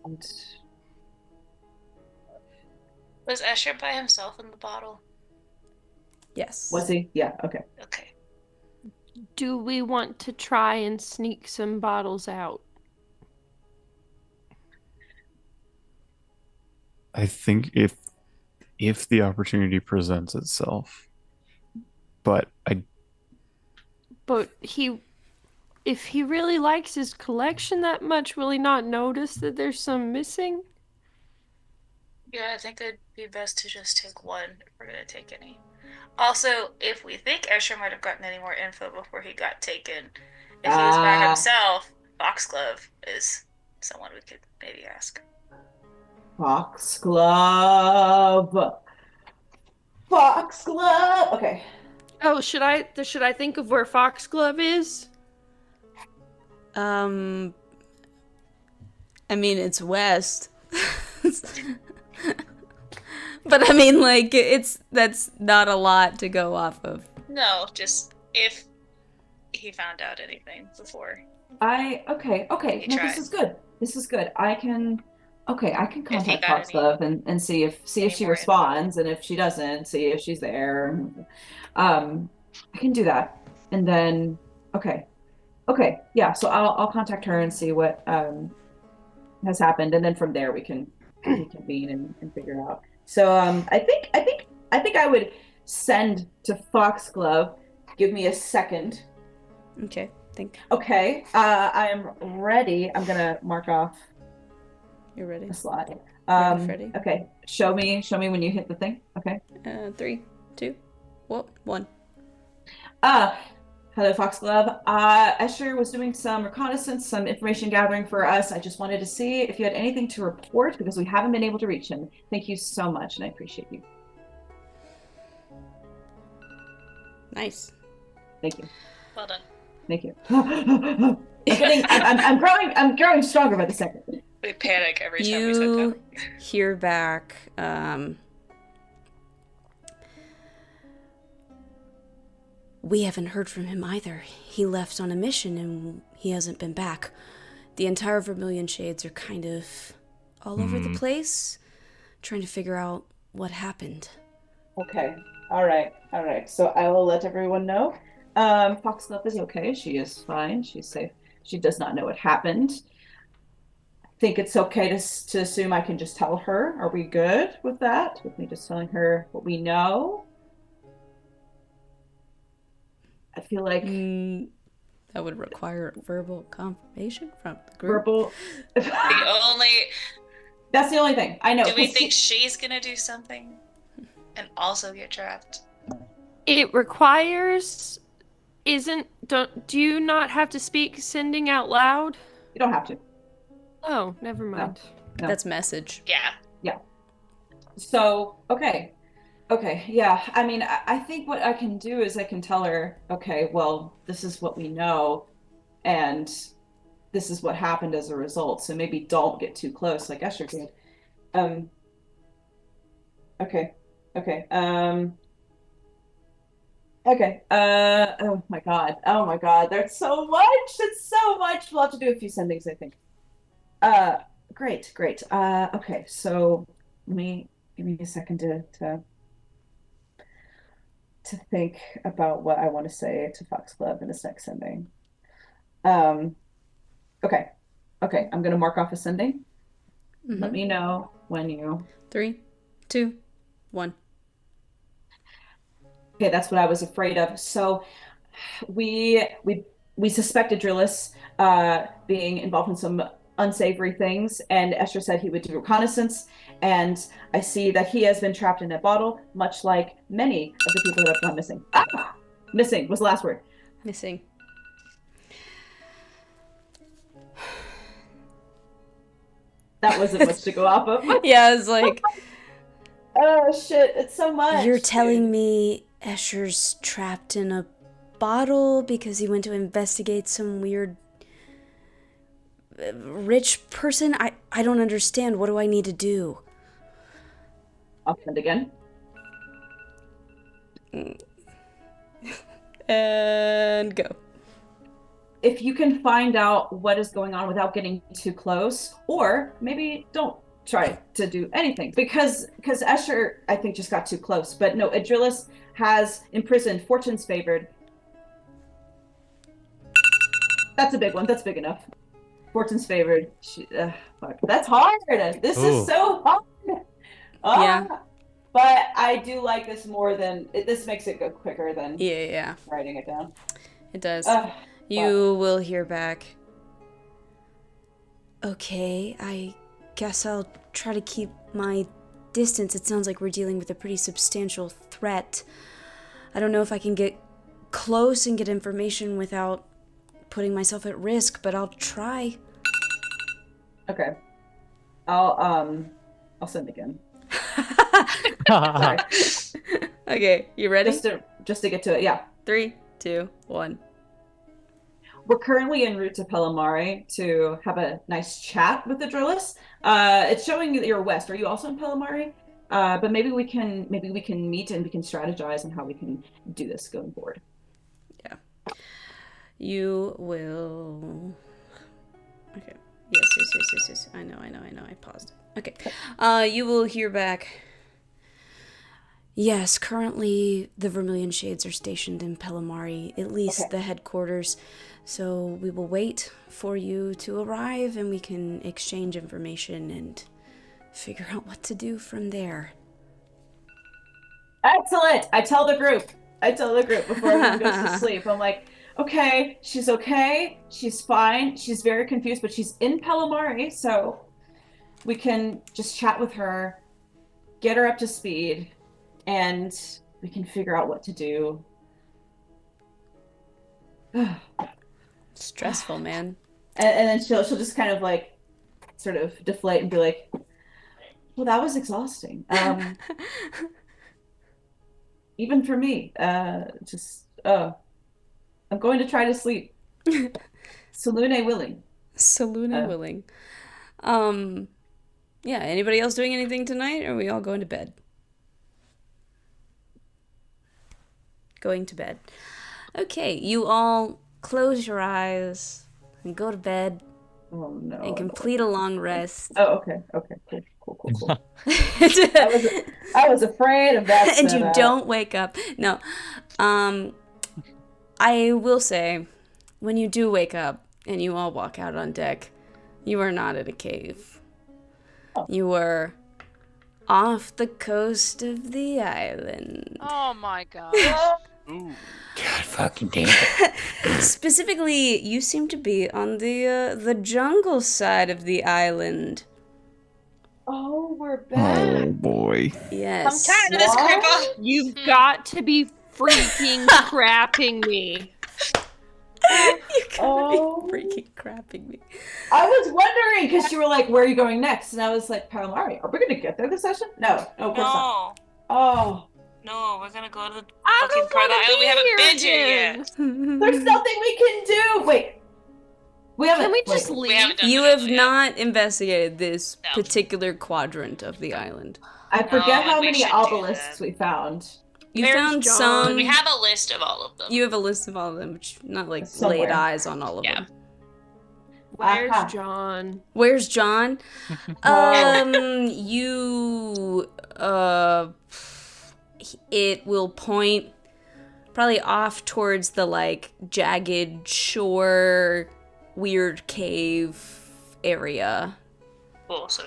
And was Escher by himself in the bottle? Yes. Was he? Yeah, okay. Okay. Do we want to try and sneak some bottles out? I think if the opportunity presents itself, but if he really likes his collection that much, will he not notice that there's some missing? Yeah, I think it'd be best to just take one if we're gonna take any. Also, if we think Escher might have gotten any more info before he got taken, if he was by himself, Foxglove is someone we could maybe ask. Foxglove. Okay. Oh, should I think of where Foxglove is? I mean, it's west. But I mean, like, that's not a lot to go off of. No, just if he found out anything before. Okay. No, this is good. I can contact Foxglove and see if she responds, and if she doesn't, see if she's there. I can do that, and then okay, yeah. So I'll contact her and see what has happened, and then from there we can reconvene and figure out. So I think I would send to Foxglove. Give me a second. Okay. Okay. I am ready. I'm gonna mark off. You're ready. A slot. Ready. Okay. Show me when you hit the thing. Okay. 3, 2, 1. Hello, Foxglove. Escher was doing some reconnaissance, some information gathering for us. I just wanted to see if you had anything to report because we haven't been able to reach him. Thank you so much, and I appreciate you. Nice. Thank you. Well done. Thank you. I'm growing stronger by the second. We panic every time we said that. You hear back. We haven't heard from him either. He left on a mission and he hasn't been back. The entire Vermilion Shades are kind of all over the place, trying to figure out what happened. Okay. All right. So I will let everyone know. Foxglove is okay. She is fine. She's safe. She does not know what happened. I think it's okay to assume I can just tell her. Are we good with that? With me just telling her what we know? I feel like that would require verbal confirmation from the group. That's the only thing I know. Do we think she's gonna do something and also get trapped? It requires. Do you not have to speak sending out loud? You don't have to. Oh, never mind. No. That's message. Yeah. So okay, yeah. I mean, I think what I can do is I can tell her, okay, well, this is what we know, and this is what happened as a result. So maybe don't get too close, like Escher did. Okay. Oh my god. There's so much. It's so much. We'll have to do a few sendings, I think. Great. Okay. So give me a second to to think about what I want to say to Foxglove in this next sending. Okay. Okay, I'm gonna mark off a sending. Let me know when you. 3, 2, 1. Okay, that's what I was afraid of. So we suspected Drillis being involved in some unsavory things, and Esther said he would do reconnaissance, and I see that he has been trapped in a bottle, much like many of the people that have gone missing. Missing was the last word. Missing. That wasn't much to go off of. Yeah, it's like... Oh, shit, it's so much. You're telling me Escher's trapped in a bottle because he went to investigate some weird rich person? I don't understand. What do I need to do? I'll send again. And go. If you can find out what is going on without getting too close, or maybe don't try to do anything, because Escher, I think, just got too close. But no, Adrillis has imprisoned Fortune's favored. That's a big one. That's big enough. Fortune's favored. Fuck. That's hard. This is so hard. Yeah. But I do like this more than this makes it go quicker than Yeah. writing it down. It does. You will hear back. Okay, I guess I'll try to keep my distance. It sounds like we're dealing with a pretty substantial threat. I don't know if I can get close and get information without putting myself at risk, but I'll try. Okay. I'll send again. Sorry. Okay, you ready? Just to get to it, yeah. 3, 2, 1. We're currently en route to Pelamare to have a nice chat with the Drillis. It's showing that you're west. Are you also in Pelamare? But maybe we can meet and we can strategize on how we can do this going forward. Yeah. You will. Okay. Yes. I know. I paused. Okay. You will hear back. Yes, currently the Vermilion Shades are stationed in Pelamare, at least the headquarters. So we will wait for you to arrive and we can exchange information and figure out what to do from there. Excellent! I tell the group before everyone goes to sleep. I'm like, okay, she's fine, she's very confused, but she's in Pelamare, so we can just chat with her, get her up to speed, and we can figure out what to do. Stressful, man. And then she'll just kind of like sort of deflate and be like, well, that was exhausting. Even for me. I'm going to try to sleep. Salune willing. Willing. Yeah, anybody else doing anything tonight, or are we all going to bed? Going to bed. Okay, you all close your eyes and go to bed. Oh no. And complete a long rest. Oh, okay. Cool. I was afraid of that. And you don't wake up. No. I will say, when you do wake up and you all walk out on deck, you are not in a cave. Oh. You were off the coast of the island. Oh my god. Ooh. God fucking damn it. Specifically, you seem to be on the jungle side of the island. Oh, we're back. Oh boy. Yes. I'm tired of this crap. You've got to be freaking crapping me. You gotta be freaking crapping me. I was wondering, because you were like, where are you going next? And I was like, Pelamare. Are we going to get there this session? No, of course not. Oh. No, we're gonna go to the fucking part of the island. We haven't been here yet. There's nothing we can do. Wait. Can we just leave? You have not investigated this particular quadrant of the island. I forget how many obelisks we found. You found some. We have a list of all of them. You have a list of all of them, but not like laid eyes on all of them. Where's John? Where's John? It will point probably off towards the like jagged shore, weird cave area. Cool. So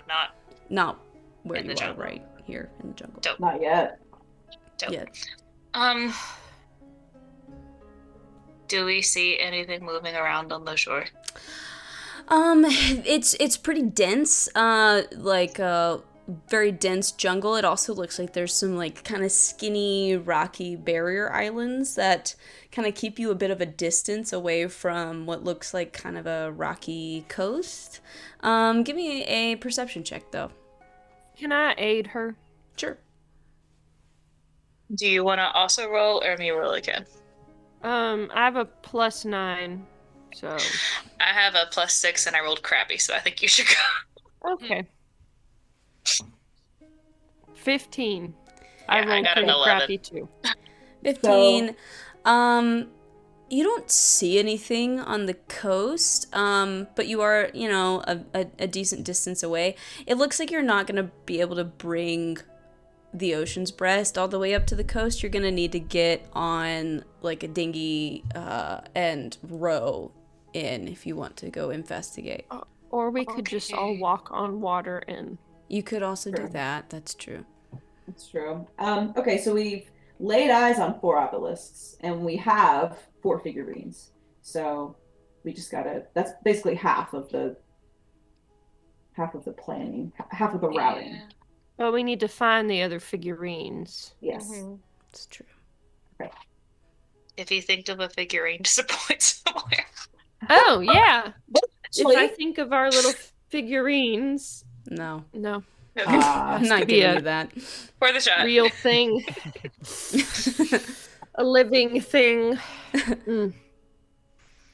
not where in you the are jungle. right here in the jungle. Dope. Not yet. Dope. Yet. Do we see anything moving around on the shore? It's pretty dense, very dense jungle. It also looks like there's some like kind of skinny, rocky barrier islands that kind of keep you a bit of a distance away from what looks like kind of a rocky coast. Give me a perception check though. Can I aid her? Sure. Do you want to also roll, or me roll again? I have a +9, so. I have a +6, and I rolled crappy, so I think you should go. Okay. 15. Yeah, I rolled got an pretty 11. crappy too. 15. You don't see anything on the coast, but you are, a decent distance away. It looks like you're not going to be able to bring the Ocean's Breast all the way up to the coast. You're going to need to get on, like, a dinghy and row in if you want to go investigate. Or we could just all walk on water in. You could also do that. That's true. That's true. Okay, so we've laid eyes on 4 obelisks, and we have 4 figurines. So we just gotta. That's basically half of the planning, half of the routing. Yeah. But we need to find the other figurines. Yes, It's true. Okay. If you think of a figurine, just point somewhere. Oh, yeah. Actually, If I think of our little figurines. No. No. Okay. I'm not giving you that. For the shot. Real thing. A living thing.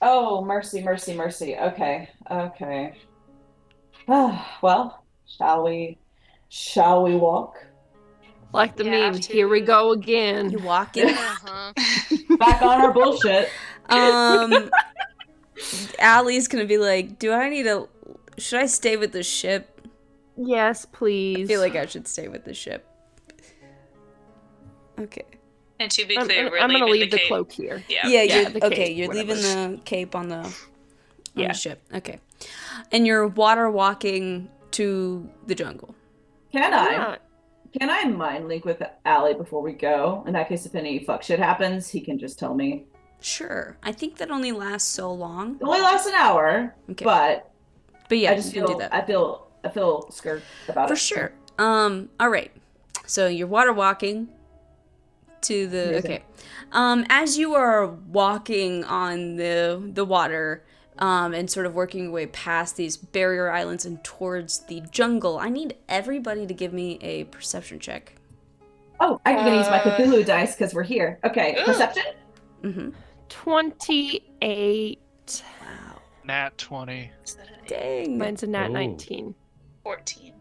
Oh, mercy, mercy, mercy. Okay. Well, shall we walk? Like the You meme, have to. here we go again. You walk in. Uh-huh. Back on our bullshit. Allie's gonna be like, should I stay with the ship? Yes, please. I feel like I should stay with the ship. Okay. And to be clear, we're I'm leaving gonna leave the cape. cloak here. Yeah. Yeah, the okay, cape, you're whatever. leaving the cape on the Yeah. ship. Okay. And you're water walking to the jungle. Can I mind link with Allie before we go? In that case, if any fuck shit happens, he can just tell me. Sure. I think that only lasts so long. It only lasts an hour, Okay. but yeah, I just you can feel do that. I feel scared about For it. sure. All right. So you're water walking to the Amazing. okay. As you are walking on the water, and sort of working your way past these barrier islands and towards the jungle, I need everybody to give me a perception check. Oh, I'm gonna use my Cthulhu dice because we're here. Okay, Ooh. perception. Mm-hmm. 28. Wow. Nat 20. Is that an 8? Dang. Mine's a nat Ooh. 19. 14.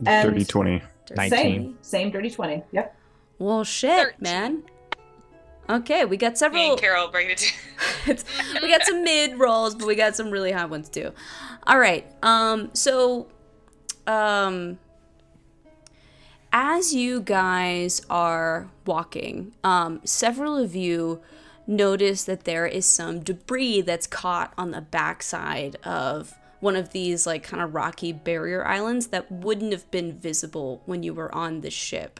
And- Dirty 20. 19. Same dirty 20. Yep. Well, shit, 13. man. Okay, we got Me several. and Carol bring it to. We got some mid rolls, but we got some really high ones too. All right. As you guys are walking, several of you notice that there is some debris that's caught on the backside of one of these like kind of rocky barrier islands that wouldn't have been visible when you were on the ship.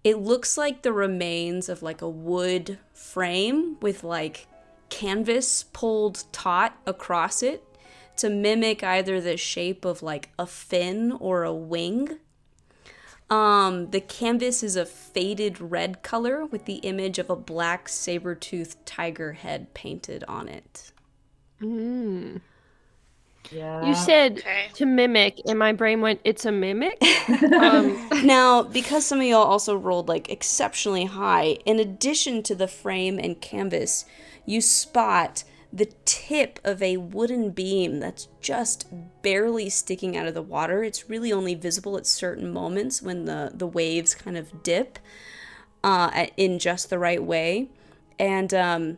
It looks like the remains of like a wood frame with like canvas pulled taut across it to mimic either the shape of like a fin or a wing. The canvas is a faded red color with the image of a black saber-toothed tiger head painted on it. Mm. Yeah. You said Okay. to mimic, and my brain went, it's a mimic? Now, because some of y'all also rolled like exceptionally high, in addition to the frame and canvas, you spot the tip of a wooden beam that's just barely sticking out of the water. It's really only visible at certain moments when the waves kind of dip in just the right way. And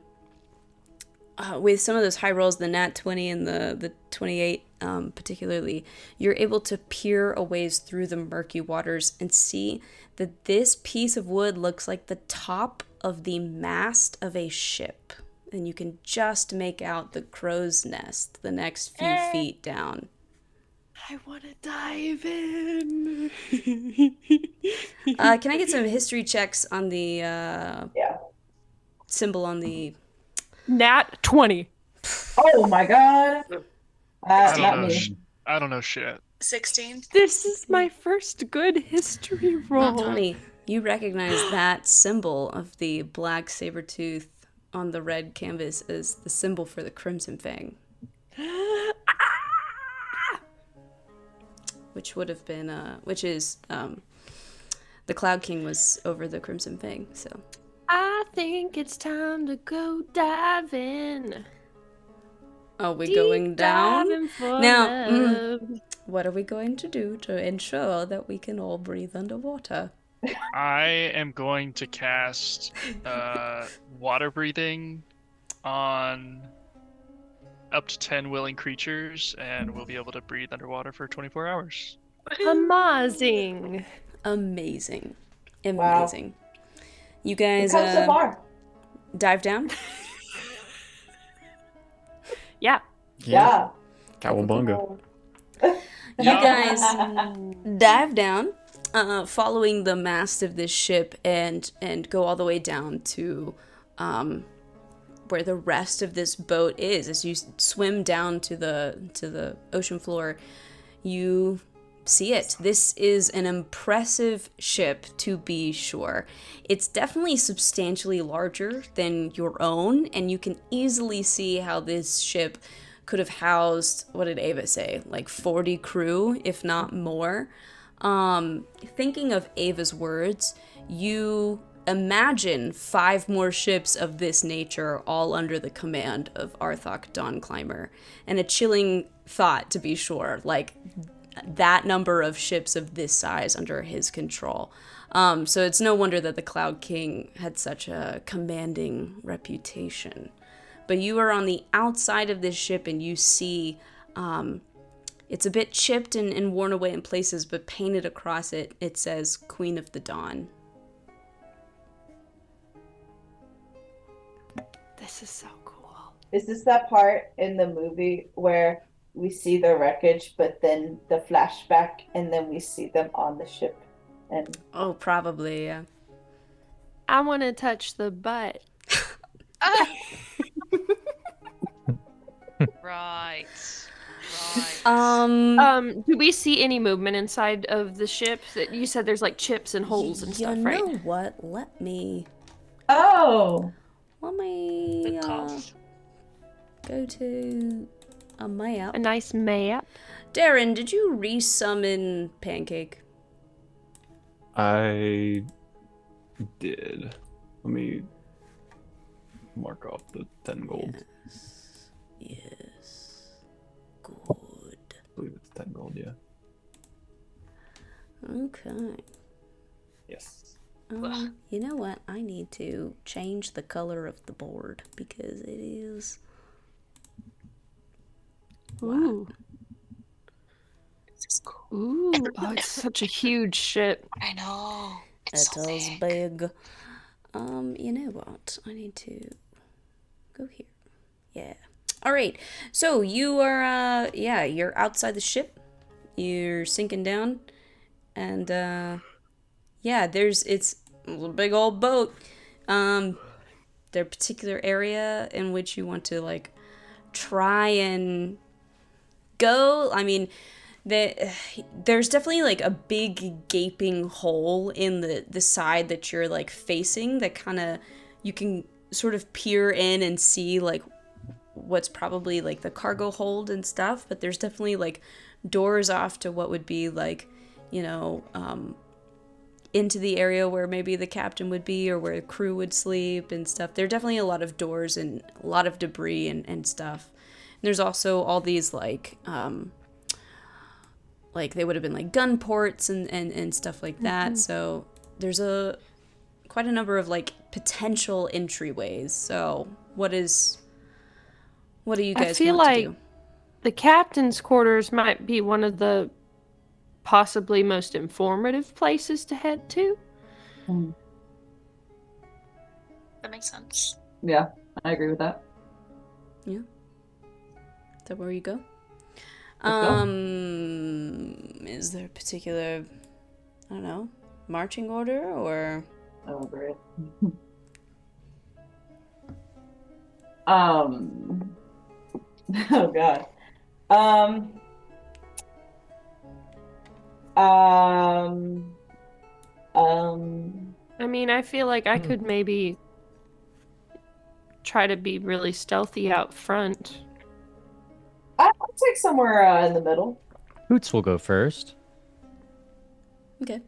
with some of those high rolls, the nat 20 and the 28 particularly, you're able to peer a ways through the murky waters and see that this piece of wood looks like the top of the mast of a ship, and you can just make out the crow's nest the next few feet down. I want to dive in. Can I get some history checks on the symbol on the... Nat 20. Oh my god. I don't know shit. 16. This is my first good history roll. 20. You recognize that symbol of the black saber-tooth on the red canvas as the symbol for the Crimson Fang. Which would have been, the Cloud King was over the Crimson Fang, so. I think it's time to go diving. Are we going down? Now, what are we going to do to ensure that we can all breathe underwater? I am going to cast water breathing on up to 10 willing creatures, and we'll be able to breathe underwater for 24 hours. Amazing. Amazing. Wow. You guys so far. Dive down? Yeah. Cowabunga. You guys dive down, following the mast of this ship, and go all the way down to where the rest of this boat is. As you swim down to the ocean floor, you see it. This is an impressive ship, to be sure. It's definitely substantially larger than your own, and you can easily see how this ship could have housed, what did Ava say, like 40 crew, if not more. Thinking of Ava's words, you imagine 5 more ships of this nature all under the command of Arthok Dawnclimber. And a chilling thought, to be sure, like that number of ships of this size under his control. So it's no wonder that the Cloud King had such a commanding reputation. But you are on the outside of this ship, and you see it's a bit chipped and worn away in places, but painted across it, it says Queen of the Dawn. This is so cool. Is this that part in the movie where we see the wreckage, but then the flashback, and then we see them on the ship? And oh, probably, yeah. I want to touch the butt. Right. Do we see any movement inside of the ship? That you said there's like chips and holes and stuff, right? You know what? Let me Oh. Let me go to a map. A nice map. Darren, did you resummon Pancake? I did. Let me mark off the 10 gold. Yes. Good. I believe it's 10 gold, yeah. Okay. Yes. You know what? I need to change the color of the board because it is... Ooh. This is cool. Ooh. Oh, it's such a huge ship. I know. It's so big. You know what? I need to go here. Yeah. All right. So you are, you're outside the ship. You're sinking down, and it's a big old boat. Their particular area in which you want to like try and go. I mean, there's definitely like a big gaping hole in the side that you're like facing that kind of you can sort of peer in and see like what's probably like the cargo hold and stuff, but there's definitely like doors off to what would be like, into the area where maybe the captain would be or where the crew would sleep and stuff. There are definitely a lot of doors and a lot of debris and stuff. And there's also all these like they would have been like gun ports and stuff like that. Mm-hmm. So there's quite a number of like potential entryways. So what do you guys want to do? The captain's quarters might be one of the possibly most informative places to head to. That makes sense. Yeah, I agree with that. Yeah. Is that where you go? Let's go. Is there a particular, I don't know, marching order or? Oh, great. Oh God. I mean, I feel like I could maybe try to be really stealthy out front. I'll take somewhere in the middle. Hoots will go first. Okay.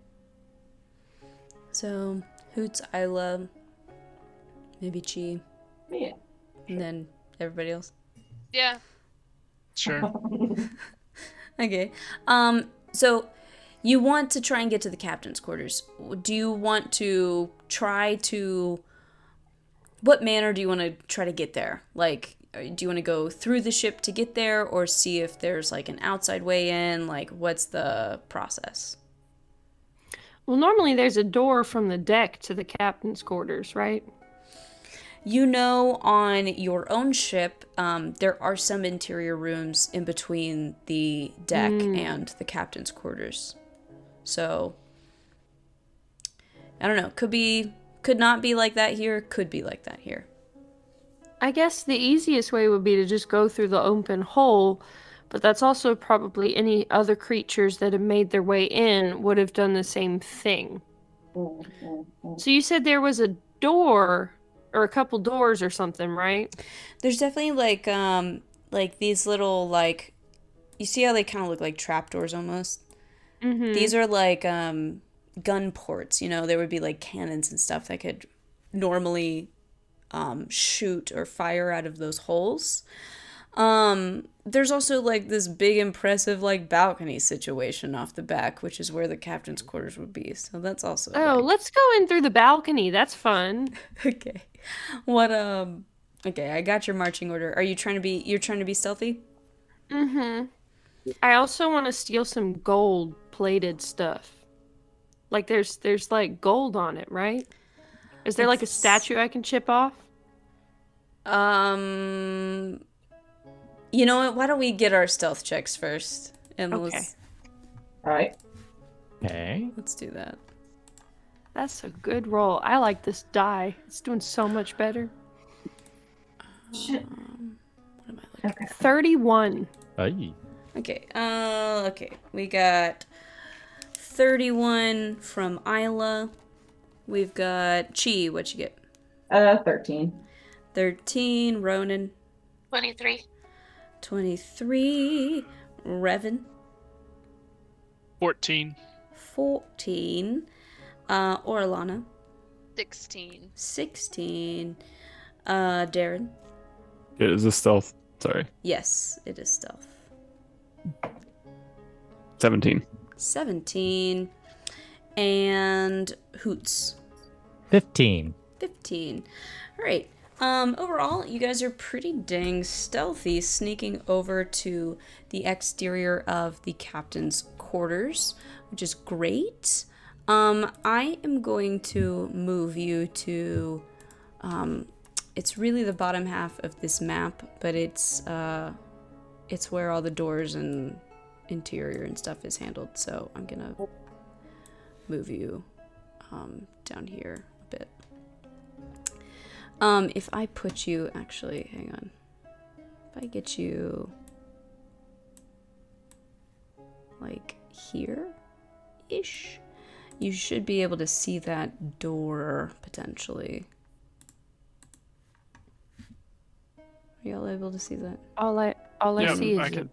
So, Hoots, Isla, maybe Chi. Yeah. And then everybody else. Yeah. Sure. Okay. So you want to try and get to the captain's quarters. Do you want to try to... What manner do you want to try to get there? Like, do you want to go through the ship to get there, or see if there's, like, an outside way in? Like, what's the process? Well, normally there's a door from the deck to the captain's quarters, right? You know, on your own ship, there are some interior rooms in between the deck and the captain's quarters. So, I don't know. Could not be like that here. Could be like that here. I guess the easiest way would be to just go through the open hole, but that's also probably any other creatures that have made their way in would have done the same thing. So you said there was a door or a couple doors or something, right? There's definitely like these little, like, you see how they kind of look like trapdoors almost? Mm-hmm. These are like gun ports, you know, there would be like cannons and stuff that could normally shoot or fire out of those holes. There's also like this big impressive like balcony situation off the back, which is where the captain's quarters would be. So that's also let's go in through the balcony. That's fun. Okay. What okay, I got your marching order. Are you trying to be stealthy? Mm-hmm. I also want to steal some gold plated stuff. Like there's like gold on it, right? Is there like a statue I can chip off? You know what? Why don't we get our stealth checks first? And Okay. All right. Okay. Let's do that. That's a good roll. I like this die. It's doing so much better. Shit. What am I looking? Okay. 31. Aye. Okay. Okay. We got 31 from Isla. We've got Chi. What'd you get? 13. 13. Ronan. 23. 23. Revan. 14. 14. Orlana. 16. 16. Darren. Yeah, is this stealth? Sorry. Yes, it is stealth. 17. 17. And Hoots. 15. 15. All right. Overall, you guys are pretty dang stealthy, sneaking over to the exterior of the captain's quarters, which is great. I am going to move you to, it's really the bottom half of this map, but it's where all the doors and interior and stuff is handled. So I'm gonna move you down here a bit. If I put you, actually, hang on. If I get you like here-ish, you should be able to see that door potentially. Are y'all able to see that? All I see is I can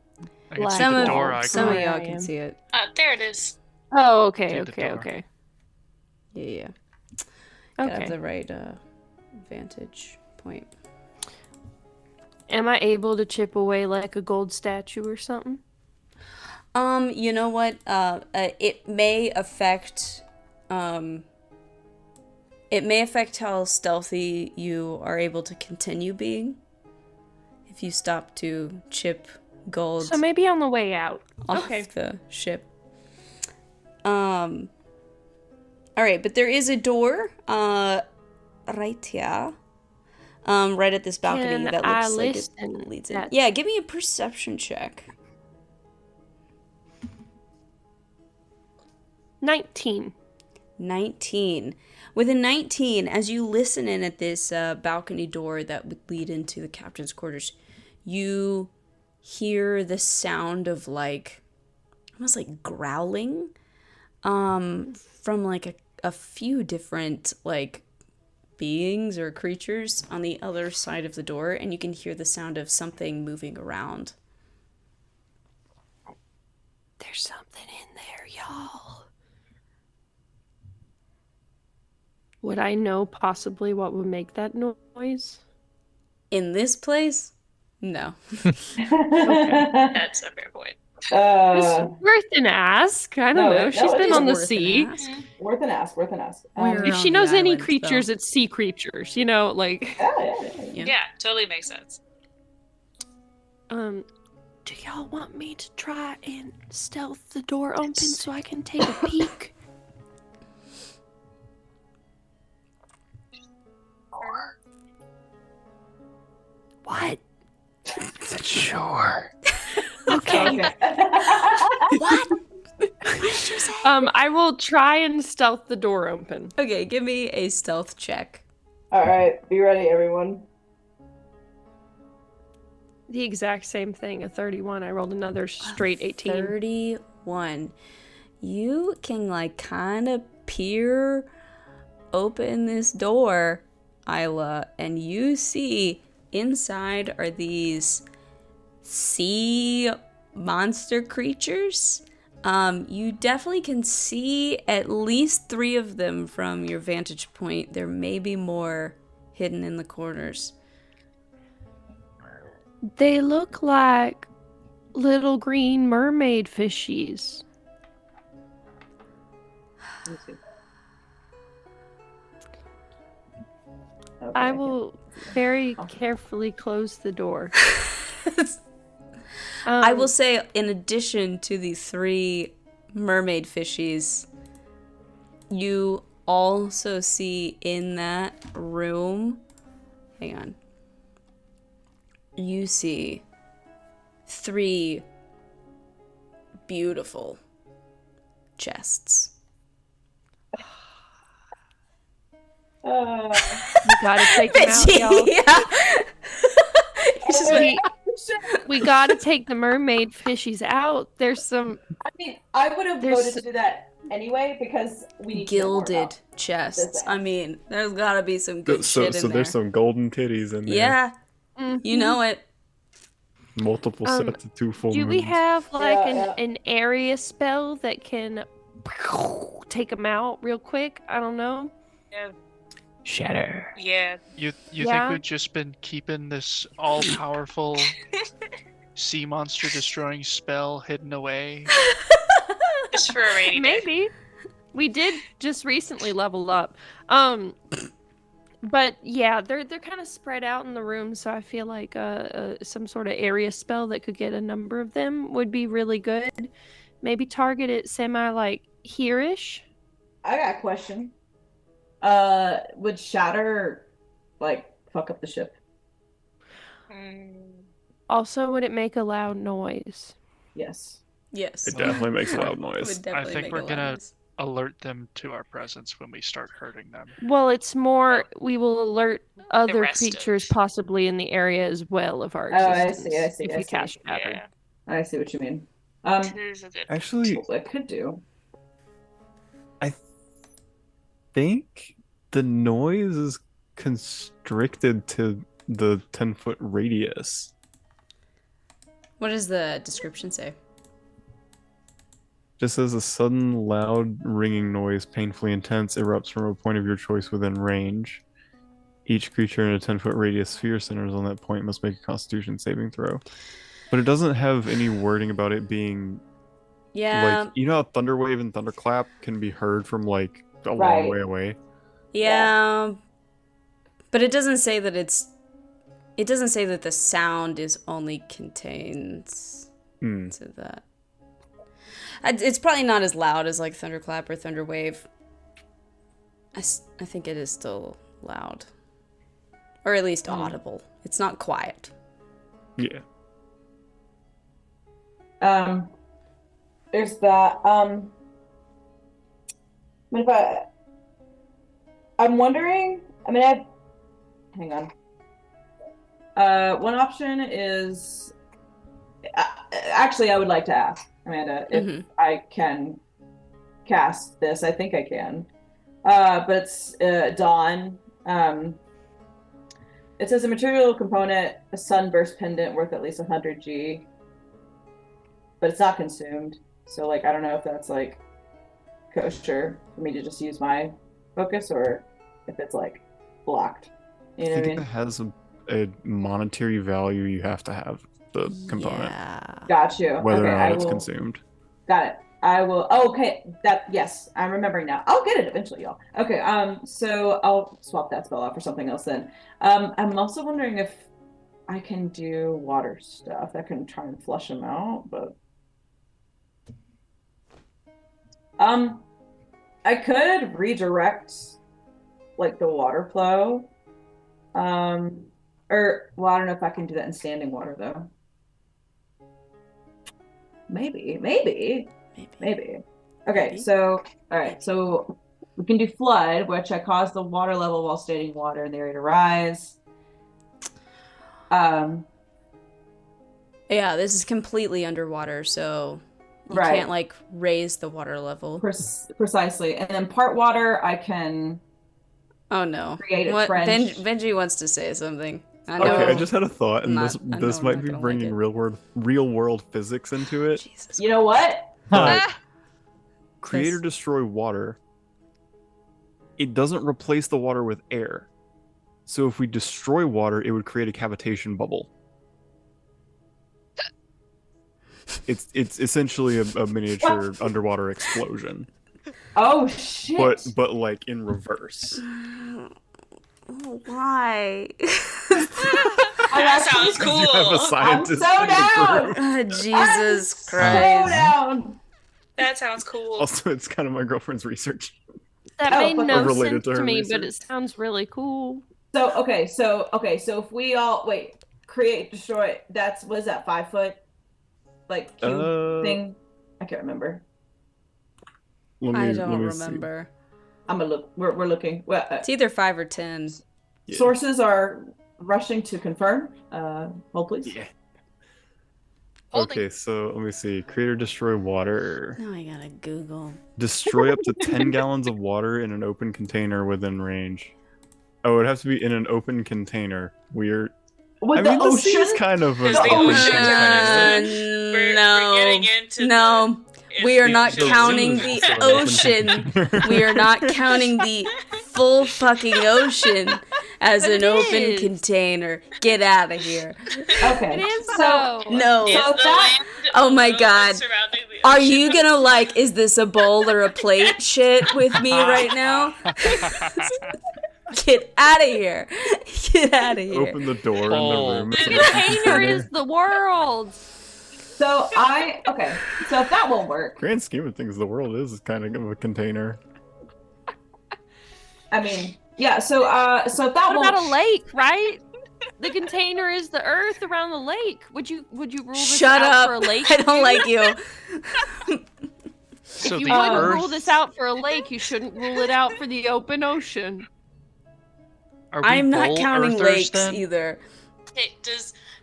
black see the door wall. icon. Some of Where y'all I can am. see it. There it is. Oh, okay, See the okay, door. okay. Yeah. Gotta have Okay. the right vantage point. Am I able to chip away like a gold statue or something? You know what? It may affect how stealthy you are able to continue being if you stop to chip gold So maybe on the way out. off Okay. the ship. All right, but there is a door right here. Right at this balcony that looks like it leads in. Yeah, give me a perception check. 19. With a 19, as you listen in at this balcony door that would lead into the captain's quarters, you hear the sound of almost like growling from like a few different beings or creatures on the other side of the door, and you can hear the sound of something moving around. There's something in there, y'all. Would I know possibly what would make that noise? In this place? No. Okay. That's a fair point. It's worth an ask. I don't know. She's been on the sea. Worth an ask. If she knows any creatures, it's sea creatures. Yeah, totally makes sense. Do y'all want me to try and stealth the door open so I can take a peek? What? Sure. Okay. What? I will try and stealth the door open. Okay, give me a stealth check. All right, be ready, everyone. The exact same thing, a 31. I rolled another straight 18. 31. You can kind of peer open this door, Isla, and you see inside are these sea monster creatures. You definitely can see at least 3 of them from your vantage point. There may be more hidden in the corners. They look like little green mermaid fishies. Okay. I will very carefully close the door. I will say, in addition to the 3 mermaid fishies, you also see in that room, hang on, you see 3 beautiful chests. You gotta take them out, y'all. We gotta take the mermaid fishies out. There's some. I mean, I would have voted to do that anyway because we need gilded chests. I mean, there's gotta be some good shit in there. So there's some golden titties in there. Yeah, you know it. Multiple sets of 2 full Do we moons. have an area spell that can take them out real quick? I don't know. Yeah. Shatter. Yeah. You think we've just been keeping this all-powerful sea monster destroying spell hidden away? Just for a rainy day. Maybe. We did just recently level up. But yeah, they're kind of spread out in the room, so I feel like some sort of area spell that could get a number of them would be really good. Maybe target it here-ish. I got a question. Would shatter fuck up the ship? Also, would it make a loud noise? Yes. It definitely makes a loud noise. I think we're gonna alert them to our presence when we start hurting them. Well, it's more we will alert other creatures possibly in the area as well of our existence. I see. If we cast shatter. Yeah. I see what you mean. Actually, what I could do. I think the noise is constricted to the 10-foot radius. What does the description say? Just says a sudden, loud, ringing noise, painfully intense, erupts from a point of your choice within range. Each creature in a 10-foot radius sphere centers on that point must make a Constitution saving throw. But it doesn't have any wording about it being... Yeah. You know how Thunderwave and Thunderclap can be heard from, a long way away? Yeah. But it doesn't say that it's... It doesn't say that the sound is only contained to that. It's probably not as loud as Thunderclap or Thunderwave. I think it is still loud. Or at least audible. It's not quiet. Yeah. There's that. I'm wondering. Hang on. One option is. Actually, I would like to ask Amanda if I can cast this. I think I can. But it's Dawn. It says a material component, a sunburst pendant worth at least 100 G. But it's not consumed. So, like, I don't know if that's, like, kosher for me to just use my focus or if it's, like, blocked. You know what I mean? If it has a monetary value, you have to have the component. Yeah. Got you. Whether okay, or not it's consumed. Got it. I will. Oh, okay. Yes, I'm remembering now. I'll get it eventually, y'all. Okay. So I'll swap that spell out for something else then. I'm also wondering if I can do water stuff. I can try and flush them out, but I could redirect like the water flow. I don't know if I can do that in standing water though. Maybe. Okay, so all right, so we can do flood, which I cause the water level while standing water in the area to rise. Yeah, this is completely underwater, so you can't like raise the water level. Precisely, and then part water, I can. Oh no! Create a trench. Benji wants to say something. I know. Okay, I just had a thought, and this might be bringing real world physics into it. Jesus. You know what? Create or destroy water. It doesn't replace the water with air. So if we destroy water, it would create a cavitation bubble. It's essentially a miniature underwater explosion. Oh shit! But like in reverse. Why? That sounds cool. You have a scientist I'm so down. Jesus Christ! So down. That sounds cool. Also, it's kind of my girlfriend's research. That made no related sense to to me, research. but it sounds really cool. So if we all create, destroy. What is that? 5 foot, like cube thing? I can't remember. I don't remember. I'm gonna look. We're looking. Well, it's either 5 or 10. Yeah. Sources are rushing to confirm. Hold please. Yeah. Okay, so let me see. Create or destroy water. Now I gotta Google. Destroy up to 10 gallons of water in an open container within range. Oh, it'd have to be in an open container. Weird. The sea is kind of an open container. No. We are not counting the ocean. We are not counting the full fucking ocean as an open container. Get out of here. Okay. It is no. Oh my god. Are you gonna is this a bowl or a plate shit with me right now? Get out of here. Get out of here. Open the door in the room. The container is the world. So if that won't work. Grand scheme of things, the world is kind of a container. I mean, yeah. So if that won't. What about a lake, right? The container is the earth around the lake. Would you rule this out for a lake? I don't like you. If you wouldn't rule this out for a lake, you shouldn't rule it out for the open ocean. I'm not counting lakes either. Hey,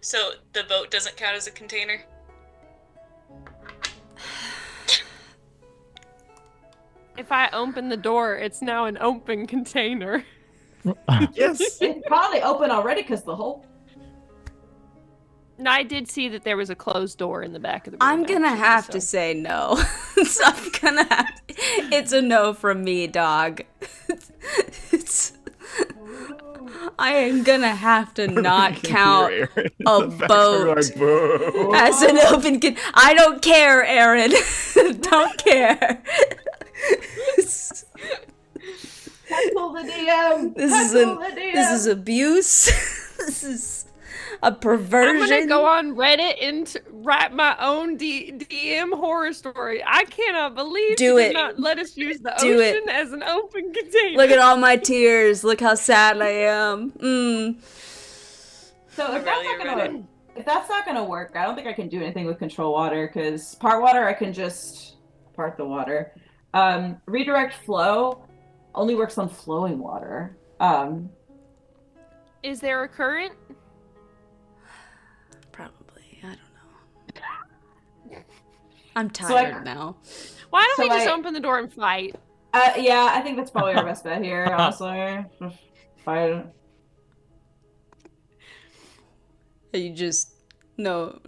so the boat doesn't count as a container? If I open the door, it's now an open container. Yes. It's probably open already because the hole. No, I did see that there was a closed door in the back of the room. I'm gonna have to say no. So I'm gonna have to, it's a no from me, dog. I am gonna have to not count a boat as an open I don't care, Aaron. Don't care. Cancel the DM. This is abuse. This is a perversion. I'm gonna go on Reddit and write my own DM DM horror story. I cannot believe Do you it. did not let us use the Do ocean it. as an open container. Look at all my tears. Look how sad I am. So if that's not gonna work, I don't think I can do anything with control water, because part water I can just part the water. Redirect flow only works on flowing water. Is there a current? Probably. I don't know. I'm tired now. Why don't we just open the door and fight? Yeah, I think that's probably our best bet here, honestly. Fight. You just no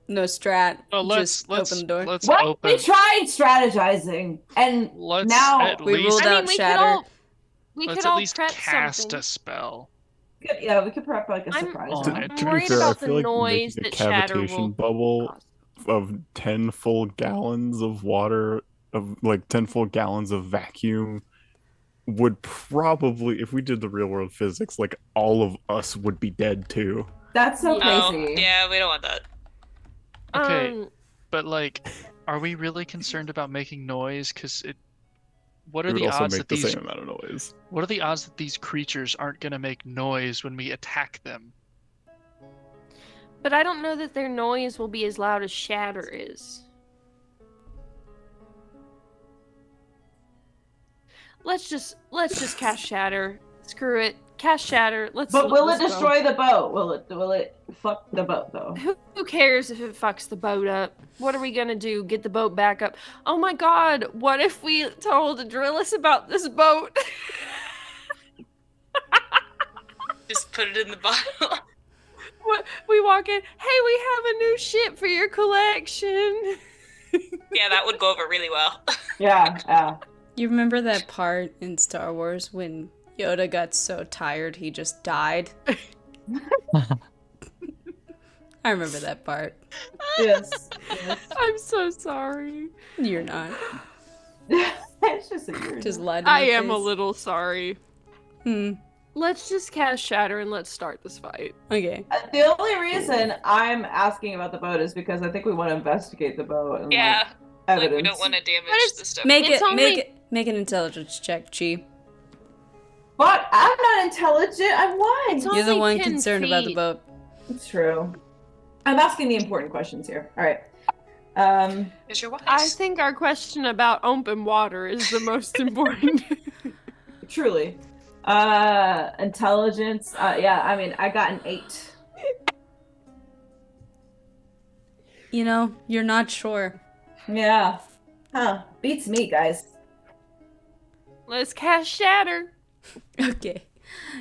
strat. Well, let's open the door. We tried strategizing, and now we ruled out shatter. We let's could at all least prep cast something. a spell. Yeah, we could prep like a surprise. To worried be fair, about I feel the like noise making a that shatter cavitation will bubble of 10 full gallons of water, of like 10 full gallons of vacuum, would probably, if we did the real world physics, like all of us would be dead too. That's so crazy. Yeah, we don't want that. Okay, but like, are we really concerned about making noise? Because what are It would the also odds make that the these same amount of noise. What are the odds that these creatures aren't gonna make noise when we attack them? But I don't know that their noise will be as loud as shatter is. Let's just cast shatter. Screw it. Cast shatter. But will it destroy the boat? Will it fuck the boat though? Who cares if it fucks the boat up? What are we gonna do? Get the boat back up? Oh my god, what if we told Adrillis about this boat? Just put it in the bottle. We walk in, hey, we have a new ship for your collection. Yeah, that would go over really well. Yeah. You remember that part in Star Wars when Yoda got so tired he just died? I remember that part. Yes. I'm so sorry. You're not. It's just lied. I am a little sorry. Hmm. Let's just cast shatter and let's start this fight. Okay. The only reason I'm asking about the boat is because I think we want to investigate the boat. And, yeah. Evidence. Like, we don't want to damage the stuff. Make an intelligence check, Chi. Fuck, I'm not intelligent. I'm one. You're the one concerned about the boat. It's true. I'm asking the important questions here. All right. Is your wise? I think our question about open water is the most important. Truly. Intelligence. Yeah, I mean, I got an 8. You know, you're not sure. Yeah. Huh. Beats me, guys. Let's cast shatter. Okay.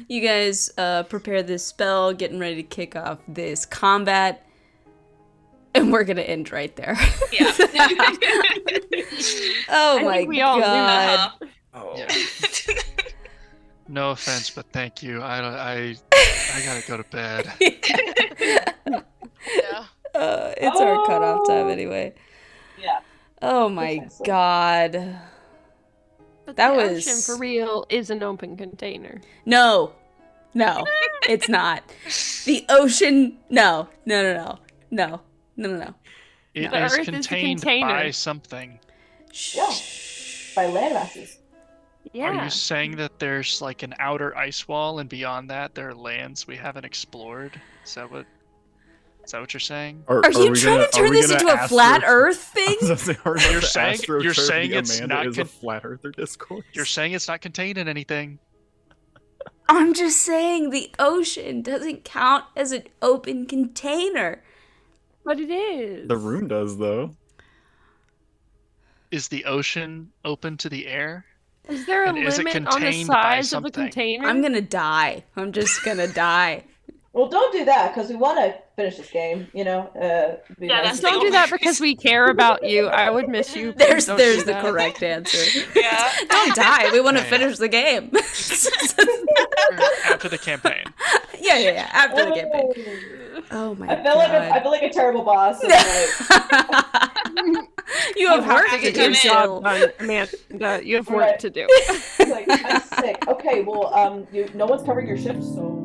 You guys prepare this spell, getting ready to kick off this combat. And we're gonna end right there. Yeah. Oh my god. Oh. Yeah. No offense, but thank you. I gotta go to bed. Yeah. It's our cutoff time anyway. Yeah. Oh my god. But that the was ocean for real is an open container. No, it's not. The ocean. No. It The is Earth contained is a container. by something. Yeah. By land masses. Yeah. Are you saying that there's like an outer ice wall, and beyond that there are lands we haven't explored? Is that what you're saying? Are you trying to turn this into a flat Earth thing? You're saying it's not a flat earther discourse. You're saying it's not contained in anything. I'm just saying the ocean doesn't count as an open container. But it is. The rune does, though. Is the ocean open to the air? Is there a limit on the size of a container? I'm gonna die. I'm just gonna die. Well, don't do that, because we want to finish this game, you know? Don't do that because we care about you. I would miss you. There's the correct answer. Yeah. Don't die. We want to finish the game. After the campaign. Yeah. After the campaign. Oh my god. I feel like a terrible boss. You have work to get do. your job done, Amanda. You have work to do. Like, I'm sick. Okay, well, no one's covering your shift, so.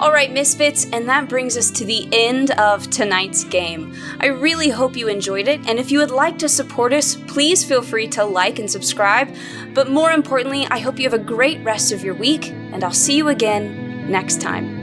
All right, Misfits, and that brings us to the end of tonight's game. I really hope you enjoyed it, and if you would like to support us, please feel free to like and subscribe. But more importantly, I hope you have a great rest of your week, and I'll see you again next time.